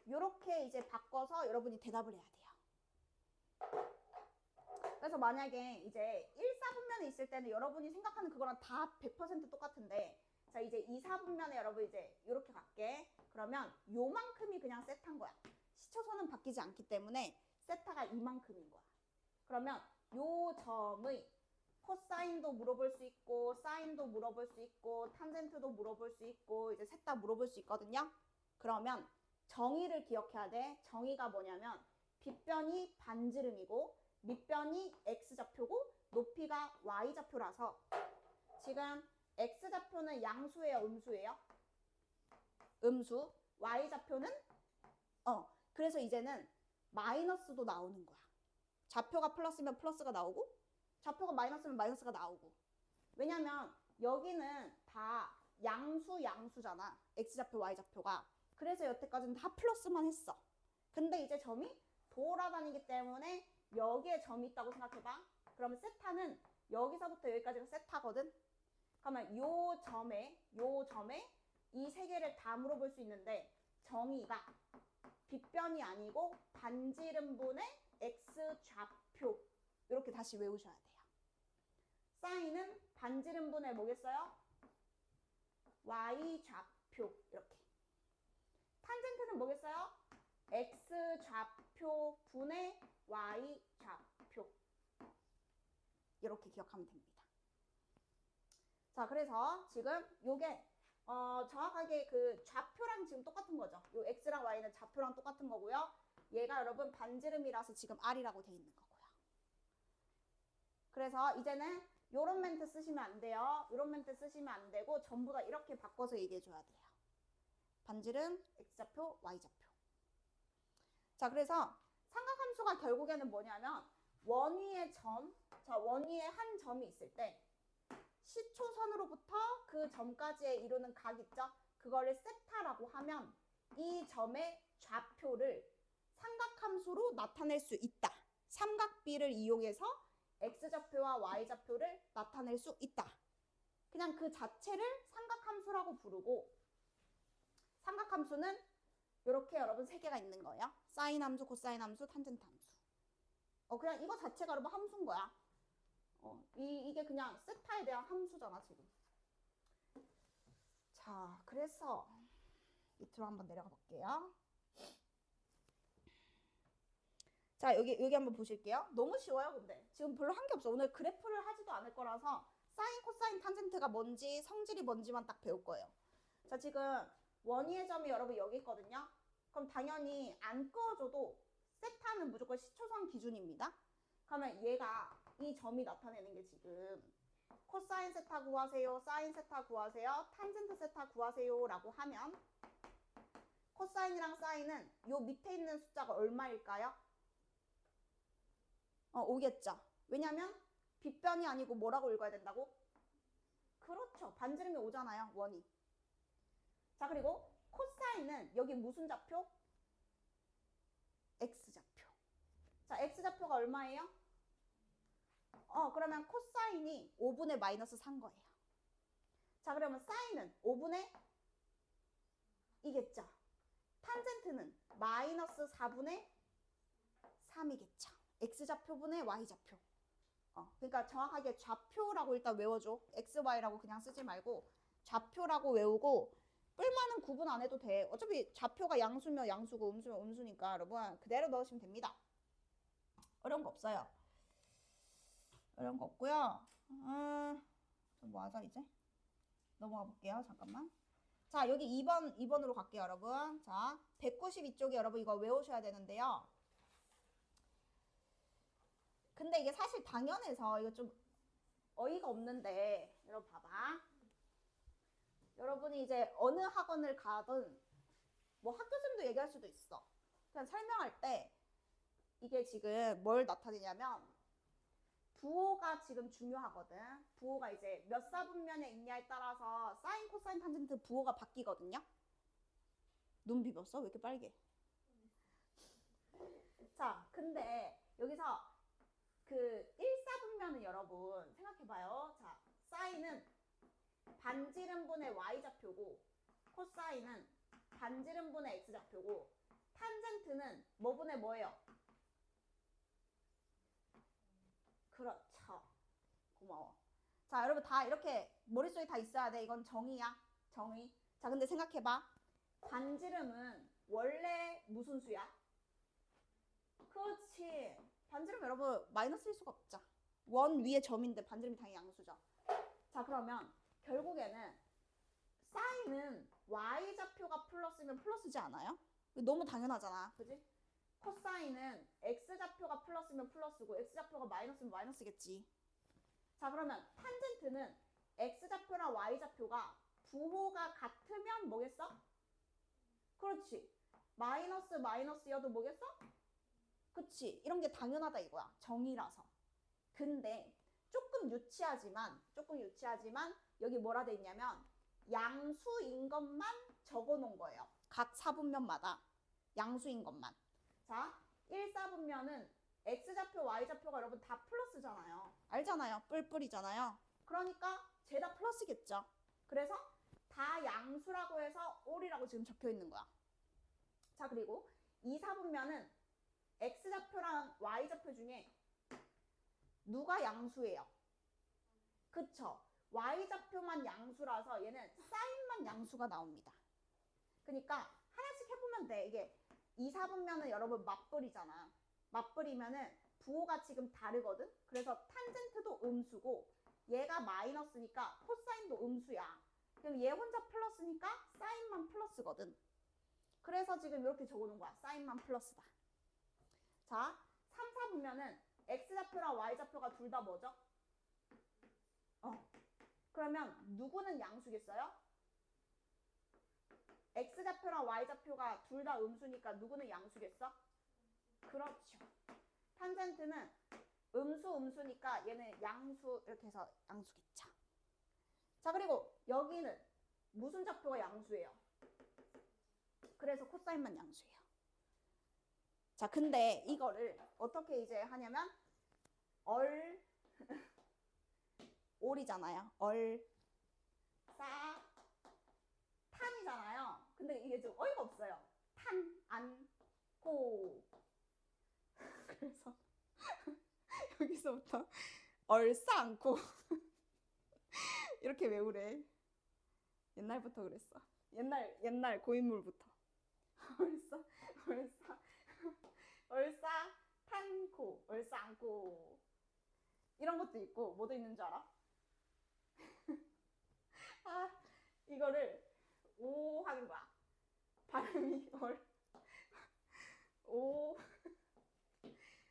이렇게 이제 바꿔서 여러분이 대답을 해야 돼요. 그래서 만약에 이제 1, 4분면에 있을 때는 여러분이 생각하는 그거랑 다 100% 똑같은데 자, 이제 2, 4분면에 여러분 이제 이렇게 갈게. 그러면 요만큼이 그냥 세타인 거야. 시초선은 바뀌지 않기 때문에 세타가 이만큼인 거야. 그러면 요 점의 코사인도 물어볼 수 있고 사인도 물어볼 수 있고 탄젠트도 물어볼 수 있고 이제 셋 다 물어볼 수 있거든요. 그러면 정의를 기억해야 돼. 정의가 뭐냐면 빗변이 반지름이고 밑변이 x좌표고 높이가 y좌표라서 지금 x좌표는 양수예요, 음수예요? 음수. y좌표는 그래서 이제는 마이너스도 나오는 거야. 좌표가 플러스면 플러스가 나오고 좌표가 마이너스면 마이너스가 나오고. 왜냐면 여기는 다 양수잖아. x좌표, y좌표가. 그래서 여태까지는 다 플러스만 했어. 근데 이제 점이 돌아다니기 때문에 여기에 점이 있다고 생각해봐. 그러면 세타는 여기서부터 여기까지가 세타거든. 그러면 요 점에 이 세 개를 다 물어볼 수 있는데 정의가 빗변이 아니고 반지름분의 x좌표 이렇게 다시 외우셔야 돼요. 사인은 반지름분의 뭐겠어요? y좌표 이렇게. 탄젠트는 뭐겠어요? x좌표 분의 y좌표 이렇게 기억하면 됩니다. 자, 그래서 지금 요게 정확하게 그 좌표랑 지금 똑같은 거죠. 요 x랑 y는 좌표랑 똑같은 거고요. 얘가 여러분 반지름이라서 지금 r이라고 돼 있는 거고요. 그래서 이제는 요런 멘트 쓰시면 안 돼요. 요런 멘트 쓰시면 안 되고 전부 다 이렇게 바꿔서 얘기해 줘야 돼요. 반지름, x좌표, y좌표. 자, 그래서 삼각함수가 결국에는 뭐냐면 원위의 점, 원위의 한 점이 있을 때 시초선으로부터 그 점까지의 이루는 각 있죠? 그거를 세타라고 하면 이 점의 좌표를 삼각함수로 나타낼 수 있다. 삼각비를 이용해서 x좌표와 y좌표를 나타낼 수 있다. 그냥 그 자체를 삼각함수라고 부르고 삼각함수는 이렇게 여러분 세 개가 있는 거예요. 사인 함수, 코사인 함수, 탄젠트 함수. 그냥 이거 자체가 여러분 함수인 거야. 이게 그냥 세타에 대한 함수잖아 지금. 자, 그래서 밑으로 한번 내려가 볼게요. 자, 여기 한번 보실게요. 너무 쉬워요. 근데 지금 별로 한 게 없어. 오늘 그래프를 하지도 않을 거라서 사인, 코사인, 탄젠트가 뭔지 성질이 뭔지만 딱 배울 거예요. 자, 지금 원위의 점이 여러분 여기 있거든요. 그럼 당연히 안 꺼줘도 세타는 무조건 시초선 기준입니다. 그러면 얘가 이 점이 나타내는 게 지금 코사인 세타 구하세요, 사인 세타 구하세요, 탄젠트 세타 구하세요 라고 하면 코사인이랑 사인은 요 밑에 있는 숫자가 얼마일까요? 5겠죠. 왜냐면 빗변이 아니고 뭐라고 읽어야 된다고? 그렇죠. 반지름이 5잖아요. 원이. 자, 그리고 코사인은 여기 무슨 좌표? x좌표. 자, x좌표가 얼마예요? 그러면 코사인이 5분의 마이너스 3 거예요. 자, 그러면 사인은 5분의 2겠죠. 탄젠트는 마이너스 4분의 3이겠죠. x좌표분의 y좌표. 그러니까 정확하게 좌표라고 일단 외워줘. x, y라고 그냥 쓰지 말고 좌표라고 외우고 뿔만은 구분 안 해도 돼. 어차피 좌표가 양수면 양수고 음수면 음수니까 여러분 그대로 넣으시면 됩니다. 어려운 거 없어요. 어려운 거 없고요. 뭐 하자 이제? 넘어가 볼게요. 잠깐만. 자, 여기 2번으로 갈게요, 여러분. 자, 192쪽에 여러분 이거 외우셔야 되는데요. 근데 이게 사실 당연해서 이거 좀 어이가 없는데 여러분 봐봐. 여러분이 이제 어느 학원을 가든 뭐 학교생도 얘기할 수도 있어. 그냥 설명할 때 이게 지금 뭘 나타내냐면 부호가 지금 중요하거든. 부호가 이제 몇 사분면에 있냐에 따라서 사인, 코사인, 탄젠트 부호가 바뀌거든요. 눈 비볐어? 왜 이렇게 빨개? 자, 근데 여기서 그 1사분면은 여러분 생각해봐요. 자, 사인은 반지름분의 y좌표고 코사인은 반지름분의 x좌표고 탄젠트는 뭐분의 뭐예요? 그렇죠. 고마워. 자, 여러분 다 이렇게 머릿속에 다 있어야 돼. 이건 정의야. 정의. 자, 근데 생각해봐. 반지름은 원래 무슨 수야? 그렇지. 반지름 여러분 마이너스일 수가 없죠. 원 위에 점인데 반지름이 당연히 양수죠. 자, 그러면 결국에는 사인은 y좌표가 플러스면 플러스지 않아요? 너무 당연하잖아. 그지? 코사인은 x좌표가 플러스면 플러스고 x좌표가 마이너스면 마이너스겠지. 자, 그러면 탄젠트는 x좌표랑 y좌표가 부호가 같으면 뭐겠어? 그렇지. 마이너스 마이너스여도 뭐겠어? 그치. 이런 게 당연하다 이거야. 정의라서. 근데 조금 유치하지만 여기 뭐라 돼 있냐면 양수인 것만 적어 놓은 거예요. 각 4분면마다 양수인 것만. 자, 1, 4분면은 x좌표, y좌표가 여러분 다 플러스잖아요. 알잖아요. 뿔뿔이잖아요. 그러니까 죄다 플러스겠죠. 그래서 다 양수라고 해서 올이라고 지금 적혀 있는 거야. 자, 그리고 2, 4분면은 x좌표랑 y좌표 중에 누가 양수예요? 그쵸? y좌표만 양수라서 얘는 사인만 양수가 나옵니다. 그러니까 하나씩 해보면 돼. 이게 2, 4분면은 여러분 맞불이잖아. 맞불이면은 부호가 지금 다르거든? 그래서 탄젠트도 음수고 얘가 마이너스니까 코사인도 음수야. 그럼 얘 혼자 플러스니까 사인만 플러스거든. 그래서 지금 이렇게 적어놓은 거야. 사인만 플러스다. 자, 3, 4분면은 x좌표랑 y좌표가 둘 다 뭐죠? 그러면 누구는 양수겠어요? x좌표랑 y좌표가 둘 다 음수니까 누구는 양수겠어? 그렇죠. 탄젠트는 음수니까 얘는 양수 이렇게 해서 양수겠죠. 자, 그리고 여기는 무슨 좌표가 양수예요? 그래서 코사인만 양수예요. 자, 근데 이거를 어떻게 이제 하냐면 올이잖아요. 탄이잖아요. 근데 이게 좀 어이가 없어요. 탄, 안, 고. 그래서 여기서부터 얼싸안고 이렇게 외우래. 옛날부터 그랬어. 옛날 고인물부터. 얼싸, 탄고, 얼싸안고. 이런 것도 있고, 뭐도 있는 줄 알아? 아, 이거를 오 하는 거야. 발음이 오.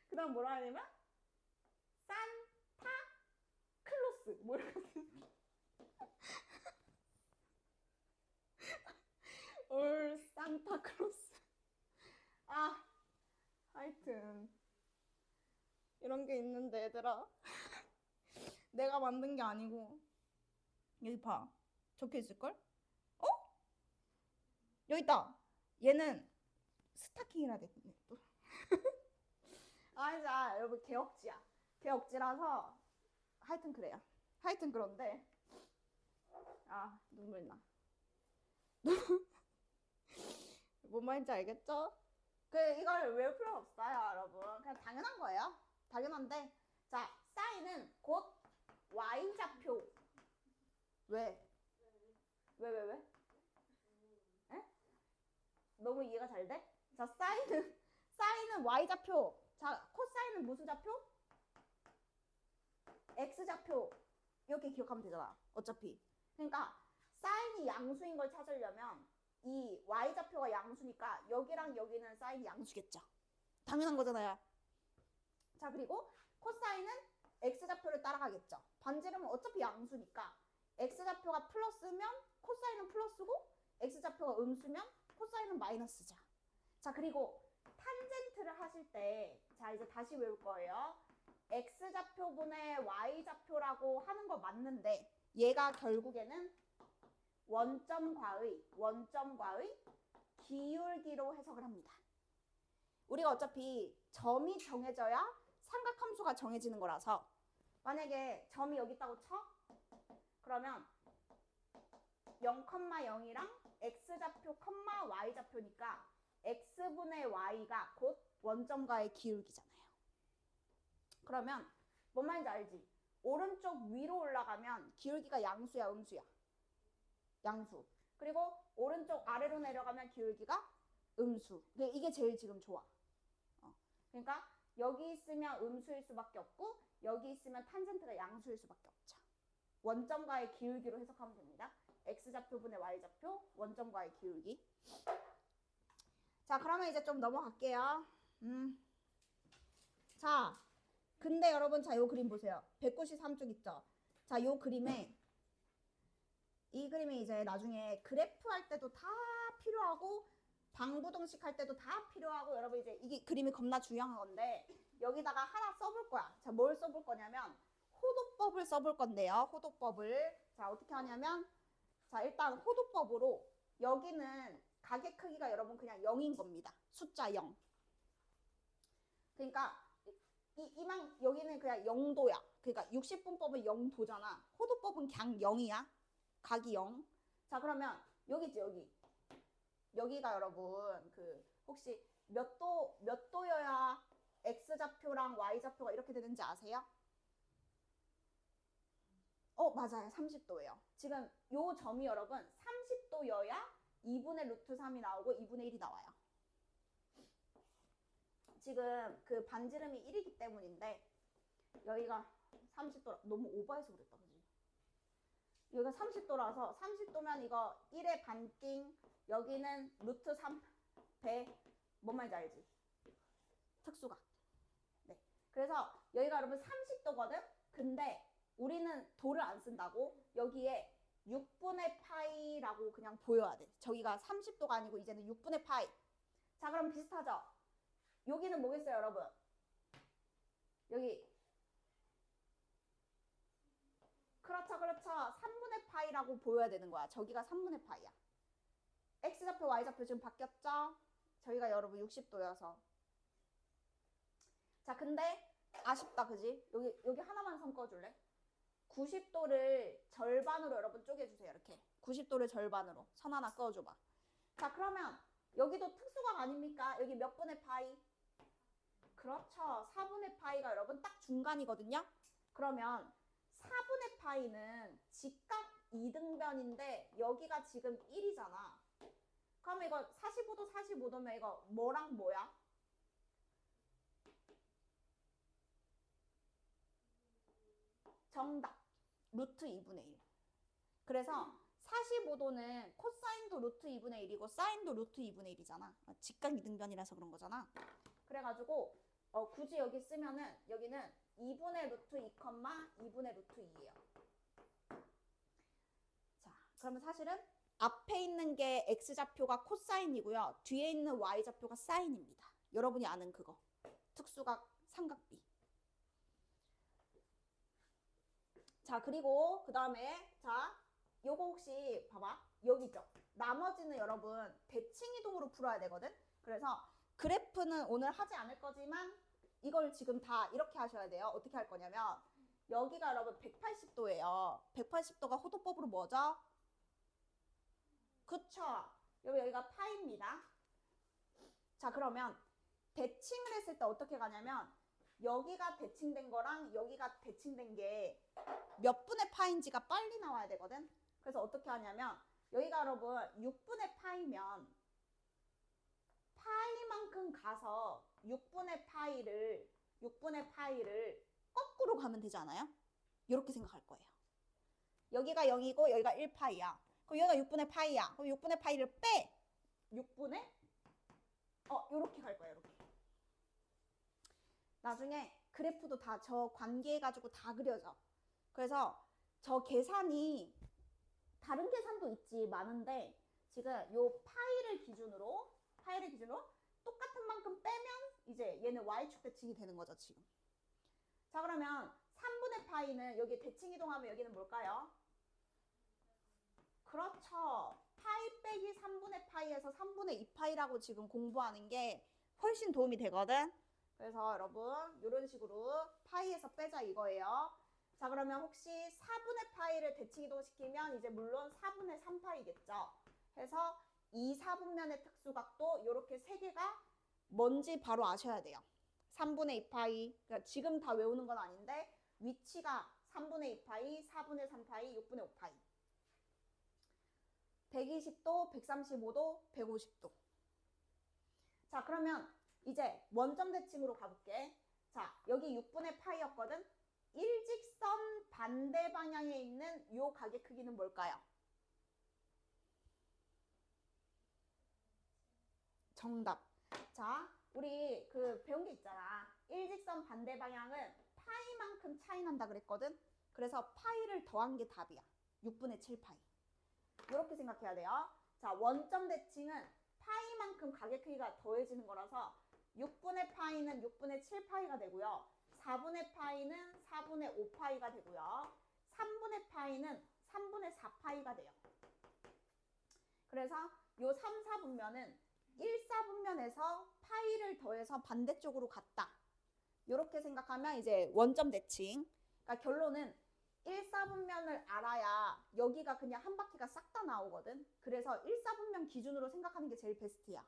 그 다음 뭐라 하냐면 산타 클로스. 뭐 이렇게 산타클로스. 아, 하여튼 이런 게 있는데 얘들아 내가 만든 게 아니고 여기 봐 적혀 있을걸? 어? 여기 있다. 얘는 스타킹이라 됐네 또. 아, 자 여러분 개억지라서 하여튼 그래요. 하여튼 그런데 아 눈물 나. 뭔 말인지 알겠죠? 이걸 외울 필요 없어요, 여러분. 그냥 당연한 거예요. 당연한데, 자, 사인은 곧 y좌표. 왜? 왜? 에? 너무 이해가 잘 돼? 자, 사인은 y좌표. 자, 코사인은 무슨 좌표? x좌표. 이렇게 기억하면 되잖아. 어차피. 그러니까 사인이 양수인 걸 찾으려면 이 y좌표가 양수니까 여기랑 여기는 사인이 양수겠죠. 당연한 거잖아요. 자, 그리고 코사인은 x좌표를 따라가겠죠. 반지름은 어차피 양수니까 x좌표가 플러스면 코사인은 플러스고 x좌표가 음수면 코사인은 마이너스죠. 자, 그리고 탄젠트를 하실 때 자, 이제 다시 외울 거예요. x좌표분의 y좌표라고 하는 거 맞는데 얘가 결국에는 원점과의 기울기로 해석을 합니다. 우리가 어차피 점이 정해져야 삼각함수가 정해지는 거라서 만약에 점이 여기 있다고 쳐? 그러면 0,0이랑 x좌표, y좌표니까 x분의 y가 곧 원점과의 기울기잖아요. 그러면 뭔 말인지 알지? 오른쪽 위로 올라가면 기울기가 양수야, 음수야? 양수. 그리고 오른쪽 아래로 내려가면 기울기가 음수. 이게 제일 지금 좋아. 그러니까 여기 있으면 음수일 수밖에 없고 여기 있으면 탄젠트가 양수일 수밖에 없죠. 원점과의 기울기로 해석하면 됩니다. x좌표분의 y좌표, 원점과의 기울기. 자, 그러면 이제 좀 넘어갈게요. 자, 근데 여러분, 자, 요 그림 보세요. 193쪽 있죠? 자, 요 그림에, 이 그림이 이제 나중에 그래프 할 때도 다 필요하고, 방부등식 할 때도 다 필요하고, 여러분 이제 이게 그림이 겁나 중요한 건데, 여기다가 하나 써볼 거야. 자, 뭘 써볼 거냐면, 호도법을 써볼 건데요. 호도법을. 자, 어떻게 하냐면, 자, 일단 호도법으로, 여기는 가계 크기가 여러분 그냥 0인 겁니다. 숫자 0. 그러니까, 여기는 그냥 0도야. 그러니까 60분법은 0도잖아. 호도법은 그냥 0이야. 각이 0. 자, 그러면 여기지, 여기. 여기가 여러분, 혹시 몇 도여야 x좌표랑 y좌표가 이렇게 되는지 아세요? 맞아요. 30도예요. 지금 요 점이 여러분 30도여야 2분의 루트 3이 나오고 2분의 1이 나와요. 지금 그 반지름이 1이기 때문인데 여기가 30도 너무 오버해서 그랬다, 그지? 여기가 30도라서 30도면 이거 1의 반띵, 여기는 루트 3 배, 뭔 말인지 알지? 특수각. 네. 그래서 여기가 여러분 30도거든? 근데 우리는 도를 안 쓴다고 여기에 6분의 파이라고 그냥 보여야 돼. 저기가 30도가 아니고 이제는 6분의 파이. 자, 그럼 비슷하죠? 여기는 뭐겠어요, 여러분? 여기. 그렇죠, 그렇죠. 3분의 파이라고 보여야 되는 거야. 저기가 3분의 파이야. x좌표, y좌표 지금 바뀌었죠? 저희가 여러분 60도여서. 자, 근데 아쉽다, 그지? 여기 하나만 선 꺼줄래? 90도를 절반으로 여러분 쪼개주세요. 이렇게 90도를 절반으로 선 하나 꺼줘봐. 자, 그러면 여기도 특수각 아닙니까? 여기 몇 분의 파이? 그렇죠. 4분의 파이가 여러분 딱 중간이거든요. 그러면 4분의 파이는 직각 이등변인데 여기가 지금 1이잖아. 그러면 이거 45도 45도면 이거 뭐랑 뭐야? 정답. 루트 2분의 1. 그래서 45도는 코사인도 루트 2분의 1이고 사인도 루트 2분의 1이잖아. 직각 이등변이라서 그런 거잖아. 그래가지고 굳이 여기 쓰면은 여기는 2분의 루트 2, 2분의 루트 2예요. 자, 그러면 사실은 앞에 있는 게 x좌표가 코사인이고요. 뒤에 있는 y좌표가 사인입니다. 여러분이 아는 그거. 특수각 삼각비. 자, 그리고 그 다음에 자, 요거 혹시 봐봐. 여기죠. 나머지는 여러분 대칭이동으로 풀어야 되거든. 그래서 그래프는 오늘 하지 않을 거지만 이걸 지금 다 이렇게 하셔야 돼요. 어떻게 할 거냐면 여기가 여러분 180도예요. 180도가 호도법으로 뭐죠? 그쵸. 여기가 파입니다. 자, 그러면 대칭을 했을 때 어떻게 가냐면 여기가 대칭된 거랑 여기가 대칭된 게 몇 분의 파인지가 빨리 나와야 되거든. 그래서 어떻게 하냐면 여기가 여러분 6분의 파이면 파이만큼 가서 6분의 파이를 거꾸로 가면 되지 않아요? 이렇게 생각할 거예요. 여기가 0이고 여기가 1파이야. 그럼 여기가 6분의 파이야. 그럼 6분의 파이를 빼. 6분의 요렇게 갈 거예요. 이렇게. 나중에 그래프도 다 저 관계해가지고 다 그려져. 그래서 저 계산이 다른 계산도 있지 많은데 지금 요 파이를 기준으로 똑같은 만큼 빼면 이제 얘는 y축 대칭이 되는 거죠 지금. 자, 그러면 3분의 파이는 여기 대칭 이동하면 여기는 뭘까요? 그렇죠. 파이 빼기 3분의 파이에서 3분의 2파이라고 지금 공부하는 게 훨씬 도움이 되거든. 그래서 여러분 이런 식으로 파이에서 빼자 이거예요. 자, 그러면 혹시 4분의 파이를 대칭 이동시키면 이제 물론 4분의 3파이겠죠. 해서 2, 4분면의 특수각도 이렇게 세 개가 뭔지 바로 아셔야 돼요. 3분의 2파이, 그러니까 지금 다 외우는 건 아닌데 위치가 3분의 2파이, 4분의 3파이, 6분의 5파이. 120도, 135도, 150도. 자, 그러면 이제 원점 대칭으로 가볼게. 자, 여기 6분의 파이였거든. 일직선 반대 방향에 있는 요 가게 크기는 뭘까요? 정답. 자, 우리 그 배운 게 있잖아. 일직선 반대 방향은 파이만큼 차이 난다 그랬거든. 그래서 파이를 더한 게 답이야. 6분의 7파이. 이렇게 생각해야 돼요. 자, 원점 대칭은 파이만큼 가게 크기가 더해지는 거라서 6분의 파이는 6분의 7파이가 되고요. 4분의 파이는 4분의 5파이가 되고요. 3분의 파이는 3분의 4파이가 돼요. 그래서 요 3, 4분면은 1, 4분면에서 파이를 더해서 반대쪽으로 갔다. 이렇게 생각하면 이제 원점 대칭. 그러니까 결론은 1, 4분면을 알아야 여기가 그냥 한 바퀴가 싹 다 나오거든. 그래서 1, 4분면 기준으로 생각하는 게 제일 베스트야.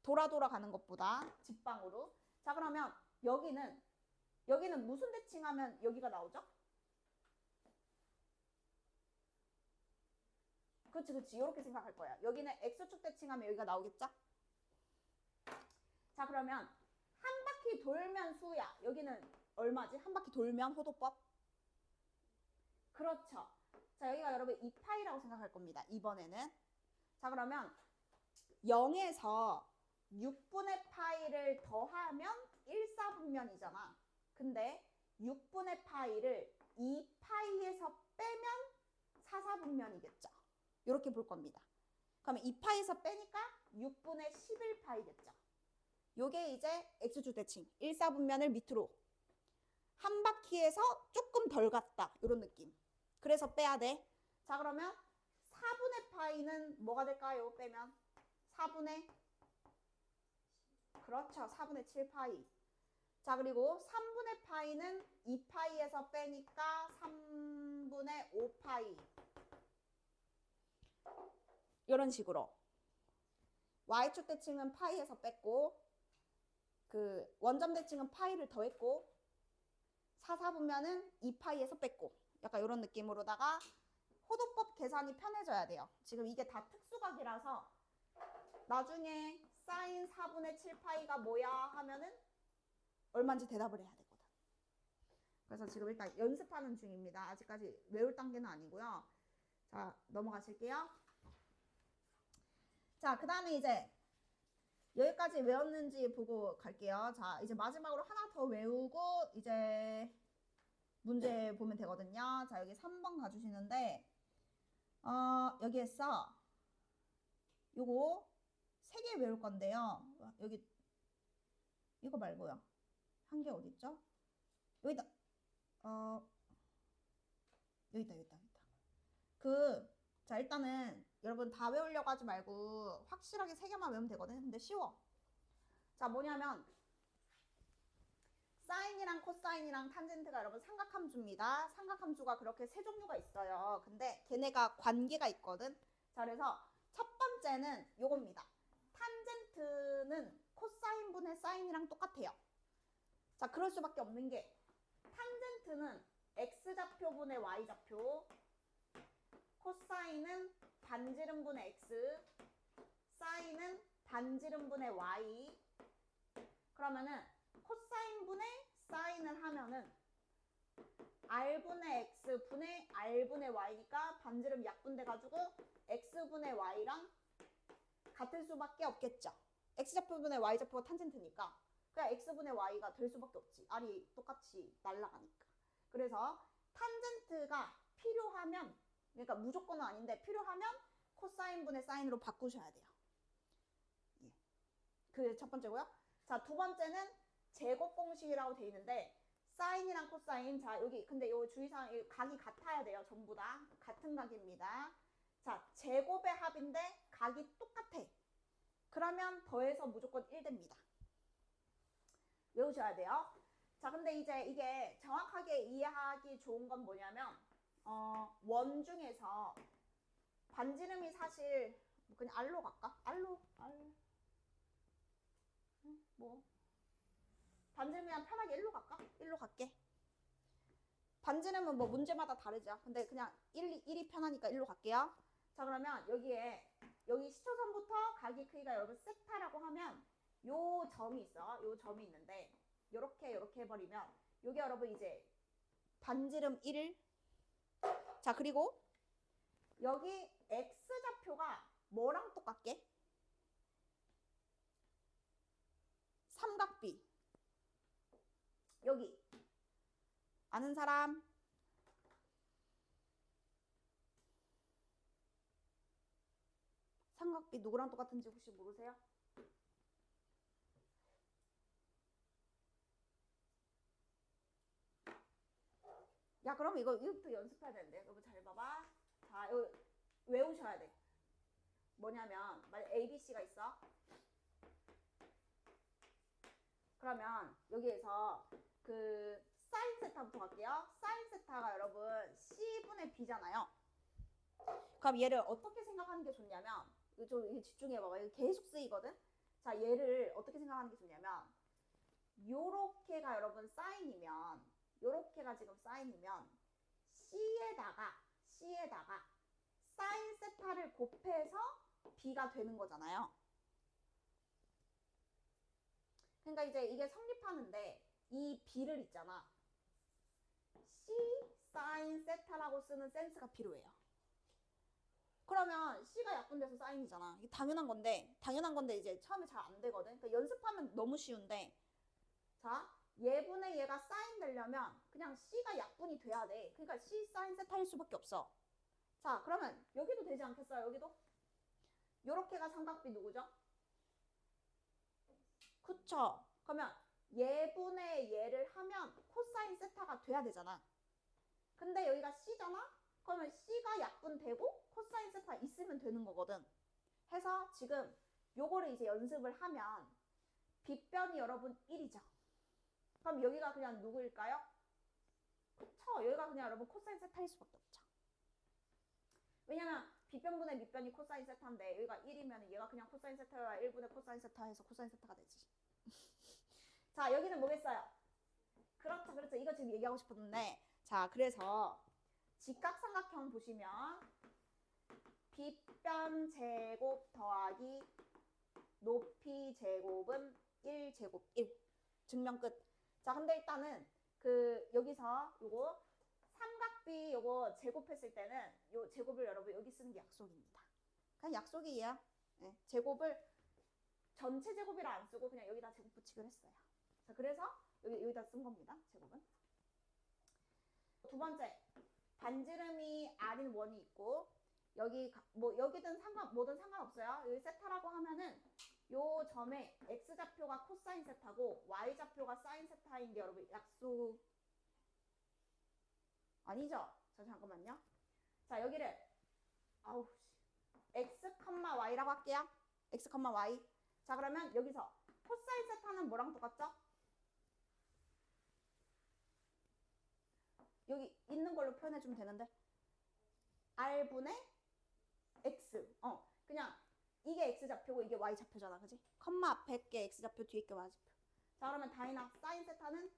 돌아 가는 것보다 직방으로. 자, 그러면 여기는 무슨 대칭하면 여기가 나오죠? 그렇지. 이렇게 생각할 거야. 여기는 X축 대칭하면 여기가 나오겠죠? 자, 그러면 한 바퀴 돌면 수야. 여기는 얼마지? 한 바퀴 돌면 호도법? 그렇죠. 자, 여기가 여러분 2파이라고 생각할 겁니다. 이번에는. 자, 그러면 0에서 6분의 파이를 더하면 1, 4분면이잖아. 근데 6분의 파이를 2파이에서 빼면 4, 4분면이겠죠. 이렇게 볼 겁니다. 그러면 2파이에서 빼니까 6분의 11파이겠죠. 요게 이제 X축 대칭. 1, 4분면을 밑으로. 한 바퀴에서 조금 덜 갔다. 이런 느낌. 그래서 빼야 돼. 자, 그러면 4분의 파이는 뭐가 될까요? 빼면 4분의 그렇죠. 4분의 7파이. 자, 그리고 3분의 파이는 2파이에서 빼니까 3분의 5파이. 이런 식으로. Y축 대칭은 파이에서 뺐고 그 원점 대칭은 파이를 더했고 4, 4분면은 2파이에서 뺐고 약간 이런 느낌으로다가 호도법 계산이 편해져야 돼요. 지금 이게 다 특수각이라서 나중에 사인 4분의 7파이가 뭐야 하면은 얼마인지 대답을 해야 되거든. 그래서 지금 일단 연습하는 중입니다. 아직까지 외울 단계는 아니고요. 자, 넘어가실게요. 자, 그 다음에 이제 여기까지 외웠는지 보고 갈게요. 자, 이제 마지막으로 하나 더 외우고 이제 문제 보면 되거든요. 자, 여기 3번 가주시는데 여기에서 요거 3개 외울 건데요. 여기 이거 말고요. 한 개 어딨죠? 여기다. 여기다. 자, 일단은 여러분 다 외우려고 하지 말고 확실하게 3개만 외우면 되거든. 근데 쉬워. 자, 뭐냐면 사인이랑 코사인이랑 탄젠트가 여러분 삼각함수입니다. 삼각함수가 그렇게 3종류가 있어요. 근데 걔네가 관계가 있거든. 자, 그래서 첫 번째는 요겁니다. 탄젠트는 코사인분의 사인이랑 똑같아요. 자, 그럴 수밖에 없는 게 탄젠트는 x좌표분의 y좌표, 코사인은 반지름분의 x, 사인은 반지름분의 y. 그러면은 코사인분의 사인을 하면은 r분의 x분의 r분의 y니까 반지름 약분돼가지고 x분의 y랑 같을 수밖에 없겠죠. x좌표분의 y좌표가 탄젠트니까 그냥 x분의 y가 될 수밖에 없지. r이 똑같이 날아가니까. 그래서 탄젠트가 필요하면, 그러니까 무조건은 아닌데 필요하면 코사인분의 사인으로 바꾸셔야 돼요. 예. 그 첫 번째고요. 자, 두 번째는 제곱 공식이라고 돼 있는데 사인이랑 코사인, 자 여기 근데 요 주의사항 각이 같아야 돼요. 전부 다 같은 각입니다. 자, 제곱의 합인데 각이 똑같아. 그러면 더해서 무조건 1 됩니다. 외우셔야 돼요. 자, 근데 이제 이게 정확하게 이해하기 좋은 건 뭐냐면 원 중에서 반지름이 사실 그냥 R로 갈까? R 뭐 반지름 그냥 편하게 1로 갈까? 1로 갈게. 반지름은 뭐 문제마다 다르죠. 근데 그냥 1이 편하니까 1로 갈게요. 자, 그러면 여기 시초선부터 각의 크기가 여러분 섹타라고 하면 요 점이 있어. 요 점이 있는데 요렇게 해버리면 요게 여러분 이제 반지름 1. 자, 그리고 여기 x좌표가 뭐랑 똑같게? 삼각비. 여기 아는 사람? 삼각비 누구랑 똑같은지 혹시 모르세요? 야, 그럼 이거부터 연습해야 되는데. 여러분 잘 봐봐. 자, 이거 외우셔야 돼. 뭐냐면 만약 ABC가 있어. 그러면 여기에서 그 사인 세타부터 갈게요. 사인 세타가 여러분 C분의 B잖아요. 그럼 얘를 어떻게 생각하는 게 좋냐면 이거 좀 집중해봐봐. 이거 계속 쓰이거든. 자, 얘를 어떻게 생각하는 게 좋냐면 요렇게가 여러분 사인이면 요렇게가 지금 사인이면 C에다가 사인 세타를 곱해서 B가 되는 거잖아요. 그러니까 이제 이게 성립하는데 이 B를 있잖아. C 사인 세타라고 쓰는 센스가 필요해요. 그러면 C가 약분돼서 사인이잖아. 이게 당연한 건데 이제 처음에 잘 안 되거든. 그러니까 연습하면 너무 쉬운데 자, 얘분의 얘가 사인 되려면 그냥 C가 약분이 돼야 돼. 그러니까 C 사인 세타일 수밖에 없어. 자, 그러면 여기도 되지 않겠어요? 여기도? 요렇게가 삼각비 누구죠? 그쵸? 그러면 얘분의 얘를 하면 코사인 세타가 돼야 되잖아. 근데 여기가 C잖아? 그러면 C가 약분되고 코사인 세타 있으면 되는 거거든. 해서 지금 요거를 이제 연습을 하면 빗변이 여러분 1이죠. 그럼 여기가 그냥 누구일까요? 그쵸? 여기가 그냥 여러분 코사인 세타일 수밖에 없죠. 왜냐면 빗변분의 밑변이 코사인 세타인데 여기가 1이면 얘가 그냥 코사인 세타와 1분의 코사인 세타 해서 코사인 세타가 되지. 자, 여기는 뭐겠어요? 그렇죠. 이거 지금 얘기하고 싶었는데 자, 그래서 직각삼각형 보시면 빗변 제곱 더하기 높이 제곱은 1제곱 1. 증명 끝. 자, 근데 일단은 그 여기서 요거 삼각비 요거 제곱했을 때는 요 제곱을 여러분 여기 쓰는 게 약속입니다. 그냥 약속이에요. 네, 제곱을 전체 제곱이라 안 쓰고 그냥 여기다 제곱 붙이기로 했어요. 자, 그래서 여기다 쓴 겁니다. 제곱은. 두 번째, 반지름이 R인 원이 있고 여기 뭐 여기든 뭐든 상관없어요. 여기 세타라고 하면은 요 점에 x좌표가 코사인 세타고 y좌표가 사인 세타인 게 여러분 약속 아니죠? 자, 잠깐만요. 자, 여기를 x, y라고 할게요. x, y. 자, 그러면 여기서 코사인 세타는 뭐랑 똑같죠? 여기 있는 걸로 표현해주면 되는데 r분의 x. 그냥 이게 x좌표고 이게 y좌표잖아. 그지? 컴마 앞에 게 x좌표 뒤에 게 y좌표. 자, 그러면 다이나 사인 세타는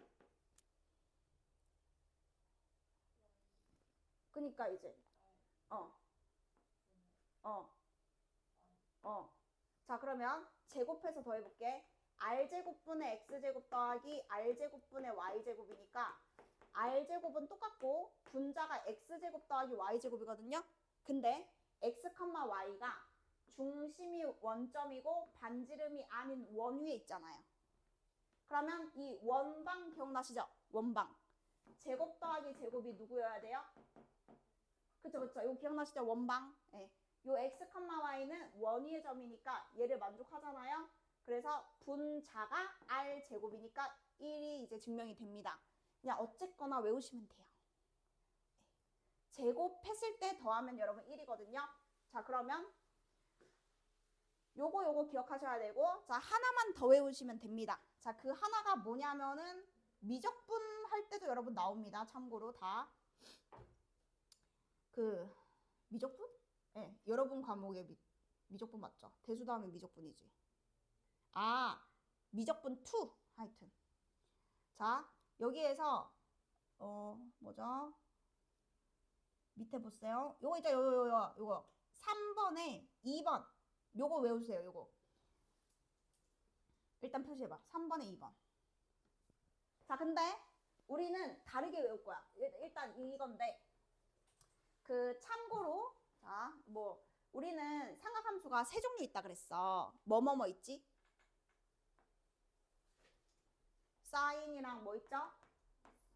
그니까 이제 자, 그러면 제곱해서 더해볼게. r제곱분의 x제곱 더하기 r제곱분의 y제곱이니까 r제곱은 똑같고 분자가 x제곱 더하기 y제곱이거든요. 근데 x, y가 중심이 원점이고 반지름이 아닌 원 위에 있잖아요. 그러면 이 원방 기억나시죠? 원방. 제곱 더하기 제곱이 누구여야 돼요? 그쵸. 이거 기억나시죠? 원방. 네. 요 x, y는 원 위의 점이니까 얘를 만족하잖아요. 그래서 분자가 r 제곱이니까 1이 이제 증명이 됩니다. 그냥 어쨌거나 외우시면 돼요. 제곱했을 때 더하면 여러분 1이거든요. 자, 그러면 요거 기억하셔야 되고 자, 하나만 더 외우시면 됩니다. 자, 그 하나가 뭐냐면은 미적분 할 때도 여러분 나옵니다. 참고로 다. 그 미적분? 네, 여러분 과목에 미적분 맞죠? 대수 다음에 미적분이지. 미적분 2 하여튼. 자, 여기에서 뭐죠? 밑에 보세요. 요거 있죠? 요거 3번에 2번 요거 외우세요. 요거 일단 표시해봐. 3번에 2번 자, 근데 우리는 다르게 외울 거야. 일단 이건데 그 참고로 자, 뭐 우리는 삼각함수가 세 종류 있다 그랬어. 뭐뭐뭐 있지? 사인이랑 뭐 있죠?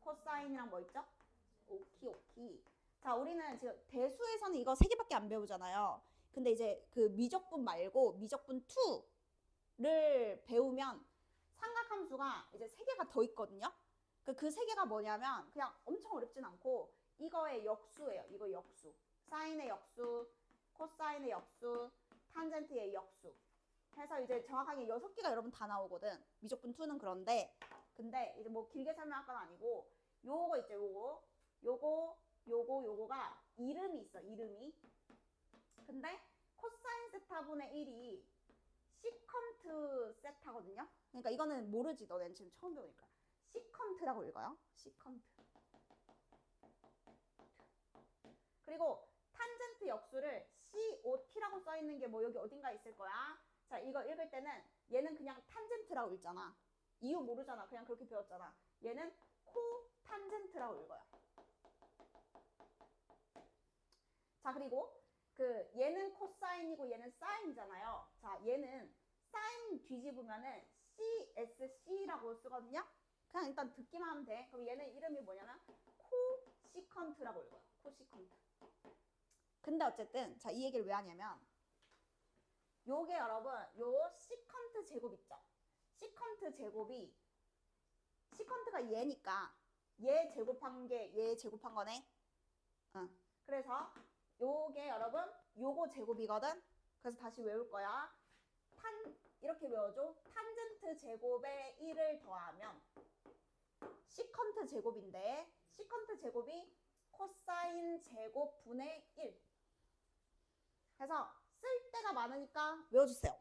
코사인이랑 뭐 있죠? 오키 오키. 자, 우리는 지금 대수에서는 이거 세 개밖에 안 배우잖아요. 근데 이제 그 미적분 말고 미적분 2를 배우면 삼각함수가 이제 세 개가 더 있거든요. 그 세 개가 뭐냐면 그냥 엄청 어렵진 않고 이거의 역수예요. 이거 역수. 사인의 역수, 코사인의 역수, 탄젠트의 역수. 해서 이제 정확하게 6개가 여러분 다 나오거든. 미적분 2는 그런데 근데 이제 뭐 길게 설명할 건 아니고 요거 있죠. 요거가 이름이 있어. 이름이. 근데 코사인 세타분의 1이 시컨트 세타거든요. 그러니까 이거는 모르지. 너넨 지금 처음 배우니까. 시컨트라고 읽어요. 시컨트. 그리고 탄젠트 역수를 COT라고 써있는 게 뭐 여기 어딘가 있을 거야. 자, 이거 읽을 때는 얘는 그냥 탄젠트라고 읽잖아. 이유 모르잖아. 그냥 그렇게 배웠잖아. 얘는 코탄젠트라고 읽어요. 자, 그리고 그 얘는 코사인이고 얘는 사인이잖아요. 자, 얘는 사인 뒤집으면은 CSC라고 쓰거든요. 그냥 일단 듣기만 하면 돼. 그럼 얘는 이름이 뭐냐면 코시컨트라고 읽어요. 코시컨트. 근데 어쨌든 자, 이 얘기를 왜 하냐면 요게 여러분 요 시컨트 제곱 있죠. 시컨트 제곱이 시컨트가 얘니까 얘 제곱한 게 얘 제곱한 거네. 그래서 요게 여러분 요거 제곱이거든. 그래서 다시 외울 거야. 이렇게 외워줘. 탄젠트 제곱에 1을 더하면 시컨트 제곱인데 시컨트 제곱이 코사인 제곱분의 1. 그래서 쓸 때가 많으니까 외워주세요.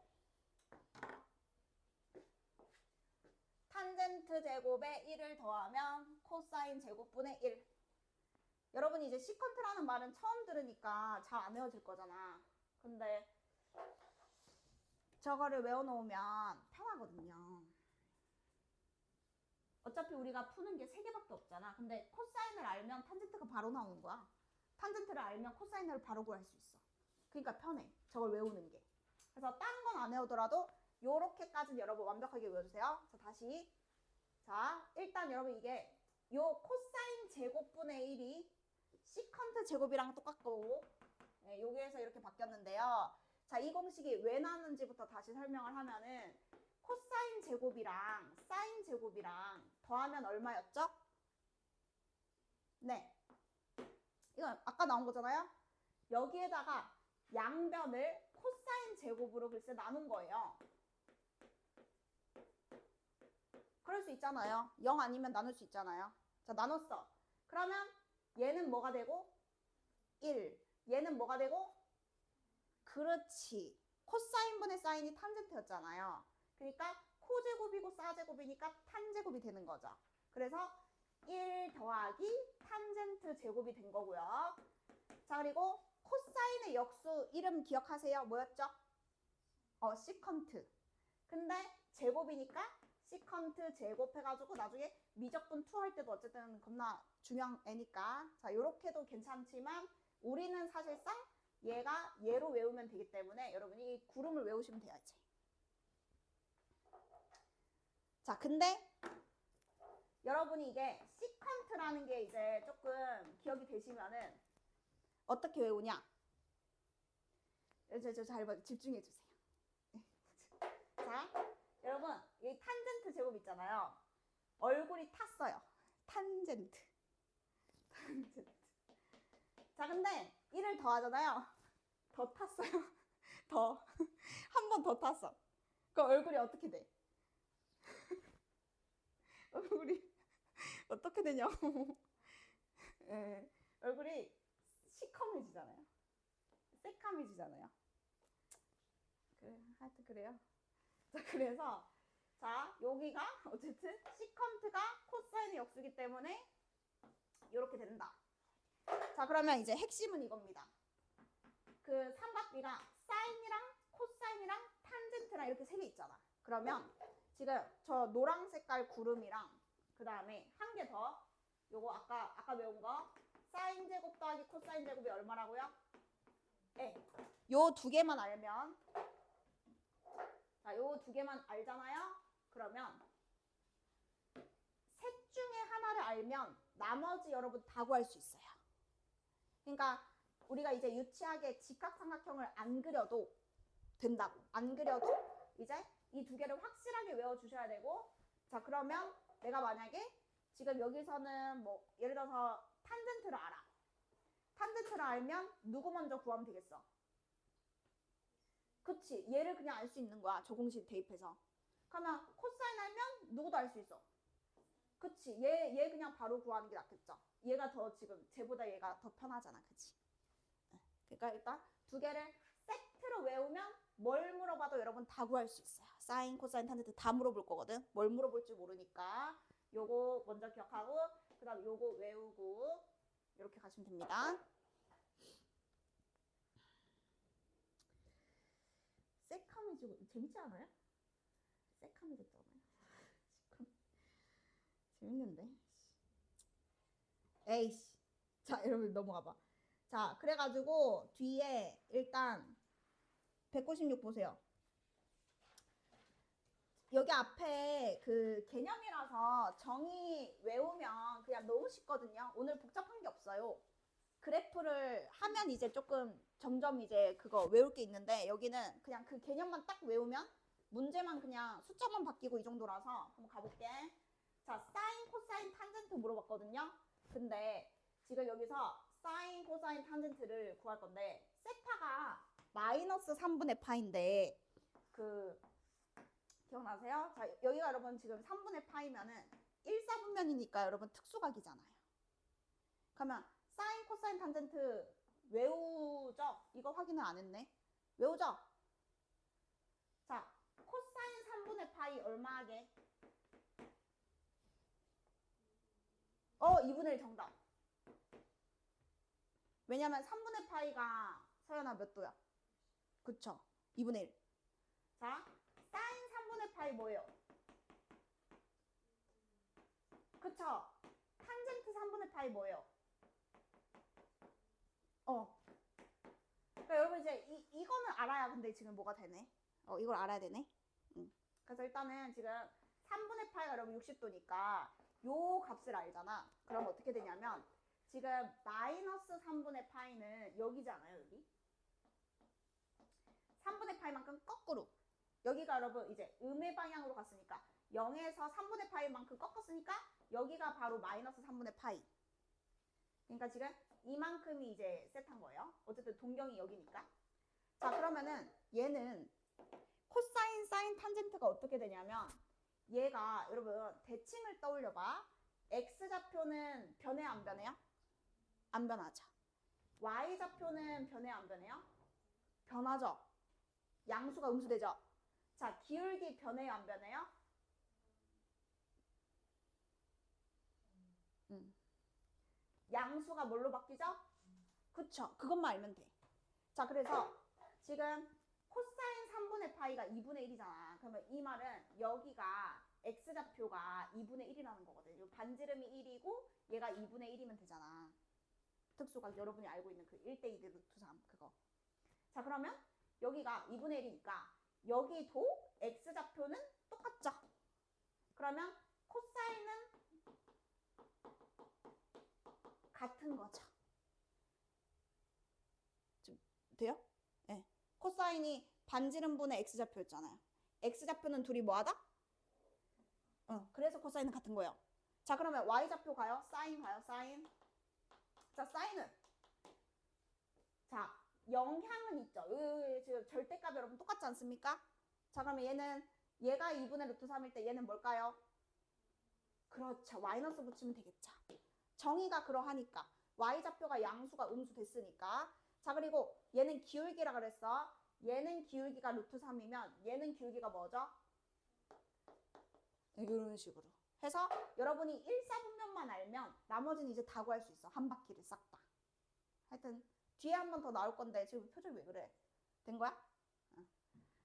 탄젠트 제곱에 1을 더하면 코사인 제곱분의 1. 여러분이 이제 시컨트라는 말은 처음 들으니까 잘 안 외워질 거잖아. 근데 저거를 외워놓으면 편하거든요. 어차피 우리가 푸는 게 3개밖에 없잖아. 근데 코사인을 알면 탄젠트가 바로 나오는 거야. 탄젠트를 알면 코사인을 바로 구할 수 있어. 그러니까 편해. 저걸 외우는 게. 그래서 다른 건 안 외우더라도 요렇게까지는 여러분 완벽하게 외워주세요. 자, 다시. 자, 일단 여러분 이게 요 코사인 제곱분의 1이 시컨트 제곱이랑 똑같고 네, 여기에서 이렇게 바뀌었는데요. 자, 이 공식이 왜 나왔는지부터 다시 설명을 하면은 코사인 제곱이랑 사인 제곱이랑 더하면 얼마였죠? 네. 이건 아까 나온 거잖아요. 여기에다가 양변을 코사인 제곱으로 글쎄 나눈 거예요. 그럴 수 있잖아요. 0 아니면 나눌 수 있잖아요. 자, 나눴어. 그러면 얘는 뭐가 되고? 1. 얘는 뭐가 되고? 그렇지. 코사인분의 사인이 탄젠트였잖아요. 그러니까 코제곱이고 사제곱이니까 탄제곱이 되는 거죠. 그래서 1 더하기 탄젠트 제곱이 된 거고요. 자, 그리고 코사인의 역수 이름 기억하세요. 뭐였죠? 시컨트. 근데 제곱이니까 시컨트 제곱해가지고 나중에 미적분 2 할 때도 어쨌든 겁나 중요한 애니까 자, 요렇게도 괜찮지만 우리는 사실상 얘가 얘로 외우면 되기 때문에 여러분이 이 구름을 외우시면 돼요. 이제. 자, 근데 여러분이 이게 시컨트라는 게 이제 조금 기억이 되시면은 어떻게 외우냐? 잘 봐, 집중해 주세요. 자, 여러분 이 탄젠트 제곱 있잖아요. 얼굴이 탔어요. 탄젠트. 자, 근데 1을 더하잖아요. 더 탔어요. 더. 한 번 더 탔어. 그럼 얼굴이 어떻게 돼? 얼굴이 어떻게 되냐고. 네, 얼굴이 시커매지잖아요. 새까매지잖아요. 그래, 하여튼 그래요. 자, 그래서 자, 여기가 어쨌든 시컨트가 코사인의 역수기 때문에 이렇게 된다. 자, 그러면 이제 핵심은 이겁니다. 그 삼각비가 사인이랑 코사인이랑 탄젠트랑 이렇게 3개 있잖아. 그러면 지금 저 노랑 색깔 구름이랑 그 다음에 한 개 더. 요거 아까 외운 거. 사인 제곱 더하기 코사인 제곱이 얼마라고요? 네. 요 두 개만 알면. 자, 요 두 개만 알잖아요? 그러면 셋 중에 하나를 알면 나머지 여러분 다 구할 수 있어요. 그러니까 우리가 이제 유치하게 직각삼각형을 안 그려도 된다고. 안 그려도 이제 이 두 개를 확실하게 외워주셔야 되고. 자, 그러면 내가 만약에 지금 여기서는 뭐 예를 들어서 탄젠트를 알아. 탄젠트를 알면 누구 먼저 구하면 되겠어? 그치, 얘를 그냥 알 수 있는 거야. 저 공식 대입해서. 그러면 코사인 알면 누구도 알 수 있어. 그치, 얘 그냥 바로 구하는 게 낫겠죠. 얘가 더 지금 쟤보다 얘가 더 편하잖아. 그치? 그러니까 일단 두 개를 세트로 외우면 뭘 물어봐도 여러분 다 구할 수 있어요. 사인, 코사인, 탄젠트 다 물어볼 거거든. 뭘 물어볼지 모르니까 요거 먼저 기억하고 그 다음 요거 외우고 이렇게 가시면 됩니다. 새카매지고 재밌지 않아요? 새카매졌잖아요. 재밌는데. 에이씨. 자, 여러분 넘어가봐. 자, 그래가지고 뒤에 일단 196 보세요. 여기 앞에 그 개념이라서 정의 외우면 그냥 너무 쉽거든요. 오늘 복잡한 게 없어요. 그래프를 하면 이제 조금 점점 이제 그거 외울 게 있는데 여기는 그냥 그 개념만 딱 외우면 문제만 그냥 숫자만 바뀌고 이 정도라서 한번 가볼게. 자, 사인, 코사인, 탄젠트 물어봤거든요. 근데 지금 여기서 사인, 코사인, 탄젠트를 구할 건데 세타가 마이너스 3분의 파인데 그 기억나세요? 자, 여기가 여러분 지금 3분의 파이면은 1사분면이니까 여러분 특수각이잖아요. 그러면 사인, 코사인, 탄젠트 외우죠? 이거 확인을 안 했네. 외우죠? 자, 코사인 3분의 파이 얼마 하게? 2분의 1 정답. 왜냐면 3분의 파이가 서연아 몇 도야? 그쵸? 2분의 1. 자, 사인 3분의 파이 뭐예요? 그쵸? 탄젠트 3분의 파이 뭐예요? 그러니까 여러분 이제 이거는 알아야 근데 지금 뭐가 되네. 이걸 알아야 되네. 그래서 일단은 지금 3분의 파이가 여러분 60도니까 요 값을 알잖아. 그럼 어떻게 되냐면 지금 마이너스 3분의 파이는 여기잖아요. 여기 3분의 파이만큼 거꾸로 여기가 여러분 이제 음의 방향으로 갔으니까 0에서 3분의 파이만큼 꺾었으니까 여기가 바로 마이너스 3분의 파이. 그러니까 지금 이만큼이 이제 세트한 거예요. 어쨌든 동경이 여기니까. 자, 그러면은 얘는 코사인, 사인, 탄젠트가 어떻게 되냐면 얘가 여러분 대칭을 떠올려봐. X좌표는 변해요, 안 변해요? 안 변하죠. Y좌표는 변해요, 안 변해요? 변하죠. 양수가 음수되죠. 자, 기울기 변해요, 안 변해요? 양수가 뭘로 바뀌죠? 그쵸. 그것만 알면 돼. 자, 그래서 지금 코사인 3분의 파이가 2분의 1이잖아. 그러면 이 말은 여기가 X좌표가 2분의 1이라는 거거든. 반지름이 1이고 얘가 2분의 1이면 되잖아. 특수각 여러분이 알고 있는 그 1대2 루트 3 그거. 자, 그러면 여기가 2분의 1이니까 여기도 X좌표는 똑같죠. 그러면 코사인은 같은 거죠. 좀 돼요? 네. 코사인이 반지름분의 X좌표였잖아요. X좌표는 둘이 뭐하다? 그래서 코사인은 같은 거예요. 자, 그러면 Y좌표 가요? 사인 가요? 사인. 자, 사인은 자, 영향은 있죠. 지금 절대값 여러분 똑같지 않습니까? 자, 그러면 얘가 2분의 루트 3일 때 얘는 뭘까요? 그렇죠. 마이너스 붙이면 되겠죠. 정의가 그러하니까 Y좌표가 양수가 음수 됐으니까. 자, 그리고 얘는 기울기라 그랬어. 얘는 기울기가 루트 3이면 얘는 기울기가 뭐죠? 이런 식으로 해서 여러분이 1사분면만 알면 나머지는 이제 다 구할 수 있어. 한 바퀴를 싹 다. 하여튼 뒤에 한 번 더 나올 건데 지금 표정이 왜 그래? 된 거야?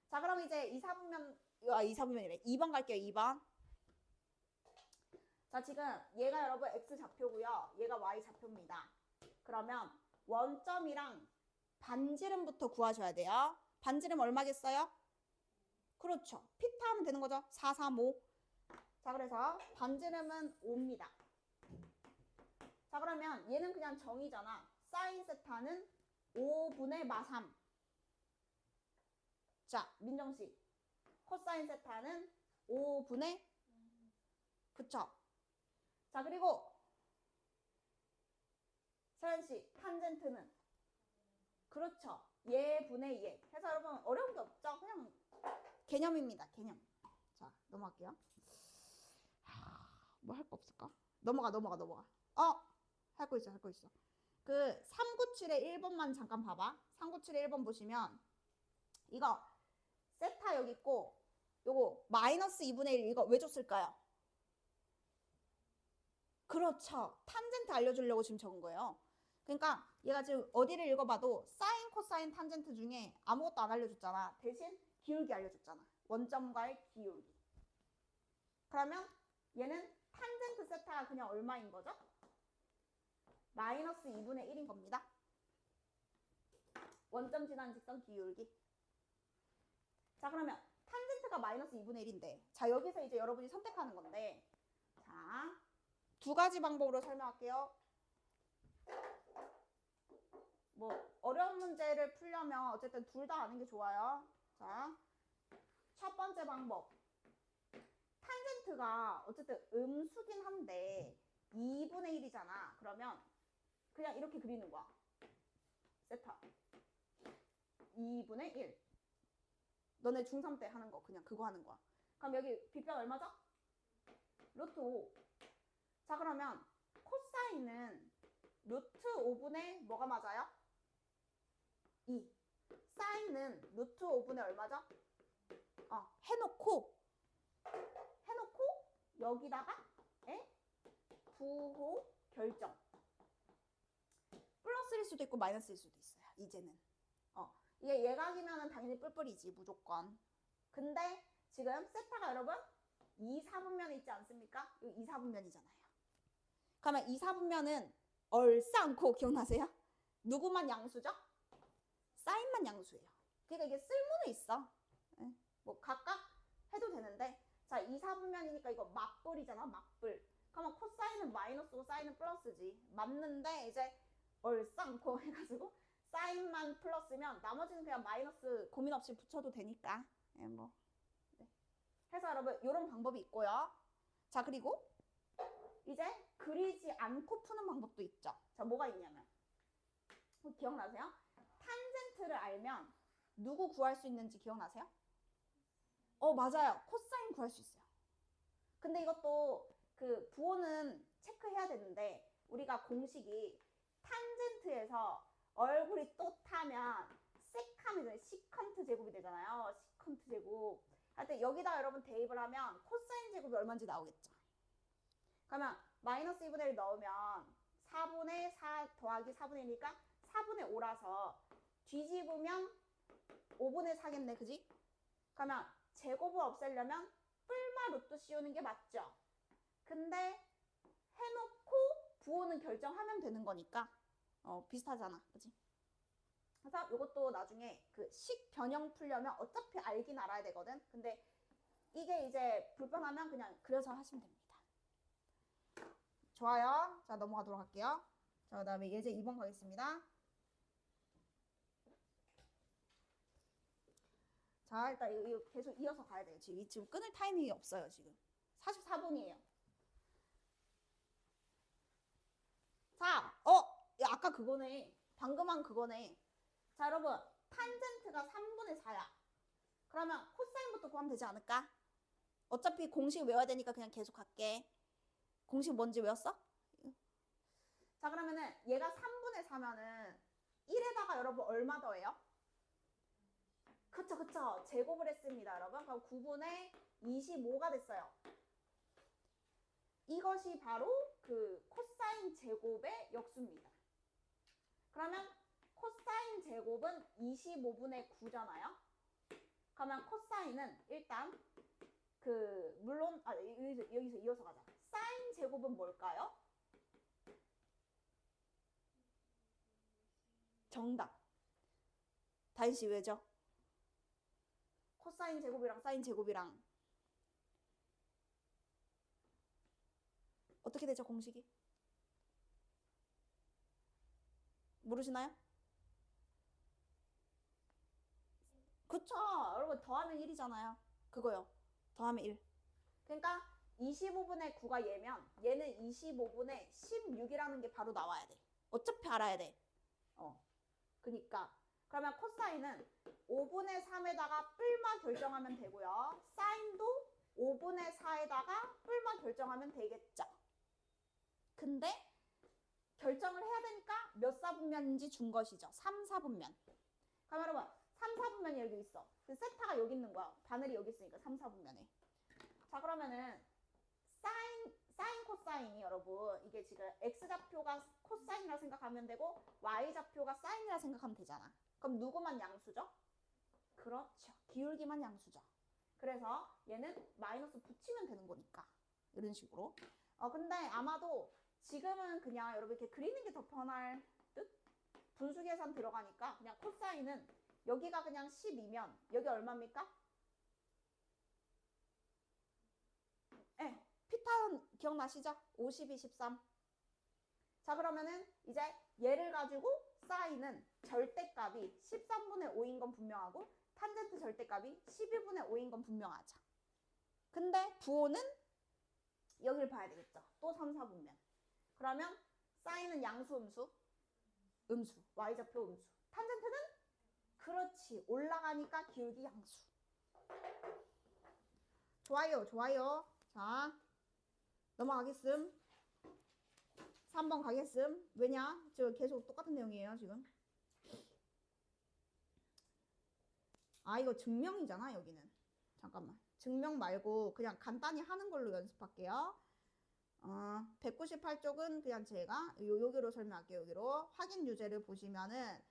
자, 그럼 이제 2사분면이래. 2번 갈게요. 2번. 자, 지금 얘가 여러분 x 좌표고요. 얘가 y 좌표입니다. 그러면 원점이랑 반지름부터 구하셔야 돼요. 반지름 얼마겠어요? 그렇죠. 피타 하면 되는 거죠. 435. 자, 그래서 반지름은 5입니다. 자, 그러면 얘는 그냥 정의잖아. 사인 세타는 5분의 마3. 자, 민정씨. 코사인 세타는 5분의 그쵸? 자, 그리고 서연씨, 탄젠트는 그렇죠. 얘 분의 얘. 해서 여러분 어려운 게 없죠? 그냥 개념입니다. 개념. 자, 넘어갈게요. 뭐 할 거 없을까? 넘어가. 할 거 있어. 그 397의 1번만 잠깐 봐봐. 397의 1번 보시면 이거 세타 여기 있고 요거 마이너스 2분의 1 이거 왜 줬을까요? 그렇죠. 탄젠트 알려주려고 지금 적은 거예요. 그러니까 얘가 지금 어디를 읽어봐도 사인, 코사인, 탄젠트 중에 아무것도 안 알려줬잖아. 대신 기울기 알려줬잖아. 원점과의 기울기. 그러면 얘는 탄젠트 세타가 그냥 얼마인 거죠? 마이너스 2분의 1인 겁니다. 원점 지난 직선 기울기. 자, 그러면 탄젠트가 마이너스 2분의 1인데 자, 여기서 이제 여러분이 선택하는 건데 자, 두 가지 방법으로 설명할게요. 뭐 어려운 문제를 풀려면 어쨌든 둘 다 아는 게 좋아요. 자, 첫 번째 방법. 탄젠트가 어쨌든 음수긴 한데 2분의 1이잖아. 그러면 그냥 이렇게 그리는 거야. 세타 2분의 1. 너네 중3 때 하는 거 그냥 그거 하는 거야. 그럼 여기 빗변 얼마죠? 루트 5. 자, 그러면 코사인은 루트 5분의 뭐가 맞아요? 2. 사인은 루트 5분의 얼마죠? 해놓고 여기다가 부호 결정. 플러스일 수도 있고 마이너스일 수도 있어요. 이제는 이게 예각이면은 당연히 뿔뿔이지 무조건. 근데 지금 세타가 여러분 2, 4분면에 있지 않습니까? 이 2, 4분면이잖아요. 그러면 2, 4분면은 얼싸않고 기억나세요? 누구만 양수죠? 사인만 양수예요. 그러니까 이게 쓸모는 있어. 뭐 각각 해도 되는데 자, 2, 4분면이니까 이거 맞뿔이잖아. 맞뿔. 그러면 코사인은 마이너스고 사인은 플러스지. 맞는데 이제 얼싸않고 해가지고 사인만 플러스면 나머지는 그냥 마이너스 고민 없이 붙여도 되니까. 뭐. 네. 해서 여러분 이런 방법이 있고요. 자, 그리고 이제 그리지 않고 푸는 방법도 있죠. 자, 뭐가 있냐면 기억나세요? 탄젠트를 알면 누구 구할 수 있는지 기억나세요? 맞아요. 코사인 구할 수 있어요. 근데 이것도 그 부호는 체크해야 되는데 우리가 공식이 탄젠트에서 얼굴이 또 타면 세카면 시컨트 제곱이 되잖아요. 시컨트 제곱. 하여튼 여기다 여러분 대입을 하면 코사인 제곱이 얼마인지 나오겠죠. 그러면 마이너스 2분의 1 넣으면 4분의 4 더하기 4분의 1이니까 4분의 5라서 뒤집으면 5분의 4겠네. 그지? 그러면 제곱을 없애려면 뿔마 루트 씌우는 게 맞죠. 근데 해놓고 부호는 결정하면 되는 거니까 비슷하잖아. 그치? 그래서 이것도 나중에 그 식 변형 풀려면 어차피 알긴 알아야 되거든. 근데 이게 이제 불편하면 그냥 그려서 하시면 됩니다. 좋아요. 자, 넘어가도록 할게요. 자, 그 다음에 예제 2번 가겠습니다. 자, 일단 이거 계속 이어서 가야 돼요. 지금 끊을 타이밍이 없어요. 지금 44분이에요. 자, 아까 그거네. 방금 한 그거네. 자, 여러분 탄젠트가 3분의 4야. 그러면 코사인부터 구하면 되지 않을까? 어차피 공식 외워야 되니까 그냥 계속 할게. 공식 뭔지 외웠어? 자, 그러면은 얘가 3분의 4면은 1에다가 여러분 얼마 더해요? 그쵸. 제곱을 했습니다, 여러분. 그럼 9분의 25가 됐어요. 이것이 바로 그 코사인 제곱의 역수입니다. 그러면 코사인 제곱은 25분의 9잖아요. 그러면 코사인은 일단 물론 여기서 이어서 가자. 사인 제곱은 뭘까요? 정답. 다인씨 왜죠? 코사인 제곱이랑 사인 제곱이랑 어떻게 되죠, 공식이? 모르시나요? 그쵸. 여러분 더하면 1이잖아요. 그거요. 더하면 1. 그러니까 25분의 9가 얘면 얘는 25분의 16이라는 게 바로 나와야 돼. 어차피 알아야 돼. 그니까 그러면 코사인은 5분의 3에다가 뿔마 결정하면 되고요. 사인도 5분의 4에다가 뿔마 결정하면 되겠죠. 근데 결정을 해야 되니까 몇 사분면인지 준 것이죠. 3, 4분면. 그럼 여러분 3, 4분면이 여기 있어. 그 세타가 여기 있는 거야. 바늘이 여기 있으니까 3, 4분면에. 자 그러면은 사인 코사인이 여러분 이게 지금 x좌표가 코사인이라 생각하면 되고 y좌표가 사인이라 생각하면 되잖아. 그럼 누구만 양수죠? 그렇죠. 기울기만 양수죠. 그래서 얘는 마이너스 붙이면 되는 거니까 이런 식으로. 근데 아마도 지금은 그냥 여러분 이렇게 그리는 게 더 편할 듯? 분수 계산 들어가니까 그냥 코사인은 여기가 그냥 12면 여기 얼마입니까? 네. 피타는 기억나시죠? 52, 13. 자 그러면은 이제 얘를 가지고 사인은 절대값이 13분의 5인 건 분명하고 탄젠트 절대값이 12분의 5인 건 분명하죠. 근데 부호는 여기를 봐야 되겠죠. 또 3, 4분면. 그러면 사인은 양수, 음수? 음수. y좌표 음수. 탄젠트는? 그렇지. 올라가니까 기울기 양수. 좋아요, 좋아요. 자, 넘어가겠음. 3번 가겠음. 왜냐? 저 계속 똑같은 내용이에요, 지금. 이거 증명이잖아, 여기는. 잠깐만. 증명 말고 그냥 간단히 하는 걸로 연습할게요. 198쪽은 그냥 제가 여기로 설명할게요. 여기로. 확인 유제를 보시면은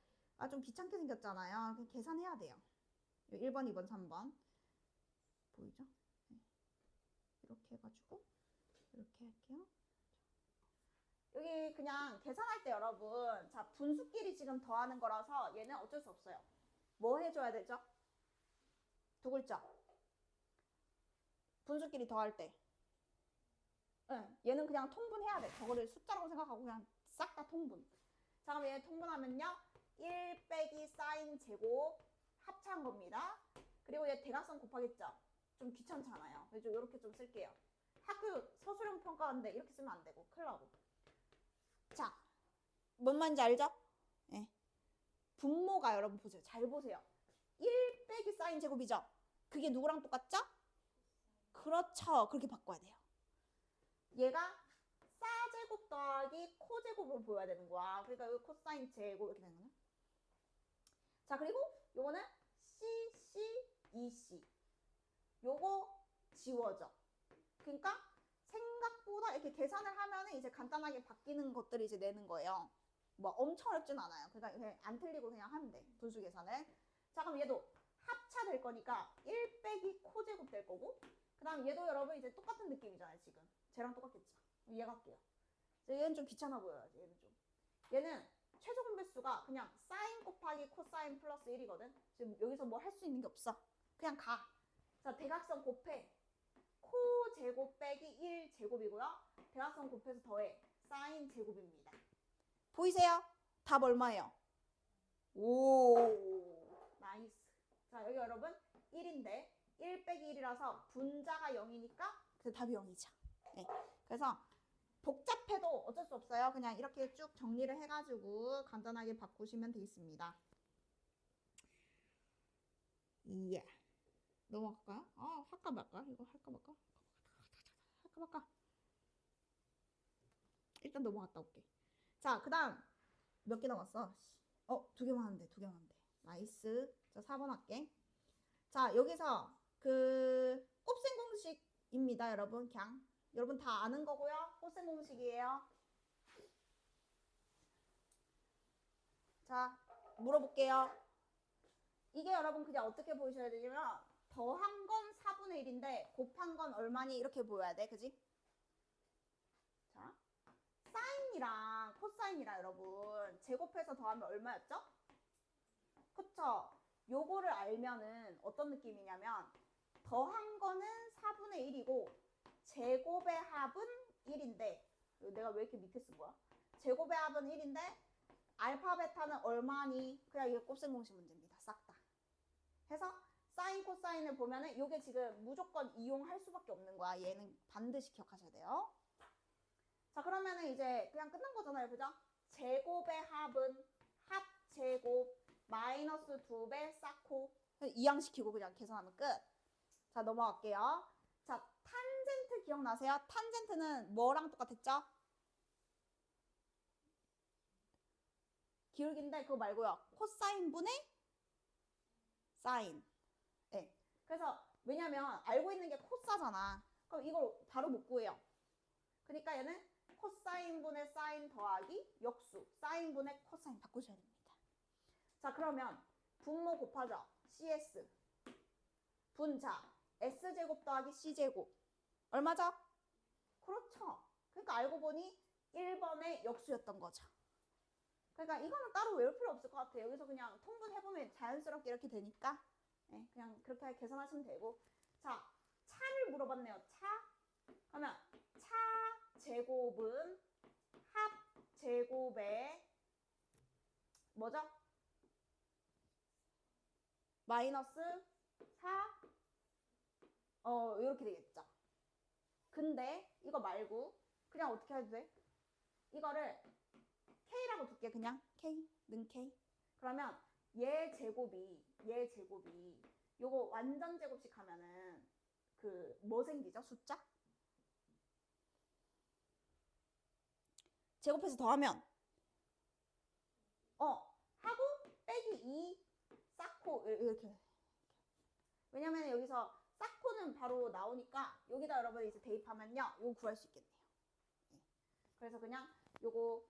좀 귀찮게 생겼잖아요. 그냥 계산해야 돼요. 1번, 2번, 3번. 보이죠? 네. 이렇게 해가지고 이렇게 할게요. 여기 그냥 계산할 때 여러분 자 분수끼리 지금 더하는 거라서 얘는 어쩔 수 없어요. 뭐 해줘야 되죠? 두 글자. 분수끼리 더할 때. 얘는 그냥 통분해야 돼. 저거를 숫자라고 생각하고 그냥 싹 다 통분. 자 그럼 얘 통분하면요. 1 빼기 사인 제곱 합차한 겁니다. 그리고 얘 대각선 곱하겠죠? 좀 귀찮잖아요. 그래서 이렇게 좀 쓸게요. 학교 서술형 평가하는데 이렇게 쓰면 안 되고 큰일 나고. 자, 뭔 말인지 알죠? 네. 분모가 여러분 보세요. 잘 보세요. 1 빼기 사인 제곱이죠? 그게 누구랑 똑같죠? 그렇죠. 그렇게 바꿔야 돼요. 얘가 사제곱 더하기 코제곱으로 보여야 되는 거야. 그러니까 여기 코사인 제곱 이렇게 되는 거네. 자, 그리고 요거는 CC, EC. 요거 지워져. 그러니까 생각보다 이렇게 계산을 하면은 이제 간단하게 바뀌는 것들을 이제 내는 거예요. 뭐 엄청 어렵진 않아요. 그러니까 그냥 안 틀리고 그냥 하면 돼. 분수 계산을. 자, 그럼 얘도 합차될 거니까 1 빼기 코제곱 될 거고 그 다음 얘도 여러분 이제 똑같은 느낌이잖아요. 지금. 쟤랑 똑같겠죠. 얘 갈게요. 얘는 좀 귀찮아 보여요. 얘는 좀. 얘는 최소 분배수가 그냥 사인 곱하기 코사인 플러스 1이거든. 지금 여기서 뭐 할 수 있는 게 없어. 그냥 가. 자, 대각선 곱해. 코 제곱 빼기 1 제곱이고요. 대각선 곱해서 더해. 사인 제곱입니다. 보이세요? 답 얼마예요? 오, 나이스. 자, 여기 여러분 1인데 1 빼기 1이라서 분자가 0이니까 그 답이 0이죠. 네. 그래서 복잡해도 어쩔 수 없어요. 그냥 이렇게 쭉 정리를 해가지고 간단하게 바꾸시면 되겠습니다. 예. 넘어갈까요? 할까 말까? 이거 할까 말까? 할까 말까? 일단 넘어갔다 올게. 자, 그 다음 몇 개 남았어? 2개만 하면 돼. 2개만 하면 돼. 나이스. 자, 4번 할게. 자, 여기서 그 곱셈 공식입니다, 여러분. 그냥 여러분 다 아는 거고요. 곱셈 공식이에요. 자, 물어볼게요. 이게 여러분 그냥 어떻게 보셔야 되냐면 더한 건 4분의 1인데 곱한 건 얼마니? 이렇게 보여야 돼. 그지? 사인이랑 코사인이랑 여러분 제곱해서 더하면 얼마였죠? 그쵸? 요거를 알면은 어떤 느낌이냐면 더한 거는 4분의 1이고 제곱의 합은 1인데 내가 왜 이렇게 밑에 쓴 거야? 제곱의 합은 1인데 알파 베타는 얼마니? 그냥 이게 곱셈공식 문제입니다. 싹 다. 해서 사인 코사인을 보면은 요게 지금 무조건 이용할 수밖에 없는 거야. 얘는 반드시 기억하셔야 돼요. 자, 그러면은 이제 그냥 끝난 거잖아요. 그죠? 제곱의 합은 합 제곱 마이너스 2배 쌓고 이항시키고 그냥 계산하면 끝. 자, 넘어갈게요. 자, 탄젠트 기억나세요? 탄젠트는 뭐랑 똑같았죠? 기울기인데 그거 말고요. 코사인 분의 사인. 네. 그래서 왜냐면 알고 있는 게 코사잖아. 그럼 이걸 바로 못 구해요. 그러니까 얘는 코사인 분의 사인 더하기 역수. 사인 분의 코사인 바꾸셔야 됩니다. 자, 그러면 분모 곱하죠. CS. 분자. S제곱 더하기 C제곱. 얼마죠? 그렇죠. 그러니까 알고 보니 1번의 역수였던 거죠. 그러니까 이거는 따로 외울 필요 없을 것 같아요. 여기서 그냥 통분해보면 자연스럽게 이렇게 되니까 네, 그냥 그렇게 계산하시면 되고. 자, 차를 물어봤네요. 차. 그러면 차 제곱은 합 제곱의 뭐죠? 마이너스 4 이렇게 되겠죠. 근데 이거 말고 그냥 어떻게 해도 돼? 이거를 K라고 둘게. 그냥 K, 는 K. 그러면 얘 제곱이 요거 완전 제곱씩 하면은 그 뭐 생기죠? 숫자? 제곱해서 더하면 하고 빼기 2 쌓고 이렇게. 왜냐면 여기서 쌓고는 바로 나오니까 여기다 여러분 이제 대입하면요 요거 구할 수 있겠네요. 네. 그래서 그냥 요거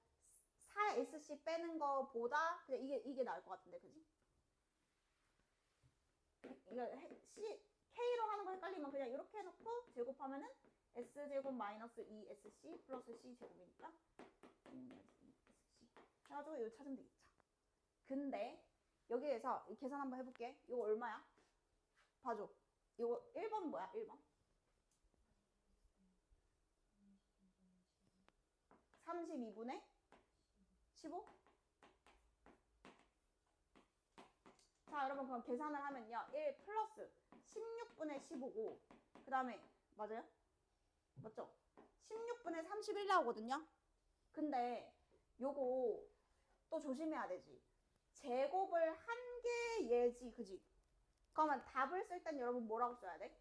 4SC 빼는 거보다 그냥 이게 나을 것 같은데, 그지? 이거 K로 하는 거 헷갈리면 그냥 이렇게 해놓고 제곱하면은 S제곱 마이너스 2SC 플러스 C제곱이니까 SC 해가지고 이거 찾으면 되겠죠. 근데 여기에서 계산 한번 해볼게. 이거 얼마야? 봐줘. 이거 1번 뭐야? 1번 32분의 15? 자, 여러분 그럼 계산을 하면요 1 플러스 16분의 15고 그 다음에 맞아요? 맞죠? 16분의 31 나오거든요. 근데 요거 또 조심해야 되지. 제곱을 한 개 예지, 그지? 그러면 답을 쓸 땐 여러분 뭐라고 써야 돼?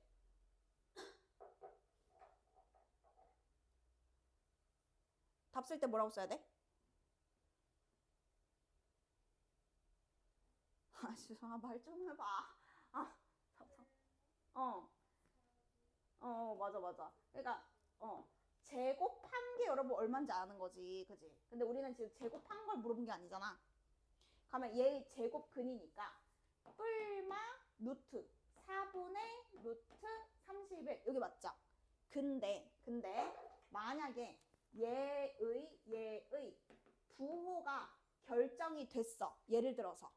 답 쓸 때 뭐라고 써야 돼? 아, 죄송아, 말 좀 해봐. 아, 맞아. 그러니까, 제곱한 게 여러분 얼마인지 아는 거지, 그지? 근데 우리는 지금 제곱한 걸 물어본 게 아니잖아. 그러면 얘 제곱근이니까 뿔마 루트 4분의 루트 31 여기 맞죠? 근데 만약에 얘의 부호가 결정이 됐어. 예를 들어서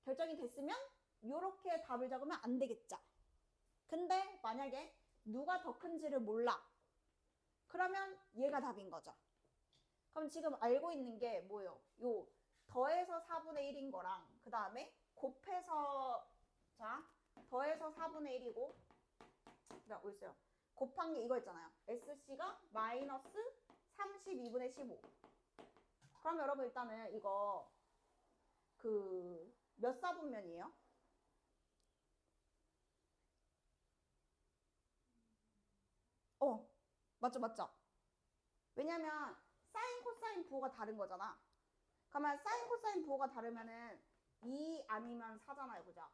결정이 됐으면 이렇게 답을 적으면 안 되겠죠. 근데 만약에 누가 더 큰지를 몰라. 그러면 얘가 답인 거죠. 그럼 지금 알고 있는 게 뭐예요? 요 더해서 4분의 1인 거랑 그 다음에 곱해서 더해서 4분의 1이고 자, 어딨어요? 곱한 게 이거 있잖아요. SC가 마이너스 32분의 15. 그럼 여러분 일단은 이거 그 몇 사분면이에요? 맞죠. 왜냐면 사인 코사인 부호가 다른 거잖아. 그러면 사인 코사인 부호가 다르면은 2 아니면 4잖아요, 그죠?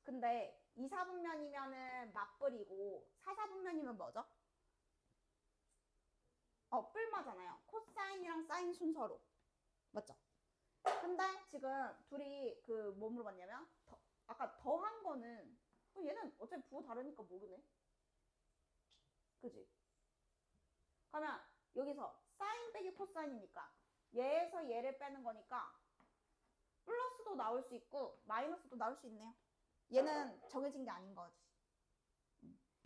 근데 2, 4분면이면은 맞불이고 4, 4분면이면 뭐죠? 뿔마잖아요. 코사인이랑 사인 순서로. 맞죠? 근데 지금 둘이 그 뭐 물어봤냐면 아까 더한 거는 얘는 어차피 부호 다르니까 모르네. 그지? 그러면 여기서 사인 빼기 코사인이니까 얘에서 얘를 빼는 거니까 플러스도 나올 수 있고 마이너스도 나올 수 있네요. 얘는 정해진 게 아닌 거지.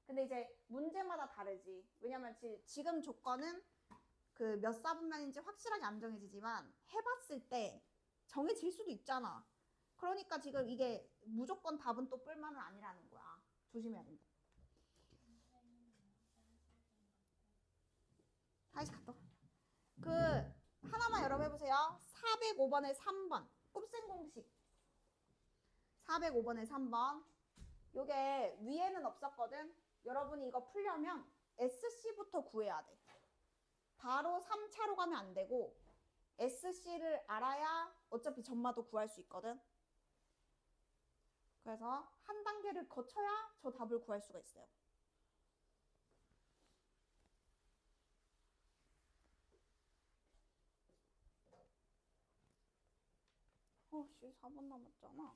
근데 이제 문제마다 다르지. 왜냐면 지금 조건은 그 몇 사분면인지 확실하게 안 정해지지만 해봤을 때 정해질 수도 있잖아. 그러니까 지금 이게 무조건 답은 또 뿔만은 아니라는 거야. 조심해야 된다. 다시 갔다 와. 그 하나만 여러분 해보세요. 405번에 3번 곱셈 공식. 405번에 3번. 요게 위에는 없었거든. 여러분이 이거 풀려면 SC부터 구해야 돼. 바로 3차로 가면 안 되고 SC를 알아야 어차피 점마도 구할 수 있거든. 그래서 한 단계를 거쳐야 저 답을 구할 수가 있어요. 씨, 4번 남았잖아.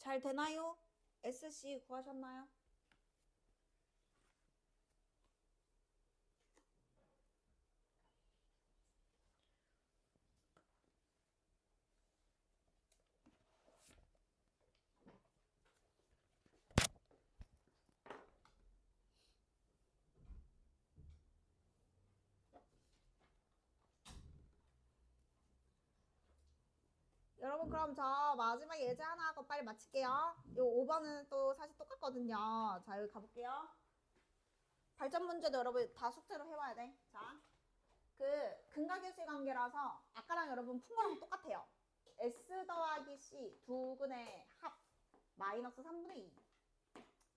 잘 되나요? SC 구하셨나요? 여러분 그럼 저 마지막 예제 하나 하고 빨리 마칠게요. 요 5번은 또 사실 똑같거든요. 자 여기 가볼게요. 발전 문제도 여러분 다 숙제로 해와야 돼. 자, 그 근각일수의 관계라서 아까랑 여러분 푼 거랑 똑같아요. S 더하기 C 두근의 합 마이너스 3분의 2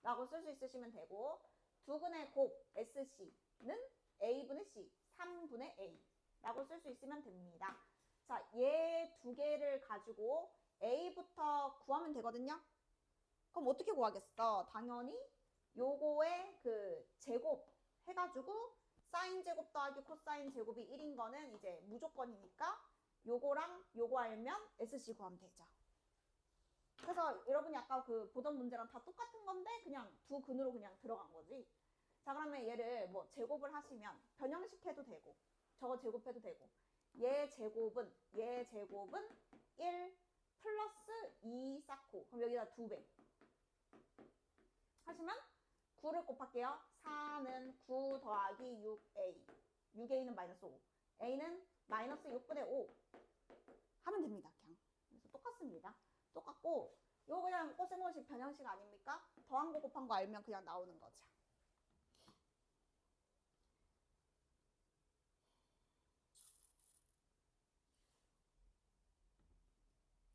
라고 쓸 수 있으시면 되고 두근의 곱 SC는 A분의 C 3분의 A 라고 쓸 수 있으면 됩니다. 자, 얘 두 개를 가지고 A부터 구하면 되거든요. 그럼 어떻게 구하겠어? 당연히 요거의 그 제곱 해가지고 사인 제곱 더하기 코사인 제곱이 1인 거는 이제 무조건이니까 요거랑 요거 알면 SC 구하면 되죠. 그래서 여러분이 아까 그 보던 문제랑 다 똑같은 건데 그냥 두 근으로 그냥 들어간 거지. 자, 그러면 얘를 뭐 제곱을 하시면 변형식해도 되고 저거 제곱해도 되고 얘 제곱은 1 플러스 2 쌓고 그럼 여기다 2배 하시면 9를 곱할게요. 4는 9 더하기 6a 6a는 마이너스 5 a는 마이너스 6분의 5 하면 됩니다. 그냥 그래서 똑같습니다. 똑같고 이거 그냥 코세모식 변형식 아닙니까? 더한 거 곱한 거 알면 그냥 나오는 거죠.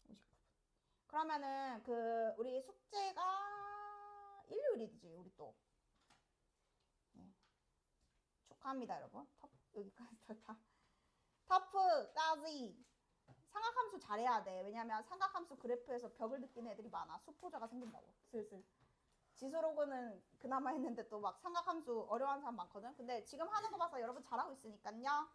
59분. 그러면은 그 우리 숙제가 일요일이지 우리 또. 네. 축하합니다 여러분. 여기까지 다 터프까지. 삼각함수 잘해야 돼. 왜냐면 삼각함수 그래프에서 벽을 느끼는 애들이 많아. 수포자가 생긴다고. 슬슬. 지수로그는 그나마 했는데 또 막 삼각함수 어려워하는 사람 많거든. 근데 지금 하는 거 봐서 여러분 잘하고 있으니까요.